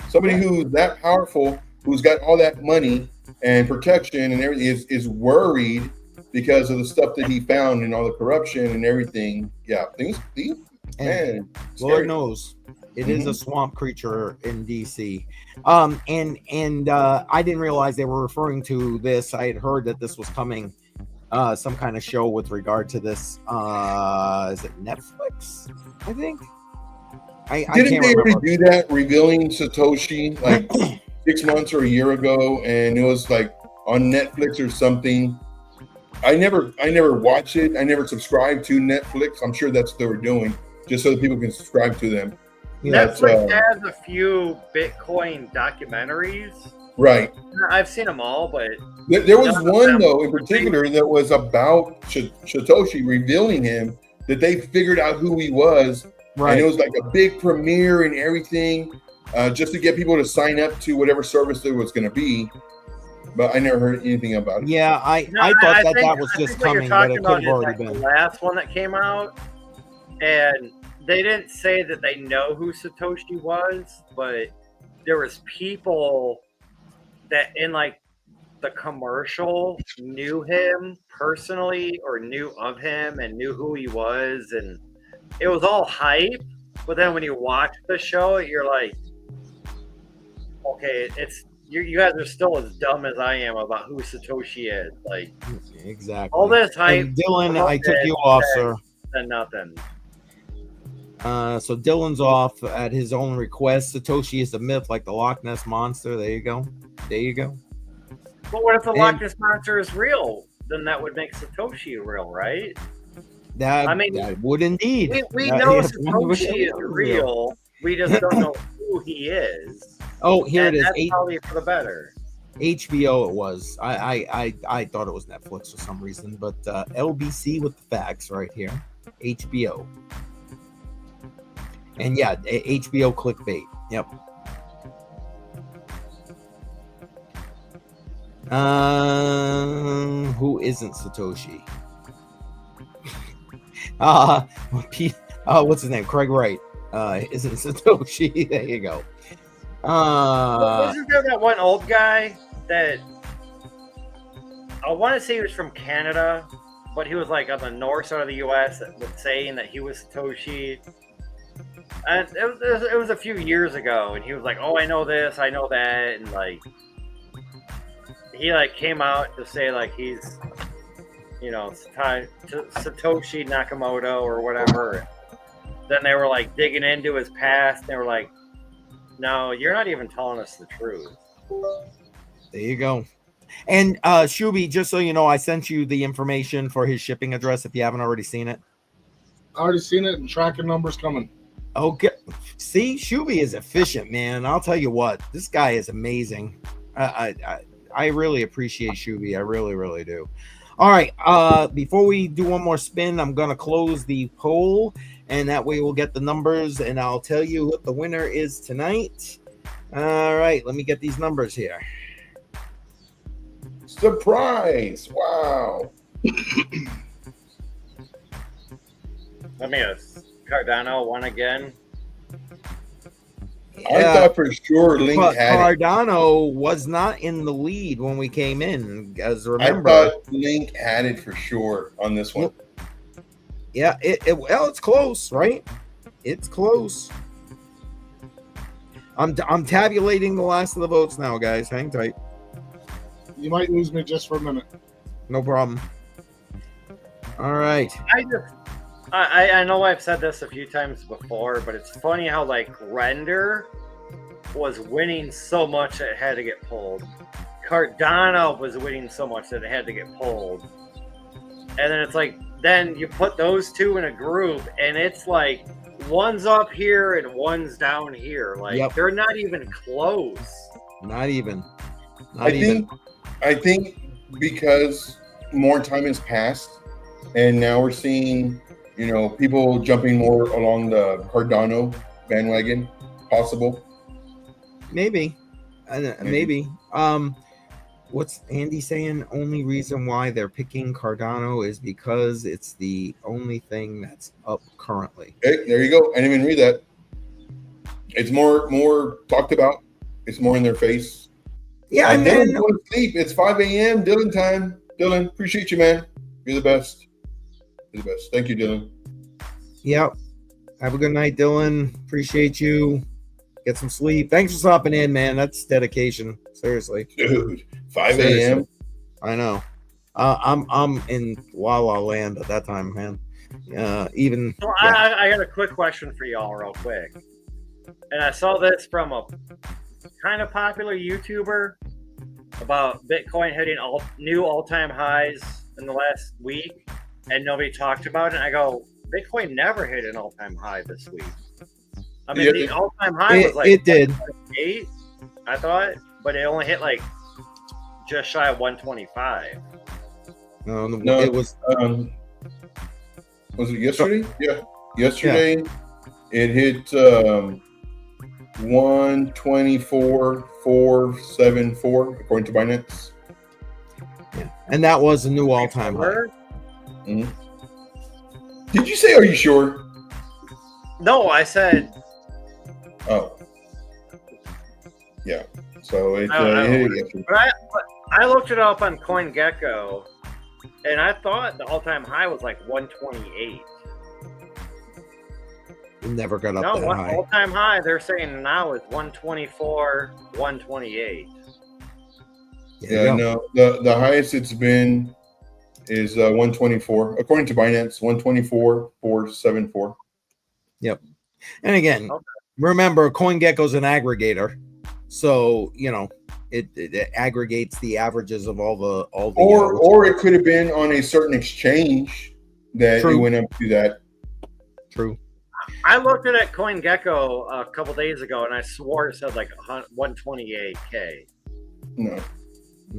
Somebody who's that powerful, who's got all that money and protection and everything, is worried because of the stuff that he found and all the corruption and everything. Yeah, things. Man, Lord knows it is a swamp creature in DC. And I didn't realize they were referring to this. I had heard that this was coming, some kind of show with regard to this. Is it Netflix? I think. Didn't they already do that, revealing Satoshi like 6 months or a year ago, and it was like on Netflix or something? I never watched it. I never subscribed to Netflix. I'm sure that's what they were doing, just so that people can subscribe to them. Netflix has a few Bitcoin documentaries. Right. I've seen them all, but there was one though in particular that was about Satoshi, revealing him, that they figured out who he was. Right. And it was like a big premiere and everything, just to get people to sign up to whatever service there was going to be. But I never heard anything about it. Yeah, I thought that was just coming, but it could have already been. The last one that came out, and they didn't say that they know who Satoshi was, but there was people that in like the commercial knew him personally or knew of him and knew who he was, and it was all hype. But then when you watch the show, you're like, okay, it's you guys are still as dumb as I am about who Satoshi is. Like, exactly. All this hype. And Dylan, I took you off, sir. And nothing. So Dylan's off at his own request. Satoshi is a myth, like the Loch Ness monster. There you go. But what if the Loch Ness monster is real? Then that would make Satoshi real, right? That would indeed. We know Satoshi is real. We just don't know who he is. Oh, here it is. That's probably for the better. HBO it was. I thought it was Netflix for some reason, but LBC with the facts right here. HBO. And yeah, HBO clickbait. Yep. Who isn't Satoshi? What's his name? Craig Wright. Isn't Satoshi? There you go. Wasn't there that one old guy that I want to say he was from Canada, but he was like on the north side of the U.S. that was saying that he was Satoshi. And it was a few years ago, and he was like, "Oh, I know this, I know that," and like he like came out to say like he's, you know, Satoshi Nakamoto or whatever. Then they were like digging into his past. And they were like, "No, you're not even telling us the truth." There you go. And Shuby, just so you know, I sent you the information for his shipping address if you haven't already seen it. I already seen it, and tracking numbers coming. Okay. See, Shuby is efficient, man. I'll tell you what, this guy is amazing. I really appreciate Shuby. I really, really do. All right. Before we do one more spin, I'm gonna close the poll, and that way we'll get the numbers, and I'll tell you what the winner is tonight. All right, let me get these numbers here. Surprise! Wow. Let me guess. Cardano won again. I thought for sure Link but had Cardano was not in the lead when we came in. As remember, I thought Link had it for sure on this one. Yeah, well, it's close, right? It's close. I'm tabulating the last of the votes now, guys. Hang tight. You might lose me just for a minute. No problem. All right. I know I've said this a few times before, but it's funny how like Render was winning so much that it had to get pulled. Cardano was winning so much that it had to get pulled. And then it's like, then you put those two in a group and it's like one's up here and one's down here. Like they're not even close. Not even. I think because more time has passed and now we're seeing, you know, people jumping more along the Cardano bandwagon, possible. Maybe. Maybe. What's Andy saying? Only reason why they're picking Cardano is because it's the only thing that's up currently. Hey, there you go. I didn't even read that. It's more talked about. It's more in their face. Yeah, I Dylan's mean, going to sleep. It's 5 a.m. Dylan time. Dylan, appreciate you, man. You're the best. You're the best. Thank you, Dylan. Yep. Have a good night, Dylan. Appreciate you. Get some sleep. Thanks for stopping in, man. That's dedication. Seriously. Dude, 5 a.m. I know. I'm in La La Land at that time, man. Even. So I got a quick question for y'all, real quick. And I saw this from a kind of popular YouTuber about Bitcoin hitting new all-time highs in the last week, and nobody talked about it. And I go, Bitcoin never hit an all-time high this week. I mean, the all-time high was like it did 8, I thought, but it only hit like just shy of 125. No, it was. Was it yesterday? Yeah, yesterday it hit 124,474 according to Binance. Yeah. And that was a new all-time high. Mm-hmm. Did you say? Are you sure? No, I said. Oh, yeah. So it but I looked it up on CoinGecko, and I thought the all-time high was like 128. It never got up that high. All-time high. They're saying now is 124, 128. Yeah, no. The highest it's been is 124 according to Binance. 124,474. Yep. And again, remember, CoinGecko's an aggregator, so you know it aggregates the averages of all the. Or it could have been on a certain exchange that it went up to that. True. I looked at CoinGecko a couple days ago, and I swore it said like 128K. No.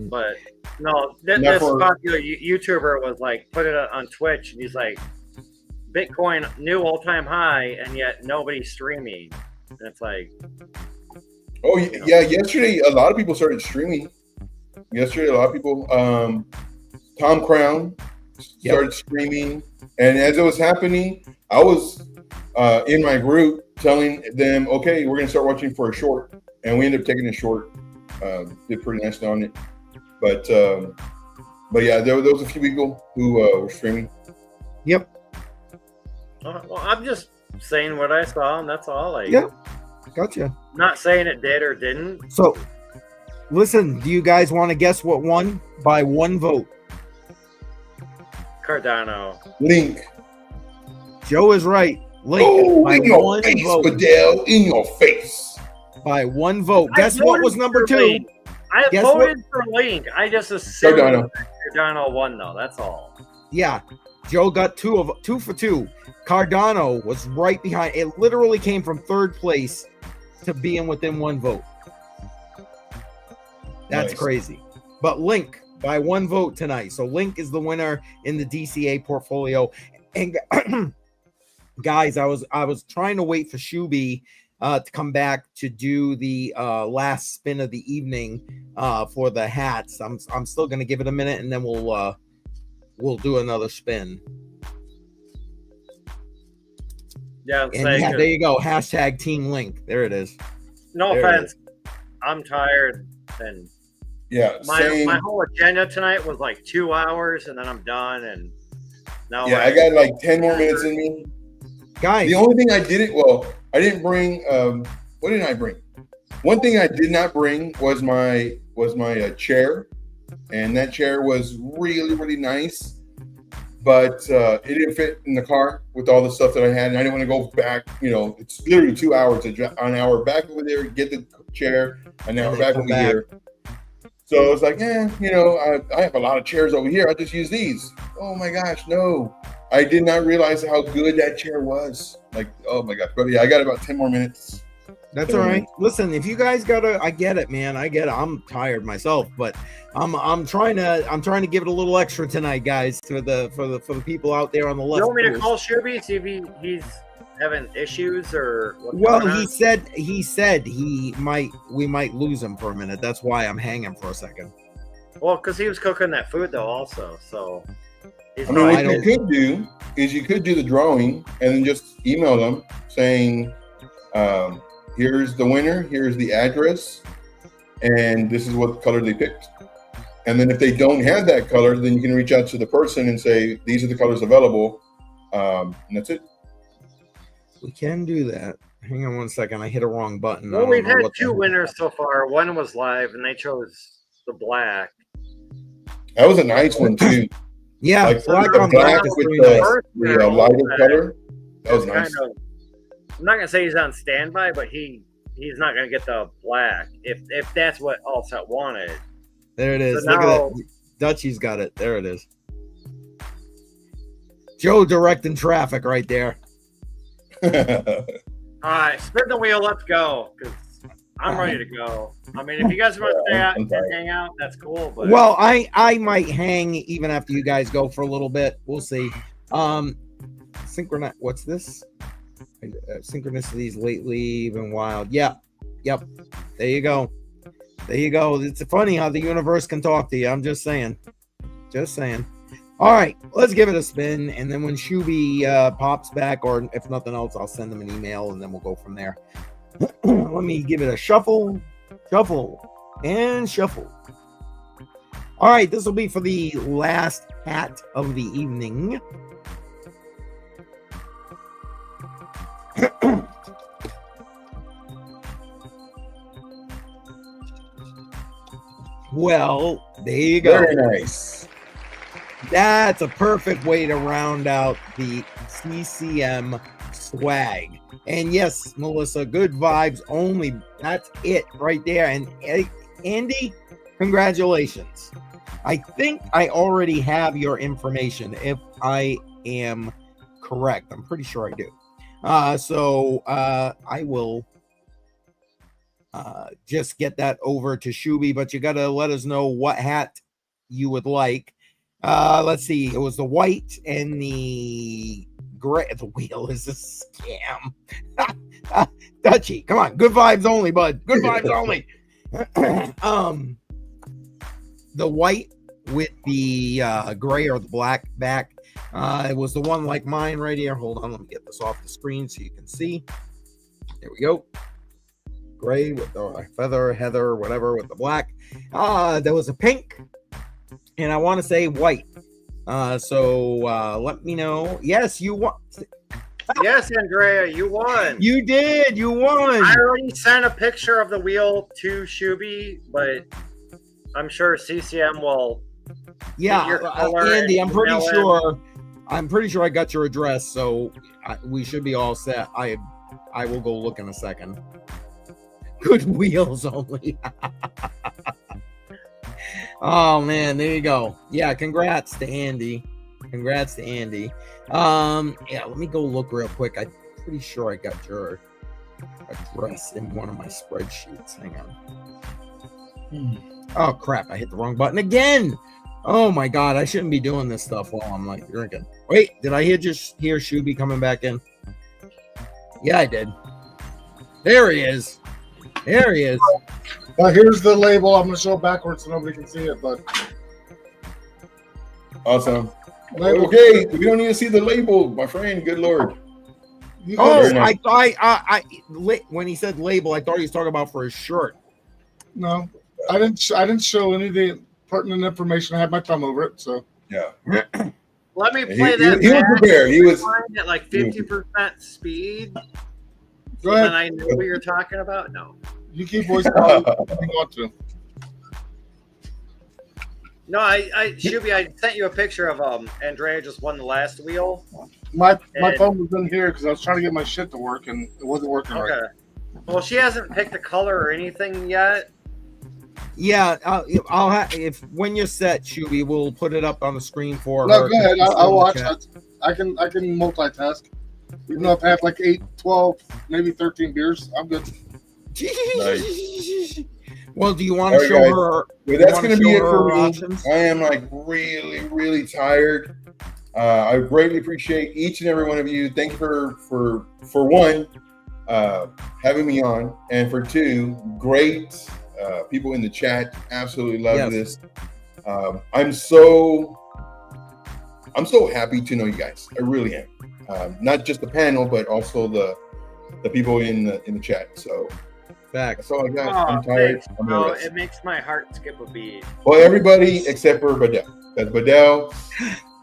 But no, this popular YouTuber was like put it on Twitch, and he's like, Bitcoin new all-time high, and yet nobody's streaming. And it's like, oh yeah, yesterday a lot of people started streaming. Yesterday, a lot of people. Tom Crown started streaming, and as it was happening, I was in my group telling them, okay, we're gonna start watching for a short, and we ended up taking a short. Did pretty nicely on it, but yeah, there was a few people who were streaming. Yep. Well, I'm just saying what I saw, and that's all. Yeah. Gotcha. Not saying it did or didn't. So, listen, do you guys want to guess what won by one vote? Cardano. Link. Joe is right. Link by in your one face, vote. Fidel, in your face. By one vote. I Guess what was voted number for 2? Link. I Guess voted for Link. I just assumed Cardano. Cardano won, though. That's all. Yeah. Joe got 2 for 2. Cardano was right behind. It literally came from 3rd place to being within 1 vote. That's Nice. crazy. But Link by 1 vote tonight. So Link is the winner in the DCA portfolio. And guys, I was trying to wait for Shuby to come back to do the last spin of the evening for the hats. I'm still gonna give it a minute, and then we'll do another spin. Yeah, I'm And saying, yeah, there you go. Hashtag Team Link. There it is. no there it offense. I'm tired, and Yeah, same. my whole agenda tonight was like 2 hours, and then I'm done. And now Yeah, I got like 10 more minutes in me. Guys, The only thing I didn't bring. What did I bring? One thing I did not bring was my chair, and that chair was really, really nice. But it didn't fit in the car with all the stuff that I had, and I didn't want to go back. You know, it's literally 2 hours, an hour back over there, get the chair, an hour back over here. So it's like, I have a lot of chairs over here. I'll just use these. Oh my gosh, no. I did not realize how good that chair was. Like, oh my gosh. But yeah, I got about 10 more minutes. that's all right. Listen, if you guys I get it, man. I get it. I'm tired myself, but I'm trying to give it a little extra tonight, guys, for the people out there on the left. You want me to coast. call Shuby, see if he's having issues or what's Well, going on? he said we might lose him for a minute. That's why I'm hanging for a second. Well, because he was cooking that food though, also. So he's I mean, probably- what you could do is you could do the drawing and then just email them saying, here's the winner, here's the address, and this is what color they picked. And then if they don't have that color, then you can reach out to the person and say, these are the colors available. And that's it. We can do that. Hang on one second. I hit a wrong button. I Well, don't we've know had what the 2 heck. winners so far. One was live, and they chose the black. That was a nice one too. Yeah, Like black the on black black is with pretty the, nice. the lighter color. That was Kind nice. of, I'm not gonna say he's on standby, but he's not gonna get the black if that's what Allset wanted. There it is. So Look now- at that. Dutchie's got it. There it is. Joe directing traffic right there. All right, spin the wheel. Let's go, because I'm ready to go. I mean, if you guys want to stay out I'm and sorry. hang out, that's cool. But Well, I might hang even after you guys go for a little bit. We'll see. What's this? Synchronicities lately been wild. Yep. There you go. It's funny how the universe can talk to you. I'm just saying. All right, let's give it a spin, and then when Shuby pops back, or if nothing else, I'll send him an email, and then we'll go from there. Let me give it a shuffle, and shuffle. All right, this will be for the last hat of the evening. Well, there you go. Very nice. That's a perfect way to round out the CCM swag. And yes, Melissa, good vibes only. That's it right there. And Andy, congratulations. I think I already have your information if I am correct. I'm pretty sure I do. So I will just get that over to Shuby, but you got to let us know what hat you would like. Let's see. It was the white and the gray. The wheel is a scam. Dutchie, come on. Good vibes only, bud. Good vibes only. The white with the gray or the black back. It was the one like mine right here. Hold on, let me get this off the screen so you can see. There we go. Gray with the feather, heather, whatever, with the black. There was a pink, and I want to say white. So let me know. Yes, you won. Yes, Andrea, you won. You did. You won. I already sent a picture of the wheel to Shuby, but I'm sure CCM will. Yeah, your color Andy, and I'm pretty email sure. I'm pretty sure I got your address, so we should be all set. I will go look in a second. Good wheels only. Oh man, there you go. Yeah, congrats to Andy. Congrats to Andy. Yeah, let me go look real quick. I'm pretty sure I got your address in one of my spreadsheets. Hang on. Oh crap, I hit the wrong button again. Oh my god, I shouldn't be doing this stuff while I'm like drinking. Wait, did I hear Shuby coming back in? Yeah, I did. There he is. There he is. Here's the label. I'm going to show it backwards so nobody can see it. But Awesome. label. Okay, we don't need to see the label, my friend. Good Lord. Oh, Very nice. I when he said label, I thought he was talking about for his shirt. No, I didn't show any of the pertinent information. I had my thumb over it. So Yeah. Let me He play that. was prepared. He was. at like 50% speed. go So ahead. then I know what you're talking about. No. You keep voicing all you want to. No, Shuby, I sent you a picture of Andrea just won the last wheel. My And- phone was in here because I was trying to get my shit to work and it wasn't working right. Okay. Well, she hasn't picked a color or anything yet. Yeah, I'll have if when you're set, Shuby, we'll put it up on the screen for No, her. go ahead. She's still I'll in the watch. chat. I can multitask. Even though I've had like 8, 12, maybe 13 beers, I'm good. Well, do you want to All right, show guys. her? Well, you that's wanna going to be show it her for me. options? I am like really, really tired. I greatly appreciate each and every one of you. Thank you for one, having me on, and for two, great people in the chat. Absolutely love this. I'm so happy to know you guys. I really am. Not just the panel, but also the people in the chat. So Facts. that's all I got. Oh, I'm tired. thanks. I'm gonna Oh, rest. it makes my heart skip a beat. Well, everybody except for Badell. That's Badell.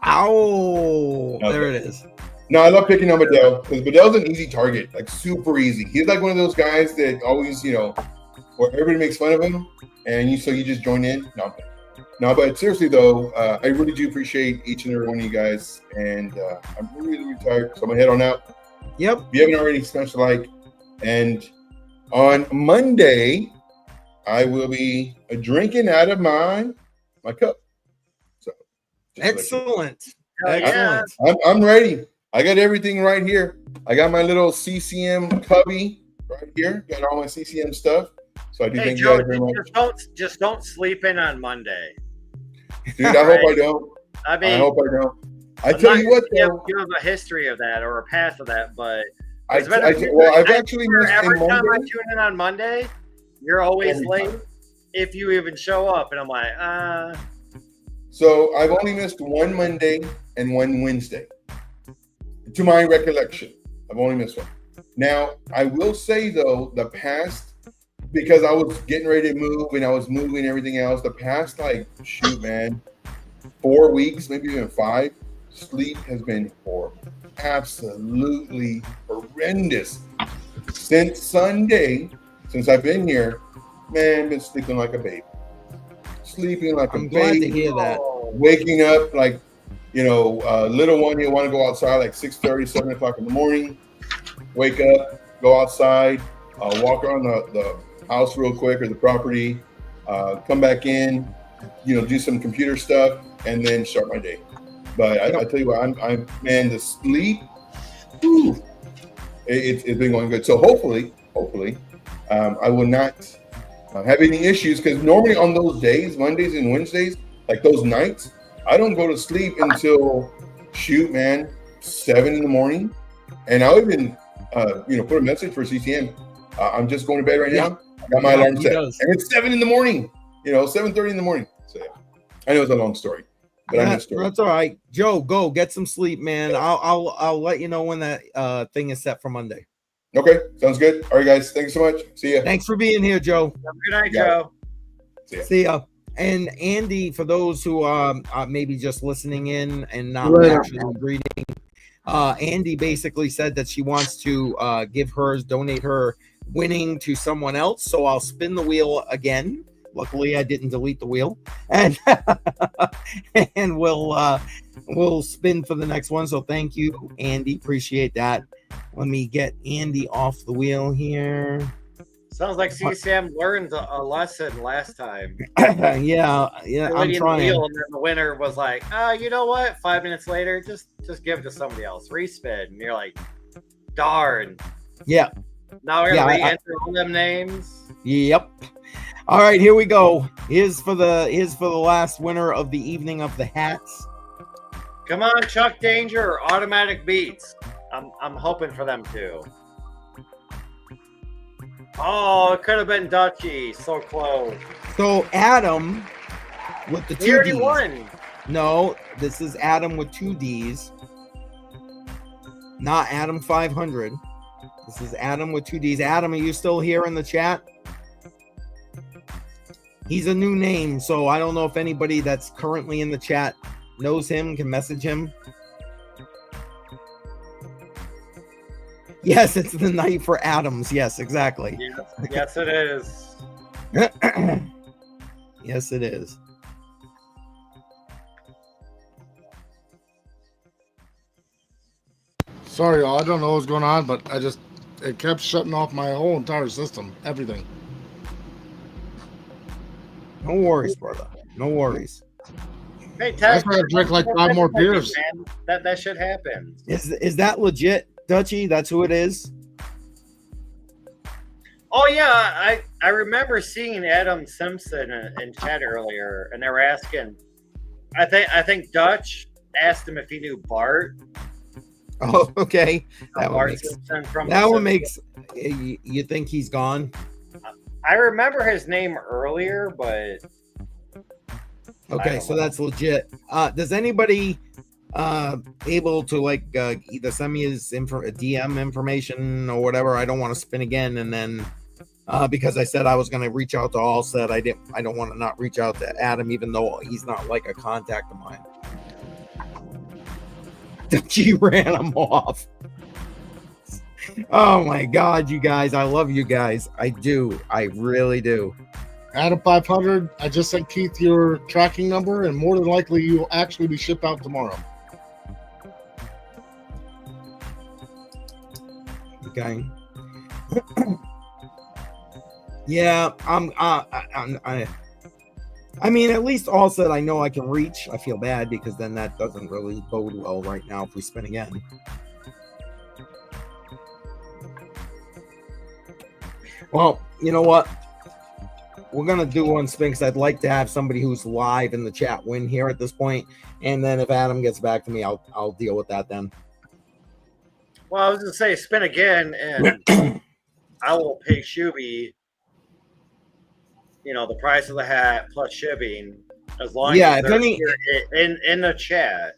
Ow! Okay. There it is. No, I love picking on Badell because Badell's an easy target, like super easy. He's like one of those guys that always, where everybody makes fun of him, and you just join in. No, but seriously though, I really do appreciate each and every one of you guys, and I'm really, really tired, so I'm gonna head on out. Yep. If you haven't already, smash the like, and on Monday, I will be drinking out of my cup. So, just to let you know. Excellent. Hell yeah. Excellent. I'm ready. I got everything right here. I got my little CCM cubby right here. Got all my CCM stuff. So I do Hey, thank you Joe, guys very much. just don't sleep in on Monday. Dude, I hope I don't. I mean, I hope I don't. I I'm tell not you what, gonna though. give a history of that or a path of that, but I've I actually missed every in time I Monday. tune in on Monday, you're always Every late time. if you even show up, and I'm like, So I've only missed one Monday and one Wednesday. To my recollection, I've only missed one. Now, I will say, though, the past, because I was getting ready to move and I was moving everything else, the past, 4 weeks, maybe even 5, sleep has been horrible. Absolutely horrendous. Since Sunday, since I've been here, man, been sleeping like a baby. Sleeping like I'm a glad to baby. hear that. Waking up like, little one, you want to go outside like 6:30, 7 o'clock in the morning. Wake up, go outside, walk around the house real quick or the property, come back in, do some computer stuff, and then start my day. But I tell you what, I'm the sleep, whew, it's been going good. So hopefully, I will not have any issues, because normally on those days, Mondays and Wednesdays, like those nights, I don't go to sleep until 7 in the morning, and I'll even put a message for CCM. I'm just going to bed right now. I got my alarm he set, does. and it's 7 in the morning. 7:30 in the morning. So yeah. I know it's a long story, but I missed it. That's all right. Joe, go get some sleep, man. I'll let you know when that thing is set for Monday. Okay, sounds good. All right, guys. Thanks so much. See ya. Thanks for being here, Joe. Good night, Joe. See ya. And Andy, for those who are maybe just listening in and not actually reading, Andy basically said that she wants to donate her winning to someone else. So I'll spin the wheel again. Luckily, I didn't delete the wheel, and and we'll spin for the next one. So thank you, Andy. Appreciate that. Let me get Andy off the wheel here. Sounds like CCM learned a lesson last time. yeah, I'm trying. The wheel, and then the winner was like, you know what? 5 minutes later, just give it to somebody else. Respin. And you're like, darn. Yeah. Now we're gonna re-enter all them names. Yep. All right, here we go. Here's for the last winner of the evening of the hats. Come on, Chuck Danger or Automatic Beats. I'm hoping for them too. Oh, it could have been Dutchy. So close. So Adam with the 2 Ds. He already won. No, this is Adam with 2 Ds. Not Adam 500. This is Adam with 2 Ds. Adam, are you still here in the chat? He's a new name, so I don't know if anybody that's currently in the chat knows him, can message him. Yes, it's the night for Adams. Yes, exactly. Yes, it is. Yes, it is. Sorry, y'all. I don't know what's going on, but it kept shutting off my whole entire system, everything. No worries, brother. No worries. Hey, Ted, I drank like 5 more beers. Man. That shit happens. Is that legit, Dutchy? That's who it is? Oh yeah, I remember seeing Adam Simpson in chat earlier, and they were asking. I think Dutch asked him if he knew Bart. Oh, okay. That one makes. You think he's gone? I remember his name earlier, but okay, so that's legit. Does anybody able to either send me his DM information or whatever? I don't want to spin again, and then because I said I was going to reach out to Allset, I don't want to not reach out to Adam, even though he's not like a contact of mine. She ran him off. Oh my God, you guys. I love you guys. I do. I really do. Adam 500, I just sent Keith your tracking number, and more than likely you'll actually be shipped out tomorrow. Okay. Yeah, I mean, at least Allset I know I can reach. I feel bad because then that doesn't really bode well right now if we spin again. Well, you know what? We're going to do one spin because I'd like to have somebody who's live in the chat win here at this point. And then if Adam gets back to me, I'll deal with that then. Well, I was going to say spin again, and I will pay Shuby, the price of the hat plus shipping, as long as they're here in the chat.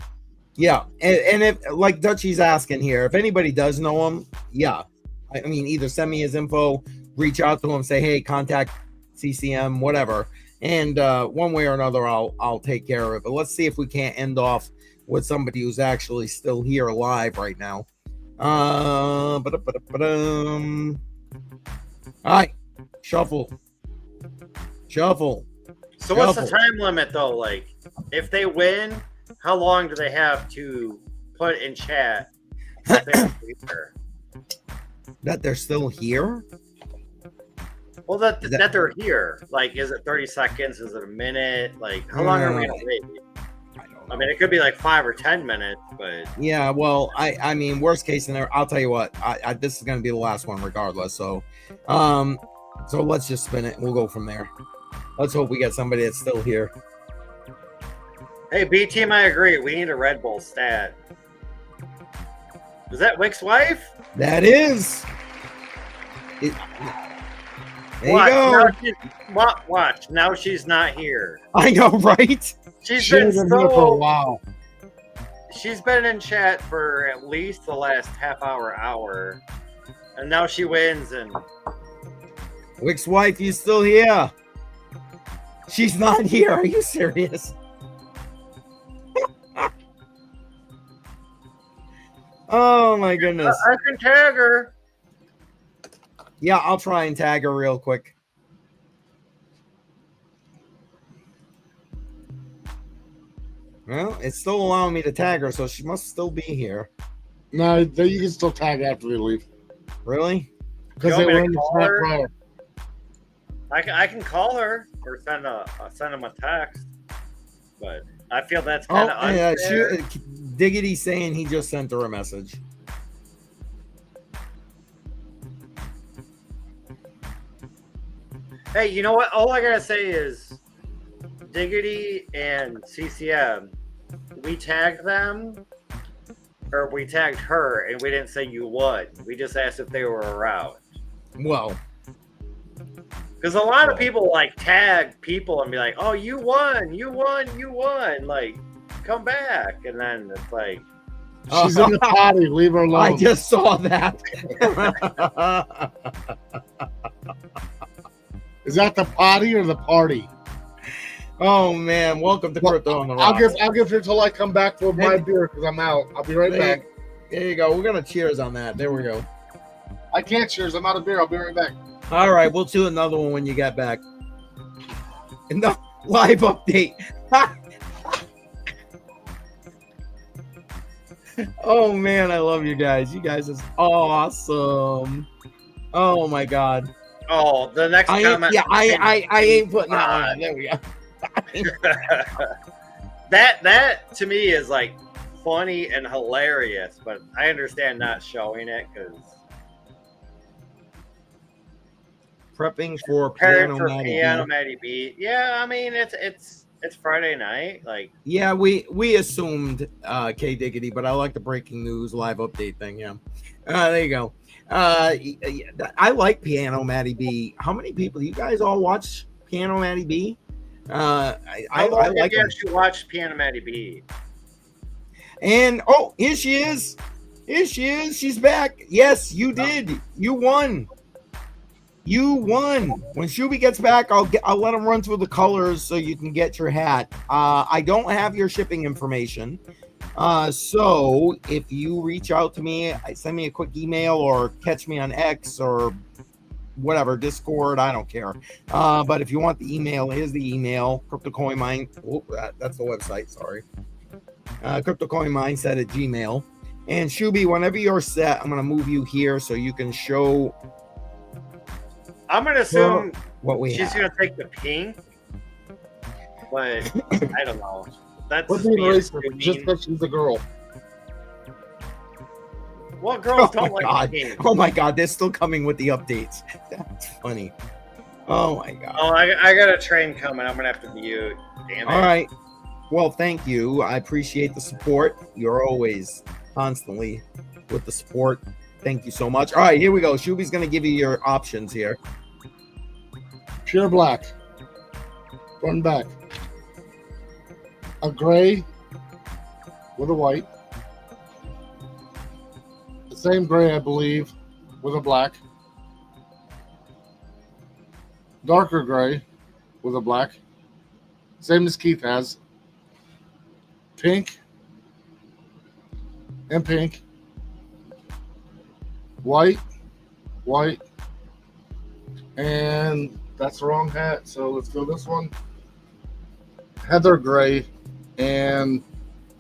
Yeah, and if, like Dutchy's asking here, if anybody does know him, yeah. I mean, either send me his info, reach out to him, say, hey, contact CCM, whatever. And one way or another, I'll take care of it. But let's see if we can't end off with somebody who's actually still here live right now. All right, shuffle. So what's the time limit though? Like, if they win, how long do they have to put in chat that they're still here? Well, that they're here. Like, is it 30 seconds? Is it a minute? Like, how long are we gonna wait? I mean, it could be like 5 or 10 minutes, but yeah. Well, I mean, worst case scenario. I'll tell you what. This is going to be the last one, regardless. So let's just spin it. We'll go from there. Let's hope we get somebody that's still here. Hey, B team, I agree. We need a Red Bull stat. Is that Wick's wife? That is. There you go. Watch. Now she's not here. I know, right? She's been here for a while. She's been in chat for at least the last half hour, and now she wins. And Wick's wife, you still here? She's not here. Are you serious? Oh my goodness. I can tag her. Yeah, I'll try and tag her real quick. Well, it's still allowing me to tag her, so she must still be here. No, you can still tag after they leave. Really? Because You they want me were to in the call chat her? prior. I can call her or send him a text, but I feel that's kind of unfair. Diggity saying he just sent her a message. Hey, you know what? All I gotta say is Diggity and CCM, we tagged them, or we tagged her, and we didn't say you won. We just asked if they were around. Well, because a lot of people like tag people and be like, "Oh, you won, you won, you won!" Like, come back, and then it's like, she's in the potty. Leave her alone. I just saw that. Is that the potty or the party? Oh man, welcome to Crypto on the Rocks. I'll give her till I come back for my beer because I'm out. I'll be right back. There you go. We're gonna cheers on that. There we go. I can't cheers. I'm out of beer. I'll be right back. All right, we'll do another one when you get back. No live update. Oh man, I love you guys. You guys is awesome. Oh my god. "Oh, the next comment." I ain't putting that one on. There we go. that to me is like funny and hilarious, but I understand not showing it because Prepping for preparing for Piano Piano Matty Matty B. Yeah, I mean it's Friday night. Like, yeah, we assumed K Diggity, but I like the breaking news live update thing. Yeah, there you go. I like Piano Matty B. How many people? You guys all watch Piano Matty B? I like you actually watched Piano Matty B. And oh, here she is. Here she is. She's back. Yes, you did. You won. You won. When Shuby gets back, I'll let him run through the colors so you can get your hat. I don't have your shipping information. So if you reach out to me, send me a quick email or catch me on X or whatever, Discord, I don't care. But if you want the email, here's the email, that's the website, sorry. CryptoCoinMindSet at Gmail. And Shuby, whenever you're set, I'm going to move you here so you can show. I'm going to assume what she's going to take the pink, but I don't know. That's What's being racist? Just because she's a girl. Well, girls don't like the pink. Oh my god, they're still coming with the updates. That's funny. Oh my god. Oh, I got a train coming. I'm going to have to mute. Damn it. All right. Well, thank you. I appreciate the support. You're always constantly with the support. Thank you so much. All right, here we go. Shuby's going to give you your options here. Pure black. Front and back. A gray with a white. The same gray, I believe, with a black. Darker gray with a black. Same as Keith has. Pink. And pink. White. White. And that's the wrong hat, so let's go this one. Heather gray and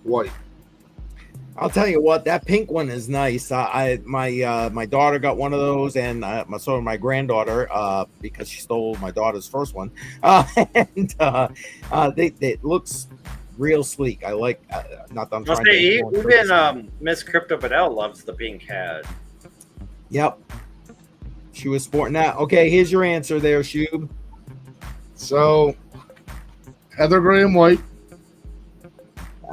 white. I'll tell you what, that pink one is nice. My daughter got one of those, and so did my granddaughter because she stole my daughter's first one. It looks real sleek. I like. Not that I'm trying to. Even Miss Crypto Badell loves the pink hat. Yep, she was sporting that. Okay, here's your answer there, Shub. So, Heather gray and white.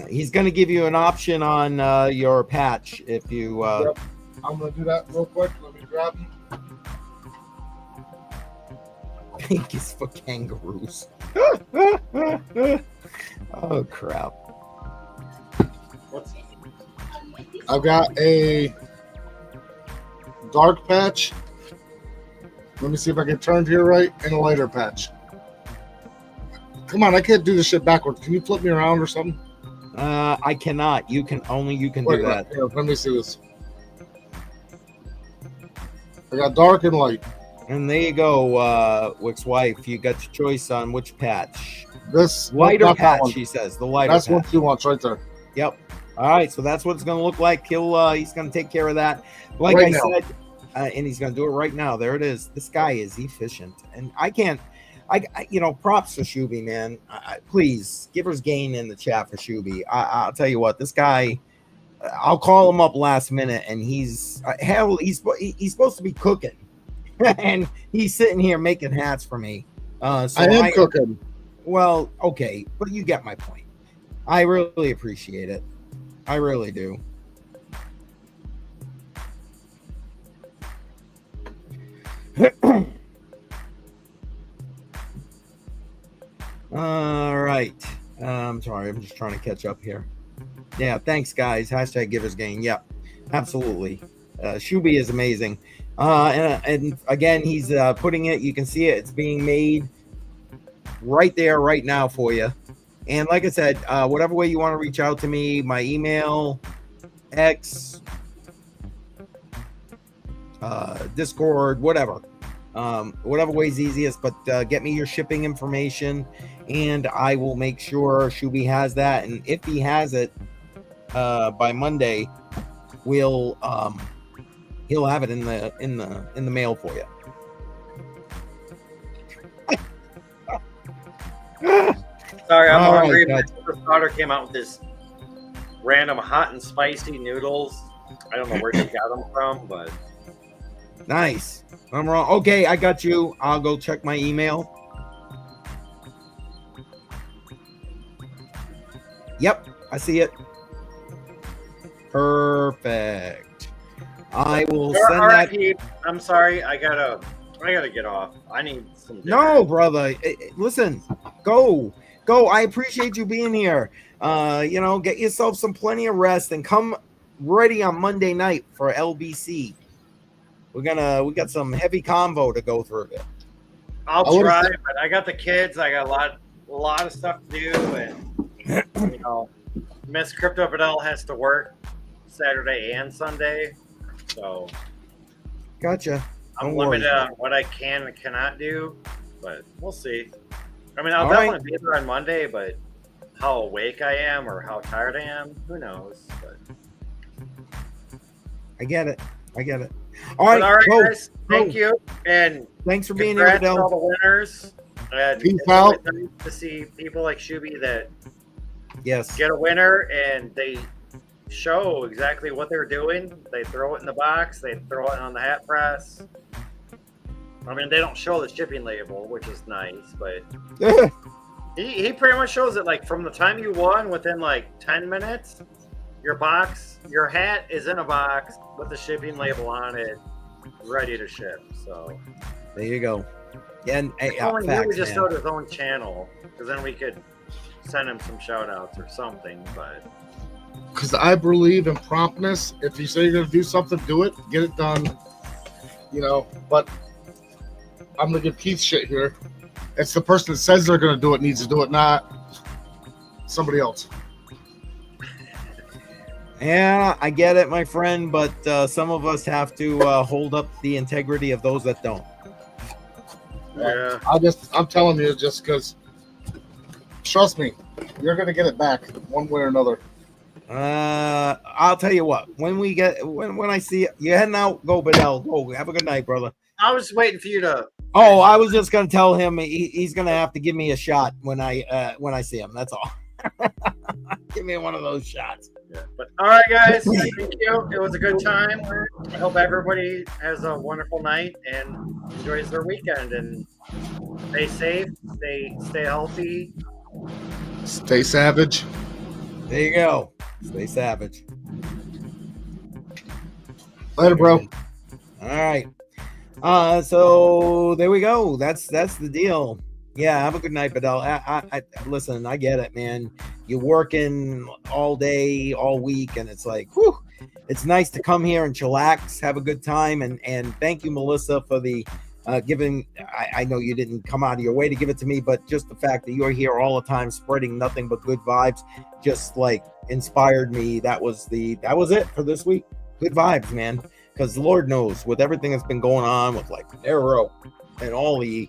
He's going to give you an option on your patch if you. Yep. I'm going to do that real quick. Let me grab them. Pink is for kangaroos. Oh crap. What's I've got a dark patch. Let me see if I can turn here right, and a lighter patch. Come on, I can't do this shit backwards. Can you flip me around or something? I cannot. You can Wait, do that. here, let me see this. I got dark and light. And there you go, Wick's wife. You got your choice on which patch. This Lighter not that patch, one. she says. The lighter That's patch. what she wants right there. Yep. All right, so that's what it's going to look like. He's going to take care of that. Like Right I now. said, and he's going to do it right now. There it is. This guy is efficient, and I props for Shuby, man. Please give us gain in the chat for Shuby. I'll tell you what, this guy. I'll call him up last minute, and he's supposed to be cooking, and he's sitting here making hats for me. So I am cooking. Well, okay, but you get my point. I really appreciate it. I really do. All right. I'm sorry. I'm just trying to catch up here. Yeah. Thanks, guys. Hashtag Givers Gain. Yep. Absolutely. Shuby is amazing. And again, he's putting it. You can see it. It's being made right there, right now for you. And like I said, whatever way you want to reach out to me, my email, X, Discord, whatever way's easiest, but get me your shipping information and I will make sure Shuby has that. And if he has it by Monday, he'll have it in the mail for you. Sorry, I'm All right, hungry. guys. My daughter came out with this random hot and spicy noodles. I don't know where she got them from, but Nice. I'm wrong. Okay, I got you. I'll go check my email. Yep, I see it. Perfect. I will send all right, that. Heath, I'm sorry. I gotta get off. I need some dinner. No, brother. Listen, go. I appreciate you being here. Get yourself plenty of rest and come ready on Monday night for LBC. We got some heavy convo to go through. I'll try, but I got the kids. I got a lot of stuff to do, and Miss Crypto Fidel has to work Saturday and Sunday, so Gotcha. I'm limited on what I can and cannot do, but we'll see. I mean, I'll All definitely right. be there on Monday, but how awake I am or how tired I am, who knows? But I get it. All right, go. guys. Thank you, and Thanks for being here, congrats to all Fidel. the winners. And Peace it's out. always nice to see people like Shuby that Yes. get a winner and they show exactly what they're doing. They throw it in the box. They throw it on the hat press. I mean, they don't show the shipping label, which is nice, but he pretty much shows it like from the time you won within like 10 minutes. Your hat is in a box with the shipping label on it, ready to ship. So There you go. And hey, only facts, really just man. start his own channel, because then we could send him some shout outs or something. But Because I believe in promptness. If you say you're going to do something, do it. Get it done. But I'm going to give Keith shit here. It's the person that says they're going to do it needs to do it, not somebody else. Yeah, I get it, my friend, but some of us have to hold up the integrity of those that don't. yeah, I'm telling you, just because, trust me, you're going to get it back one way or another. I'll tell you what. When I see you heading out, go Bedell. Go. Have a good night, brother. I was waiting for you to. Oh, I was just gonna tell him he's gonna have to give me a shot when I see him. That's all. Give me one of those shots. Yeah. But all right, guys, thank you. It was a good time. I hope everybody has a wonderful night and enjoys their weekend. And stay safe, stay healthy. Stay savage. There you go. Stay savage. Later, bro. All right. So there we go. That's the deal. Yeah, have a good night, Bedell. I listen, I get it, man. You're working all day, all week, and it's like, whew, it's nice to come here and chillax, have a good time, and thank you, Melissa, for the giving. I know you didn't come out of your way to give it to me, but just the fact that you're here all the time, spreading nothing but good vibes, just like inspired me. That was it for this week. Good vibes, man. Because Lord knows, with everything that's been going on with like Arrow and all the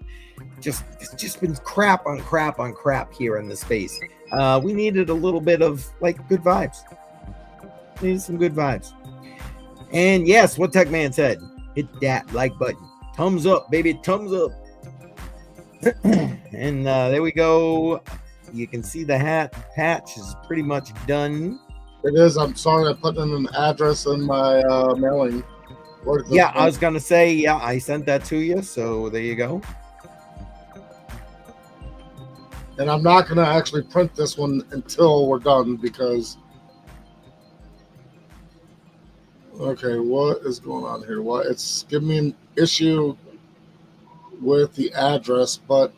it's just been crap on crap on crap here in the space. We needed a little bit of like good vibes. Needed some good vibes. And yes, what Tech Man said, hit that like button. Thumbs up, baby, thumbs up. And there we go. You can see the hat patch is pretty much done. It is. I'm sorry I put in an address in my mailing. Yeah, I was gonna say, yeah, I sent that to you, so there you go. And I'm not gonna actually print this one until we're done because okay, what is going on here? What it's giving me an issue with the address, but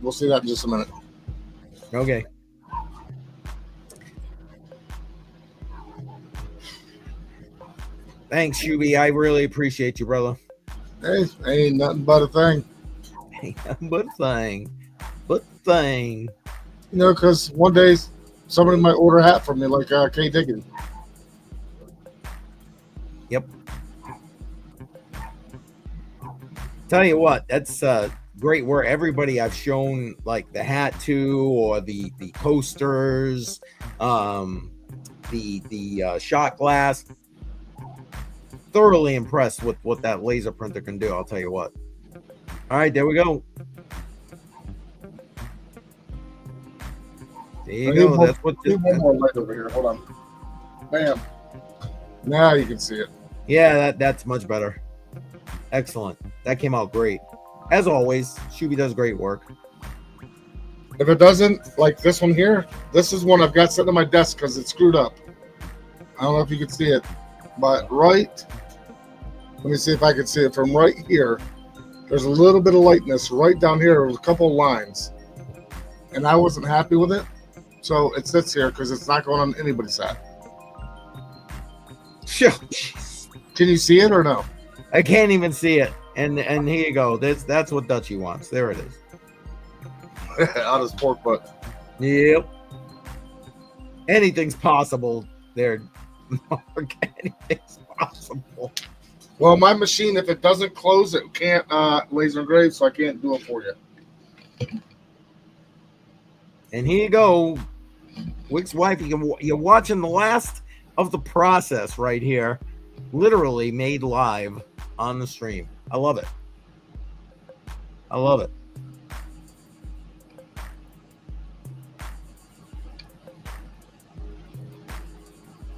we'll see that in just a minute. Okay. Thanks, Shuby. I really appreciate you, brother. Hey, ain't nothing but a thing. Ain't nothing but a thing. But thing. You know, because one day somebody might order a hat from me like K. Diggin. Yep. Tell you what, that's great work. Everybody I've shown like the hat to, or the coasters, the shot glass. Thoroughly impressed with what that laser printer can do. I'll tell you what. All right, there we go. There you go. That's what. One more light over here. Hold on. Bam. Now you can see it. Yeah, that's much better. Excellent. That came out great. As always, Shuby does great work. If it doesn't, like this one here, this is one I've got sitting on my desk because it's screwed up. I don't know if you can see it, but let me see if I can see it from right here. There's a little bit of lightness right down here. There's a couple of lines, and I wasn't happy with it, so it sits here because it's not going on anybody's hat. Sure. Can you see it or no? I can't even see it. And here you go. That's what Dutchie wants. There it is. On his pork butt. Yep. Anything's possible there, Mark. Anything's possible. Well, my machine, if it doesn't close, it can't laser engrave, so I can't do it for you. And here you go. Wick's wife, you're watching the last of the process right here. Literally made live on the stream. I love it. I love it.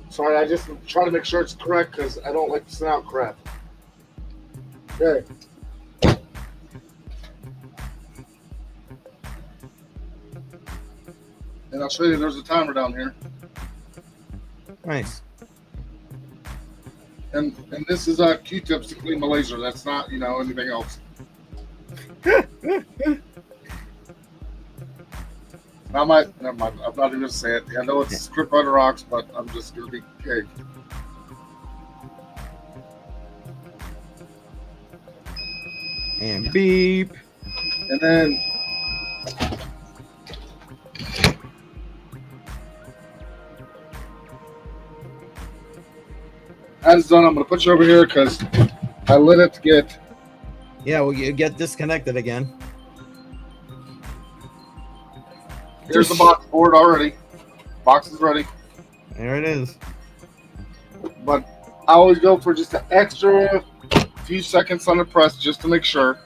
Sorry, I just try to make sure it's correct because I don't like to send out crap. Okay. And I'll show you there's a timer down here. Nice. And this is Q-tips to clean the laser. That's not, anything else. Never mind. I'm not even going to say it. I know it's script on the rocks, but I'm just going to be okay. And beep. And then as done, I'm going to put you over here because I lit it to get. Yeah, well, you get disconnected again. Here's the box board already. Box is ready. There it is. But I always go for just an extra few seconds on the press just to make sure.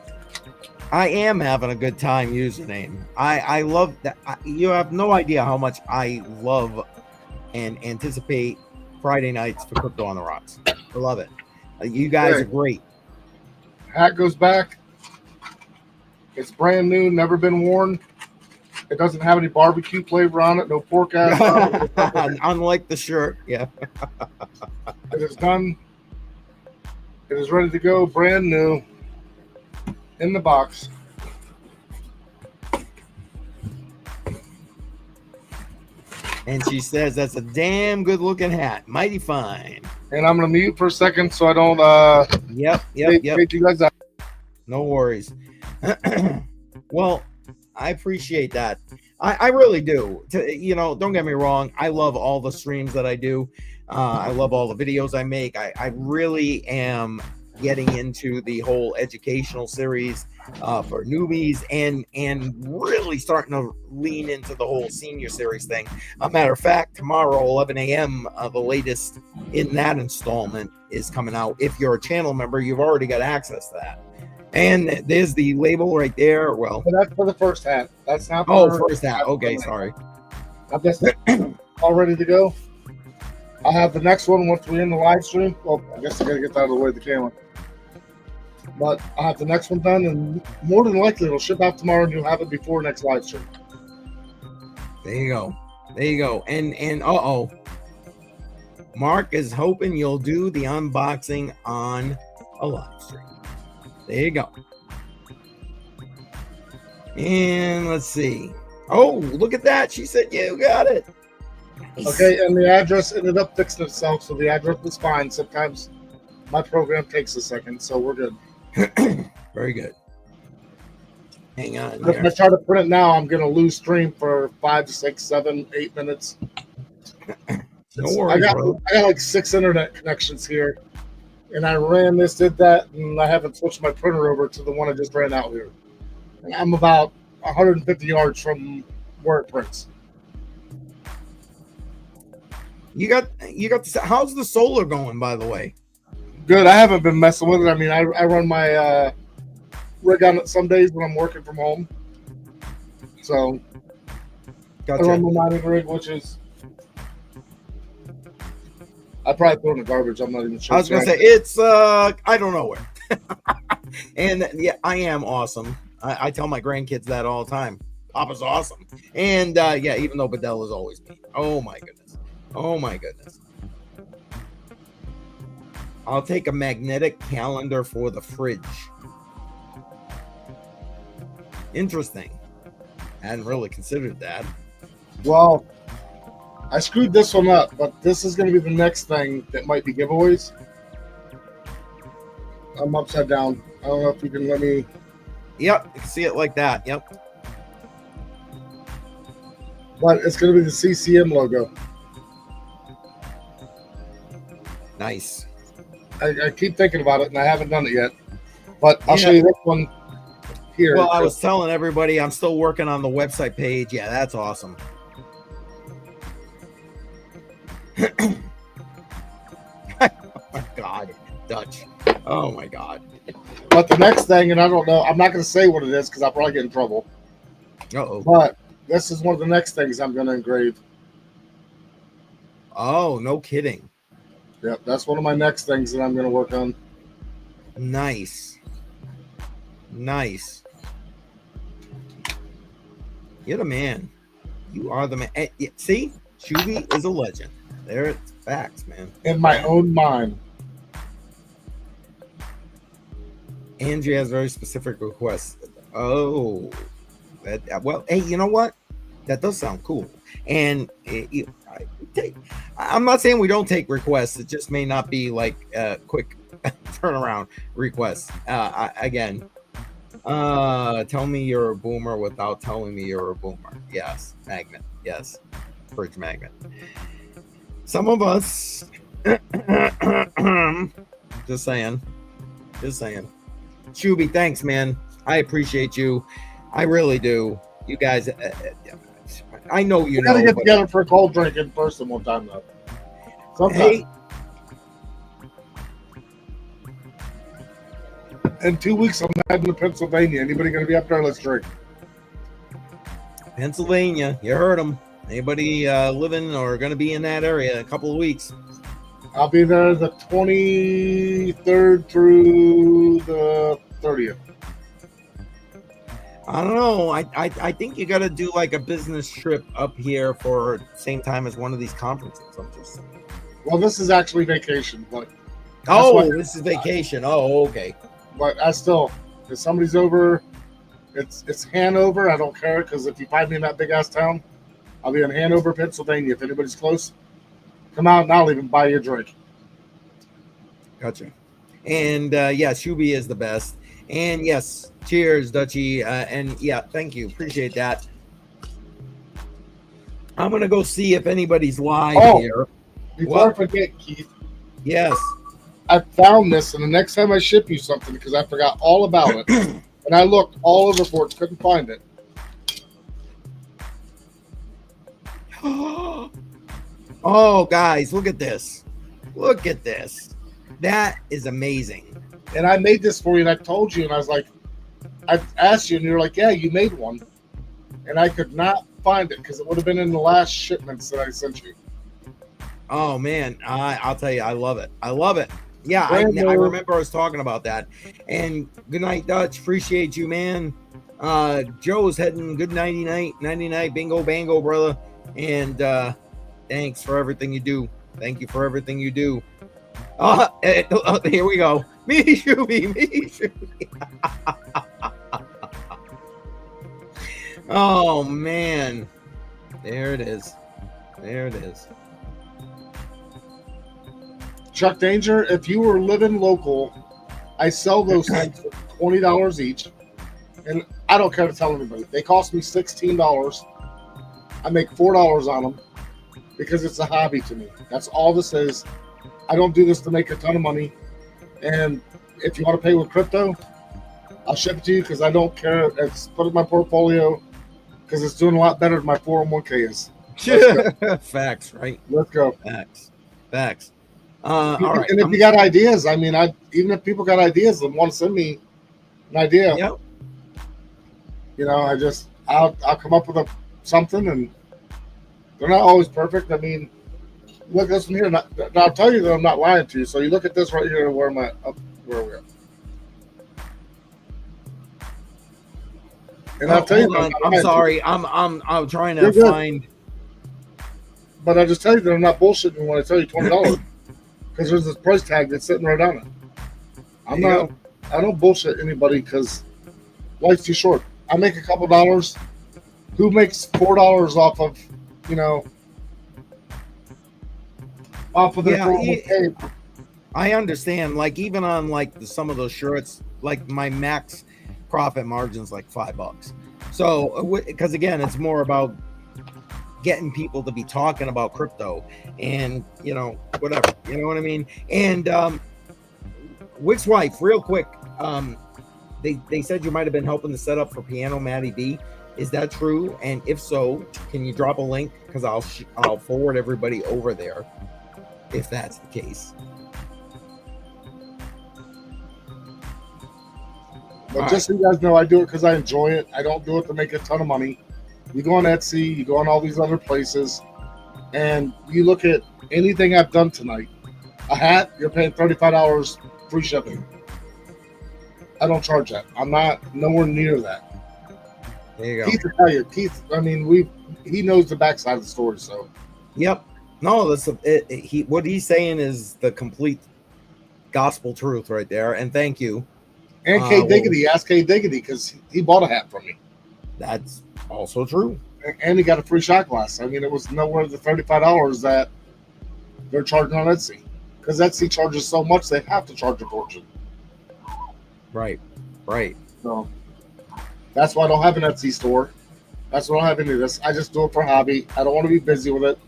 I am having a good time username. I love that. You have no idea how much I love and anticipate Friday nights for Crypto on the Rocks. I love it. You guys are great. Hat goes back. It's brand new, never been worn. It doesn't have any barbecue flavor on it, no pork ass. Unlike the shirt, yeah. It is done. It is ready to go, brand new. in the box. And she says that's a damn good looking hat. Mighty fine. And I'm gonna mute for a second so I don't Yep. take you guys out. No worries. Well, I appreciate that. I really do. Don't get me wrong. I love all the streams that I do. I love all the videos I make. I really am getting into the whole educational series for newbies and really starting to lean into the whole senior series thing. A matter of fact, tomorrow, 11 a.m., the latest in that installment is coming out. If you're a channel member, you've already got access to that. And there's the label right there. Well, But that's for the first hat. That's not first hat. Okay, sorry. I'm just all ready to go. I'll have the next one once we end the live stream. Well, I guess I gotta get that out of the way of the camera. But I'll have the next one done, and more than likely it'll ship out tomorrow, and you'll have it before next live stream. There you go. And Mark is hoping you'll do the unboxing on a live stream. There you go. And let's see. Oh, look at that. She said you got it. Nice. Okay, and the address ended up fixing itself, so the address was fine. Sometimes my program takes a second, so we're good. Very good. Hang on. If I try to print it now, I'm going to lose stream for 5, 6, 7, 8 minutes. No worries, I bro. got like 6 internet connections here, and I ran this, did that, and I haven't switched my printer over to the one I just ran out here. And I'm about 150 yards from where it prints. You got how's the solar going, by the way? Good. I haven't been messing with it. I mean, I run my rig on it some days when I'm working from home. So Gotcha. I run my mining rig, which is I probably throw it in the garbage. I'm not even sure. I was gonna say it's I don't know where. And yeah, I am awesome. I tell my grandkids that all the time. Papa's awesome. And yeah, even though Bedell is always me. Oh my goodness. I'll take a magnetic calendar for the fridge. Interesting. I hadn't really considered that. Well, I screwed this one up, but this is going to be the next thing that might be giveaways. I'm upside down. I don't know if you can let me. Yep, you can see it like that. Yep. But it's going to be the CCM logo. Nice. I keep thinking about it, and I haven't done it yet. But I'll show you this one here. Well, I was telling everybody I'm still working on the website page. Yeah, that's awesome. Oh my God, Dutch. Oh my God. But the next thing, and I don't know, I'm not going to say what it is because I'll probably get in trouble. Uh-oh. But this is one of the next things I'm going to engrave. Oh, no kidding. Yep, that's one of my next things that I'm going to work on. Nice. You're the man. You are the man. See, Shuby is a legend. There, it's facts, man. In my own mind. Andrea has very specific requests. Oh, well, hey, you know what? That does sound cool. And I'm not saying we don't take requests. It just may not be like quick turnaround requests. Again, tell me you're a boomer without telling me you're a boomer. Yes, magnet. Yes, fridge magnet. Some of us. Just saying. Shuby, thanks, man. I appreciate you. I really do. You guys, I know you We gotta know. get together for a cold drink in person one time, though. Sometime. Hey, In 2 weeks, I'm heading to Pennsylvania. Anybody gonna be up there? Let's drink. Pennsylvania, you heard them. Anybody living or going to be in that area in a couple of weeks? I'll be there the 23rd through the 30th. I don't know. I think you got to do like a business trip up here for the same time as one of these conferences. I'm just saying. Well, this is actually vacation, but Oh, this is vacation. Oh, okay. I still If somebody's over, it's Hanover. I don't care, because if you find me in that big ass town, I'll be in Hanover, Pennsylvania. If anybody's close, come out and I'll even buy you a drink. Gotcha. And yes, Shuby is the best. And yes, cheers, Dutchy. And yeah, thank you. Appreciate that. I'm gonna go see if anybody's live here. Before I forget, Keith. Yes. I found this, and the next time I ship you something, because I forgot all about it, and I looked all over for it, couldn't find it. Oh, guys, look at this. Look at this. That is amazing. And I made this for you, and I told you, and I was like, I asked you, and you're like, yeah, you made one. And I could not find it, because it would have been in the last shipments that I sent you. Oh, man. I'll tell you, I love it. I love it. Yeah, I remember I was talking about that. And good night, Dutch. Appreciate you, man. Joe's heading good nighty night, bingo, bango, brother. And thanks for everything you do. Thank you for everything you do. Here we go. Me, Shuby. Oh, man. There it is. Chuck Danger, if you were living local, I sell those things for $20 each. And I don't care to tell anybody. They cost me $16. I make $4 on them because it's a hobby to me. That's all this is. I don't do this to make a ton of money. And if you want to pay with crypto, I'll ship it to you, because I don't care. It's put in my portfolio because it's doing a lot better than my 401k is. Facts, right? Let's go. Facts. All right. And if you got ideas, I mean, even if people got ideas and want to send me an idea, yep. You know, I'll come up with something, and they're not always perfect. I mean, look at this one here. I'll tell you that I'm not lying to you. So you look at this right here. Where am I? Where are we at? And I'll tell you, I'm sorry. I'm trying to find. But I just tell you that I'm not bullshitting when I tell you $20, because there's this price tag that's sitting right on it. I don't bullshit anybody, because life's too short. I make a couple dollars. Who makes $4 off of, off of their 401k? I understand. Like, even on some of those shirts, like my max profit margin's like $5. So, because again, it's more about getting people to be talking about crypto and whatever, you know what I mean? And Wick's wife, real quick, they said you might have been helping to set up for Piano Matty B. Is that true? And if so, can you drop a link? Because I'll forward everybody over there if that's the case. But just so you guys know, I do it because I enjoy it. I don't do it to make a ton of money. You go on Etsy, you go on all these other places, and you look at anything I've done tonight. A hat, you're paying $35 free shipping. I don't charge that. I'm not nowhere near that. There you go. Keith will tell you. Keith, I mean, he knows the backside of the story. So. Yep. No, what he's saying is the complete gospel truth right there. And thank you. And K Diggity, ask K Diggity, because he bought a hat from me. That's also true. And he got a free shot glass. I mean, it was nowhere the $35 that they're charging on Etsy, because Etsy charges so much they have to charge a fortune. Right. So that's why I don't have an Etsy store. That's why I don't have any of this. I just do it for hobby. I don't want to be busy with it.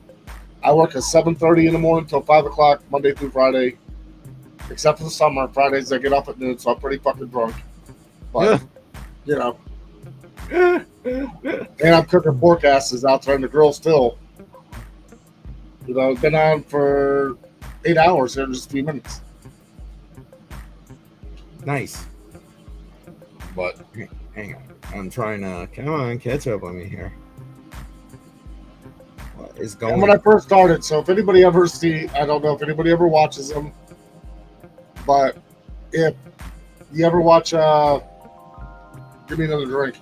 I work at 7:30 in the morning till 5 o'clock Monday through Friday, except for the summer. Fridays I get off at noon, so I'm pretty fucking drunk. But and I'm cooking pork asses out there on the grill still. It's been on for 8 hours here in just a few minutes. Nice. But hang on. I'm trying to come on, catch up on me here. What is going on? When I first started, so if anybody ever I don't know if anybody ever watches them, but if you ever watch give me another drink.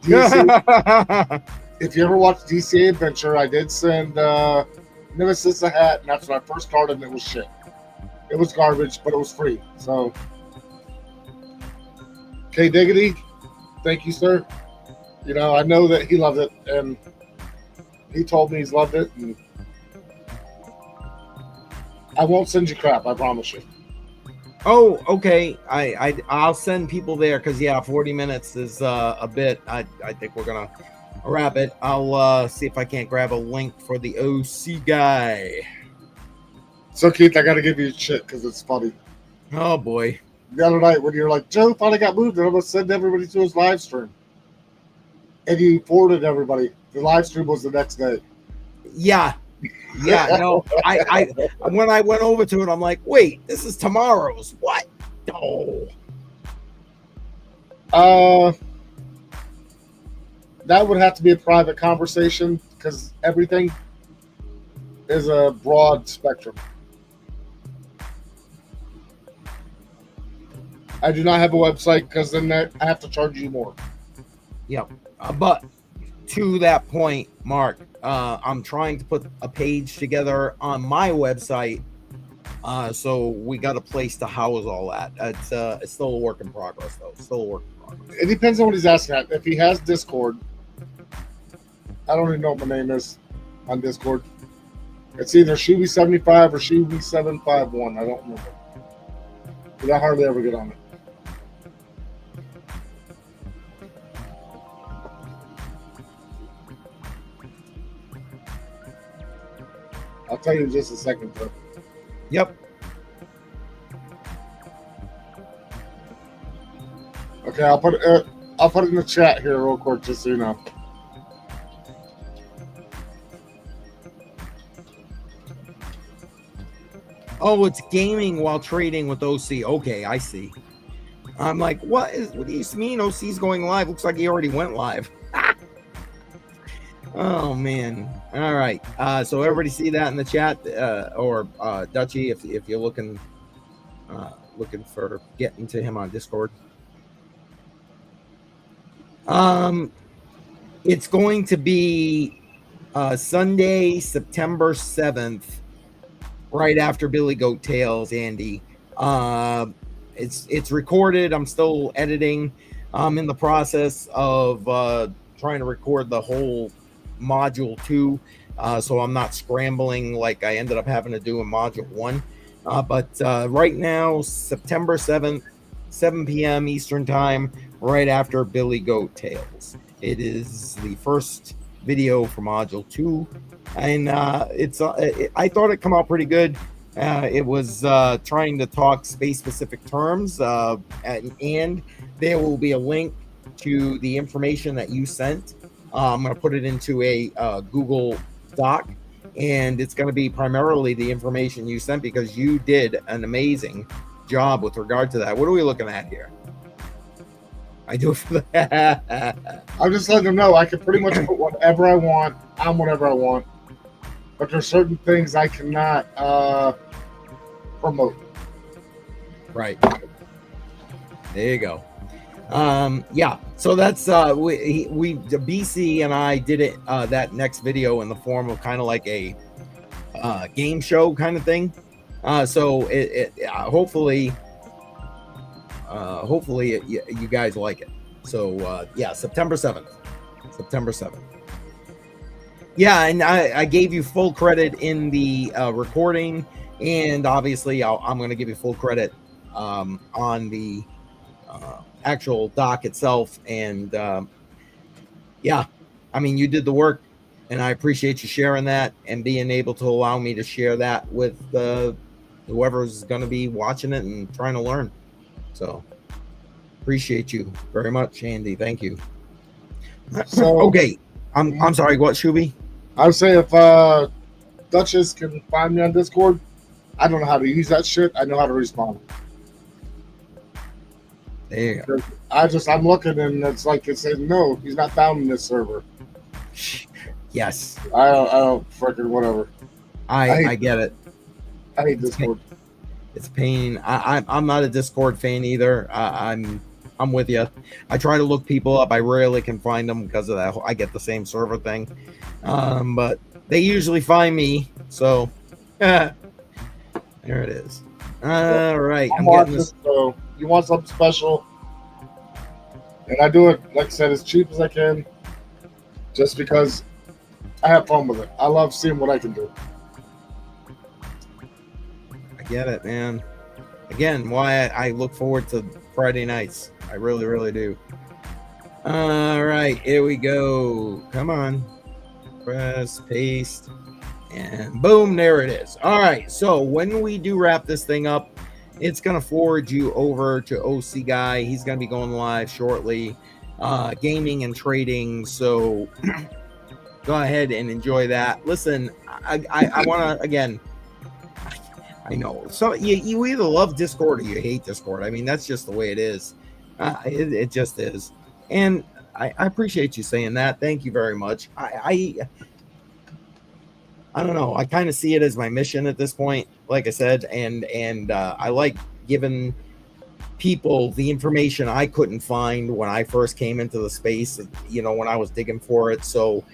If you ever watch DCA Adventure, I did send Nemesis a hat, and that's when I first started, and it was shit. It was garbage, but it was free. So K Diggity, thank you, sir. You know, I know that he loved it, and he told me he's loved it, and I won't send you crap, I promise you. Oh, okay. I'll send people there because 40 minutes is a bit. I think we're gonna wrap it. I'll see if I can't grab a link for the OC guy. So Keith, I got to give you shit because it's funny. Oh boy. The other night when you're like, Joe finally got moved, and I'm gonna send everybody to his live stream, and you forwarded everybody. The live stream was the next day. Yeah. No, I when I went over to it, I'm like, wait, this is tomorrow's. What? No. That would have to be a private conversation because everything is a broad spectrum. I do not have a website because then I have to charge you more. Yep. But to that point, Mark, I'm trying to put a page together on my website, so we got a place to house all that. It's still a work in progress, though. Still a work in progress. It depends on what he's asking at. If he has Discord, I don't even know what my name is on Discord. It's either Shuby75 or Shuby751. I don't remember. But I hardly ever get on it. I'll tell you in just a second, though. Yep. Okay, I'll put it in the chat here real quick, just so you know. Oh, it's gaming while trading with OC. Okay, I see. I'm like, what do you mean OC's going live? Looks like he already went live. Oh man. All right. So everybody see that in the chat, or Dutchie, if you're looking for getting to him on Discord. It's going to be Sunday, September 7th, right after Billy Goat Tales, Andy. It's recorded. I'm still editing. I'm in the process of trying to record the whole module 2, so I'm not scrambling like I ended up having to do in module 1. But right now, September 7th, 7 p.m. Eastern time, right after Billy Goat Tales. It is the first video for module 2, and I thought it come out pretty good. It was trying to talk space-specific terms, and there will be a link to the information that you sent. I'm going to put it into a Google Doc, and it's going to be primarily the information you sent because you did an amazing job with regard to that. What are we looking at here? I do it for that. I'm just letting them know I can pretty much put whatever I want on whatever I want, but there's certain things I cannot promote. Right. There you go. Yeah, so that's we BC and I did it that next video in the form of kind of like a game show kind of thing. So it hopefully you guys like it. So yeah, September 7th. Yeah, and I gave you full credit in the recording, and obviously I'm going to give you full credit on the actual doc itself. And yeah, I mean, you did the work, and I appreciate you sharing that and being able to allow me to share that with whoever's going to be watching it and trying to learn. So appreciate you very much, Andy. Thank you. So okay, I'm sorry, what, Shuby? I would say if Duchess can find me on Discord, I don't know how to use that shit. I know how to respond. There you go. I'm looking, and it's like it says no, he's not found in this server. Yes. I don't freaking whatever. I get it. I hate Discord. It's pain. I'm not a Discord fan either. I'm with you. I try to look people up. I rarely can find them because of that. I get the same server thing, but they usually find me. So there it is. All right. I'm getting this. So you want something special? And I do it, like I said, as cheap as I can, just because I have fun with it. I love seeing what I can do. I get it, man. Again, why I look forward to Friday nights. I really, really do. All right, here we go. Come on. Press, paste, and boom, there it is. All right, so when we do wrap this thing up, it's going to forward you over to OC Guy. He's going to be going live shortly, gaming and trading. So go ahead and enjoy that. Listen, I want to, again, I know. So you either love Discord or you hate Discord. I mean, that's just the way it is. It just is. And I appreciate you saying that. Thank you very much. I don't know. I kind of see it as my mission at this point, like I said, and I like giving people the information I couldn't find when I first came into the space, you know, when I was digging for it. So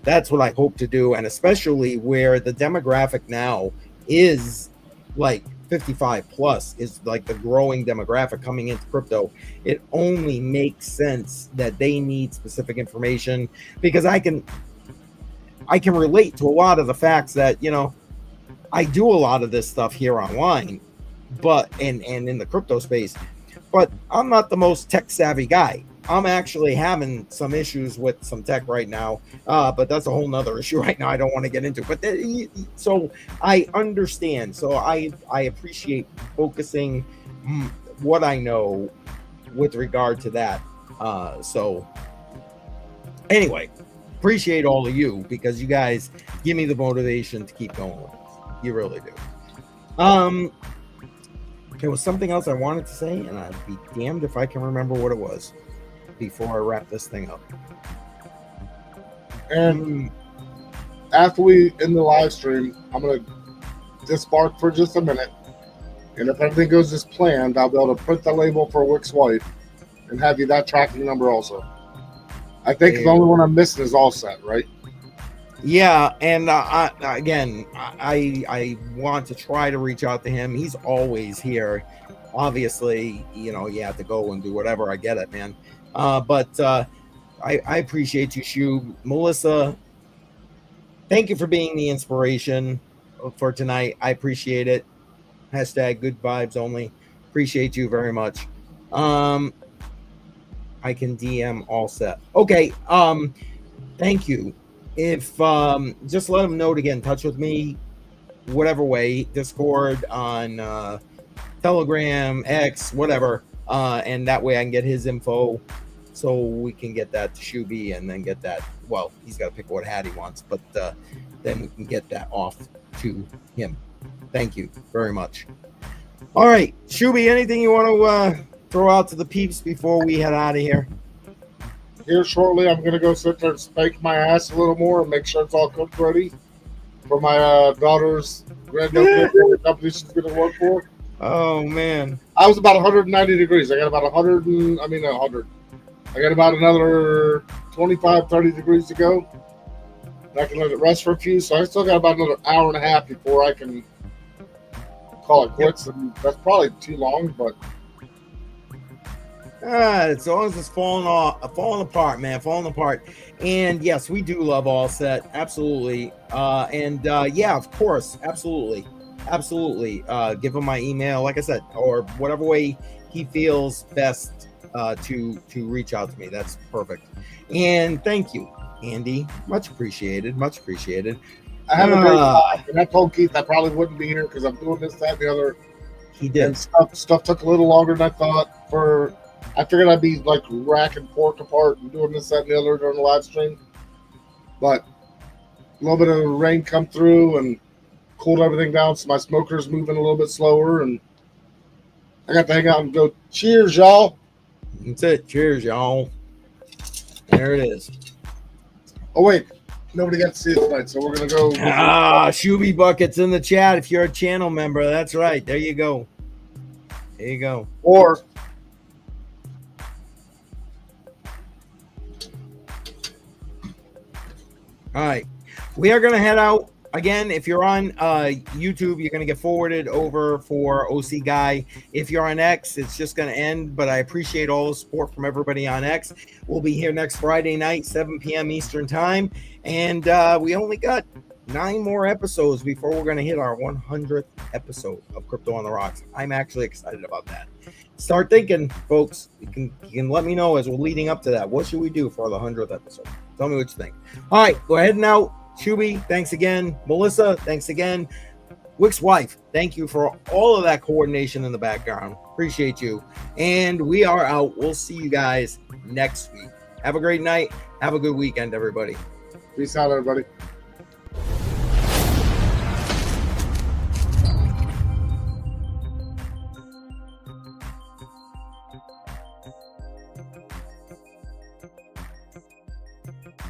that's what I hope to do. And especially where the demographic now is like 55 plus is like the growing demographic coming into crypto. It only makes sense that they need specific information, because I can relate to a lot of the facts that, you know, I do a lot of this stuff here online, but and in the crypto space, but I'm not the most tech savvy guy. I'm actually having some issues with some tech right now, but that's a whole nother issue right now I don't want to get into. But so I understand. So I appreciate focusing what I know with regard to that. So anyway, appreciate all of you, because you guys give me the motivation to keep going with this. You really do. There was something else I wanted to say, and I'd be damned if I can remember what it was before I wrap this thing up. And after we end the live stream, I'm going to disbark for just a minute. And if everything goes as planned, I'll be able to print the label for Wick's wife and have you that tracking number also. I think the only one I'm missing is all set, right? Yeah, and I want to try to reach out to him. He's always here. Obviously, you know, you have to go and do whatever. I get it, man. But I appreciate you, Shub. Melissa, thank you for being the inspiration for tonight. I appreciate it. Hashtag good vibes only. Appreciate you very much. I can DM all set. Okay. Thank you. If just let him know to get in touch with me, whatever way, Discord, on Telegram, X, whatever, and that way I can get his info, so we can get that to Shuby, and then get that. Well, he's got to pick what hat he wants, but then we can get that off to him. Thank you very much. All right, Shuby, anything you want to throw out to the peeps before we head out of here? Here shortly, I'm going to go sit there and spank my ass a little more and make sure it's all cooked ready for my daughter's grand opening for the company she's going to work for. Oh, man. I was about 190 degrees. I got about 100. I got about another 25, 30 degrees to go. I can let it rest for a few. So I still got about another hour and a half before I can call it quits. Yep. And that's probably too long, but as long as it's falling apart, man, falling apart. And yes, we do love All Set, absolutely. Yeah, of course, absolutely. Give him my email, like I said, or whatever way he feels best to reach out to me. That's perfect. And thank you, Andy. Much appreciated. I have a great time. And I told Keith I probably wouldn't be here because I'm doing this, that, and the other. He did. And stuff took a little longer than I thought. I figured I'd be like racking pork apart and doing this, that, and the other during the live stream. But a little bit of rain come through and cooled everything down, so my smoker's moving a little bit slower, and I got to hang out and go, cheers, y'all. That's it. Cheers, y'all. There it is. Oh, wait. Nobody got to see it tonight, so we're going to go. Shuby Bucket's in the chat if you're a channel member. That's right. There you go. Or all right, we are going to head out. Again, if you're on YouTube, you're going to get forwarded over for OC Guy. If you're on X, it's just going to end. But I appreciate all the support from everybody on X. We'll be here next Friday night, 7 p.m. Eastern time. And we only got 9 more episodes before we're going to hit our 100th episode of Crypto on the Rocks. I'm actually excited about that. Start thinking, folks. You can let me know as we're leading up to that. What should we do for the 100th episode? Tell me what you think. All right, go ahead and out. Shuby, thanks again. Melissa, thanks again. Wick's wife, thank you for all of that coordination in the background. Appreciate you. And we are out. We'll see you guys next week. Have a great night. Have a good weekend, everybody. Peace out, everybody.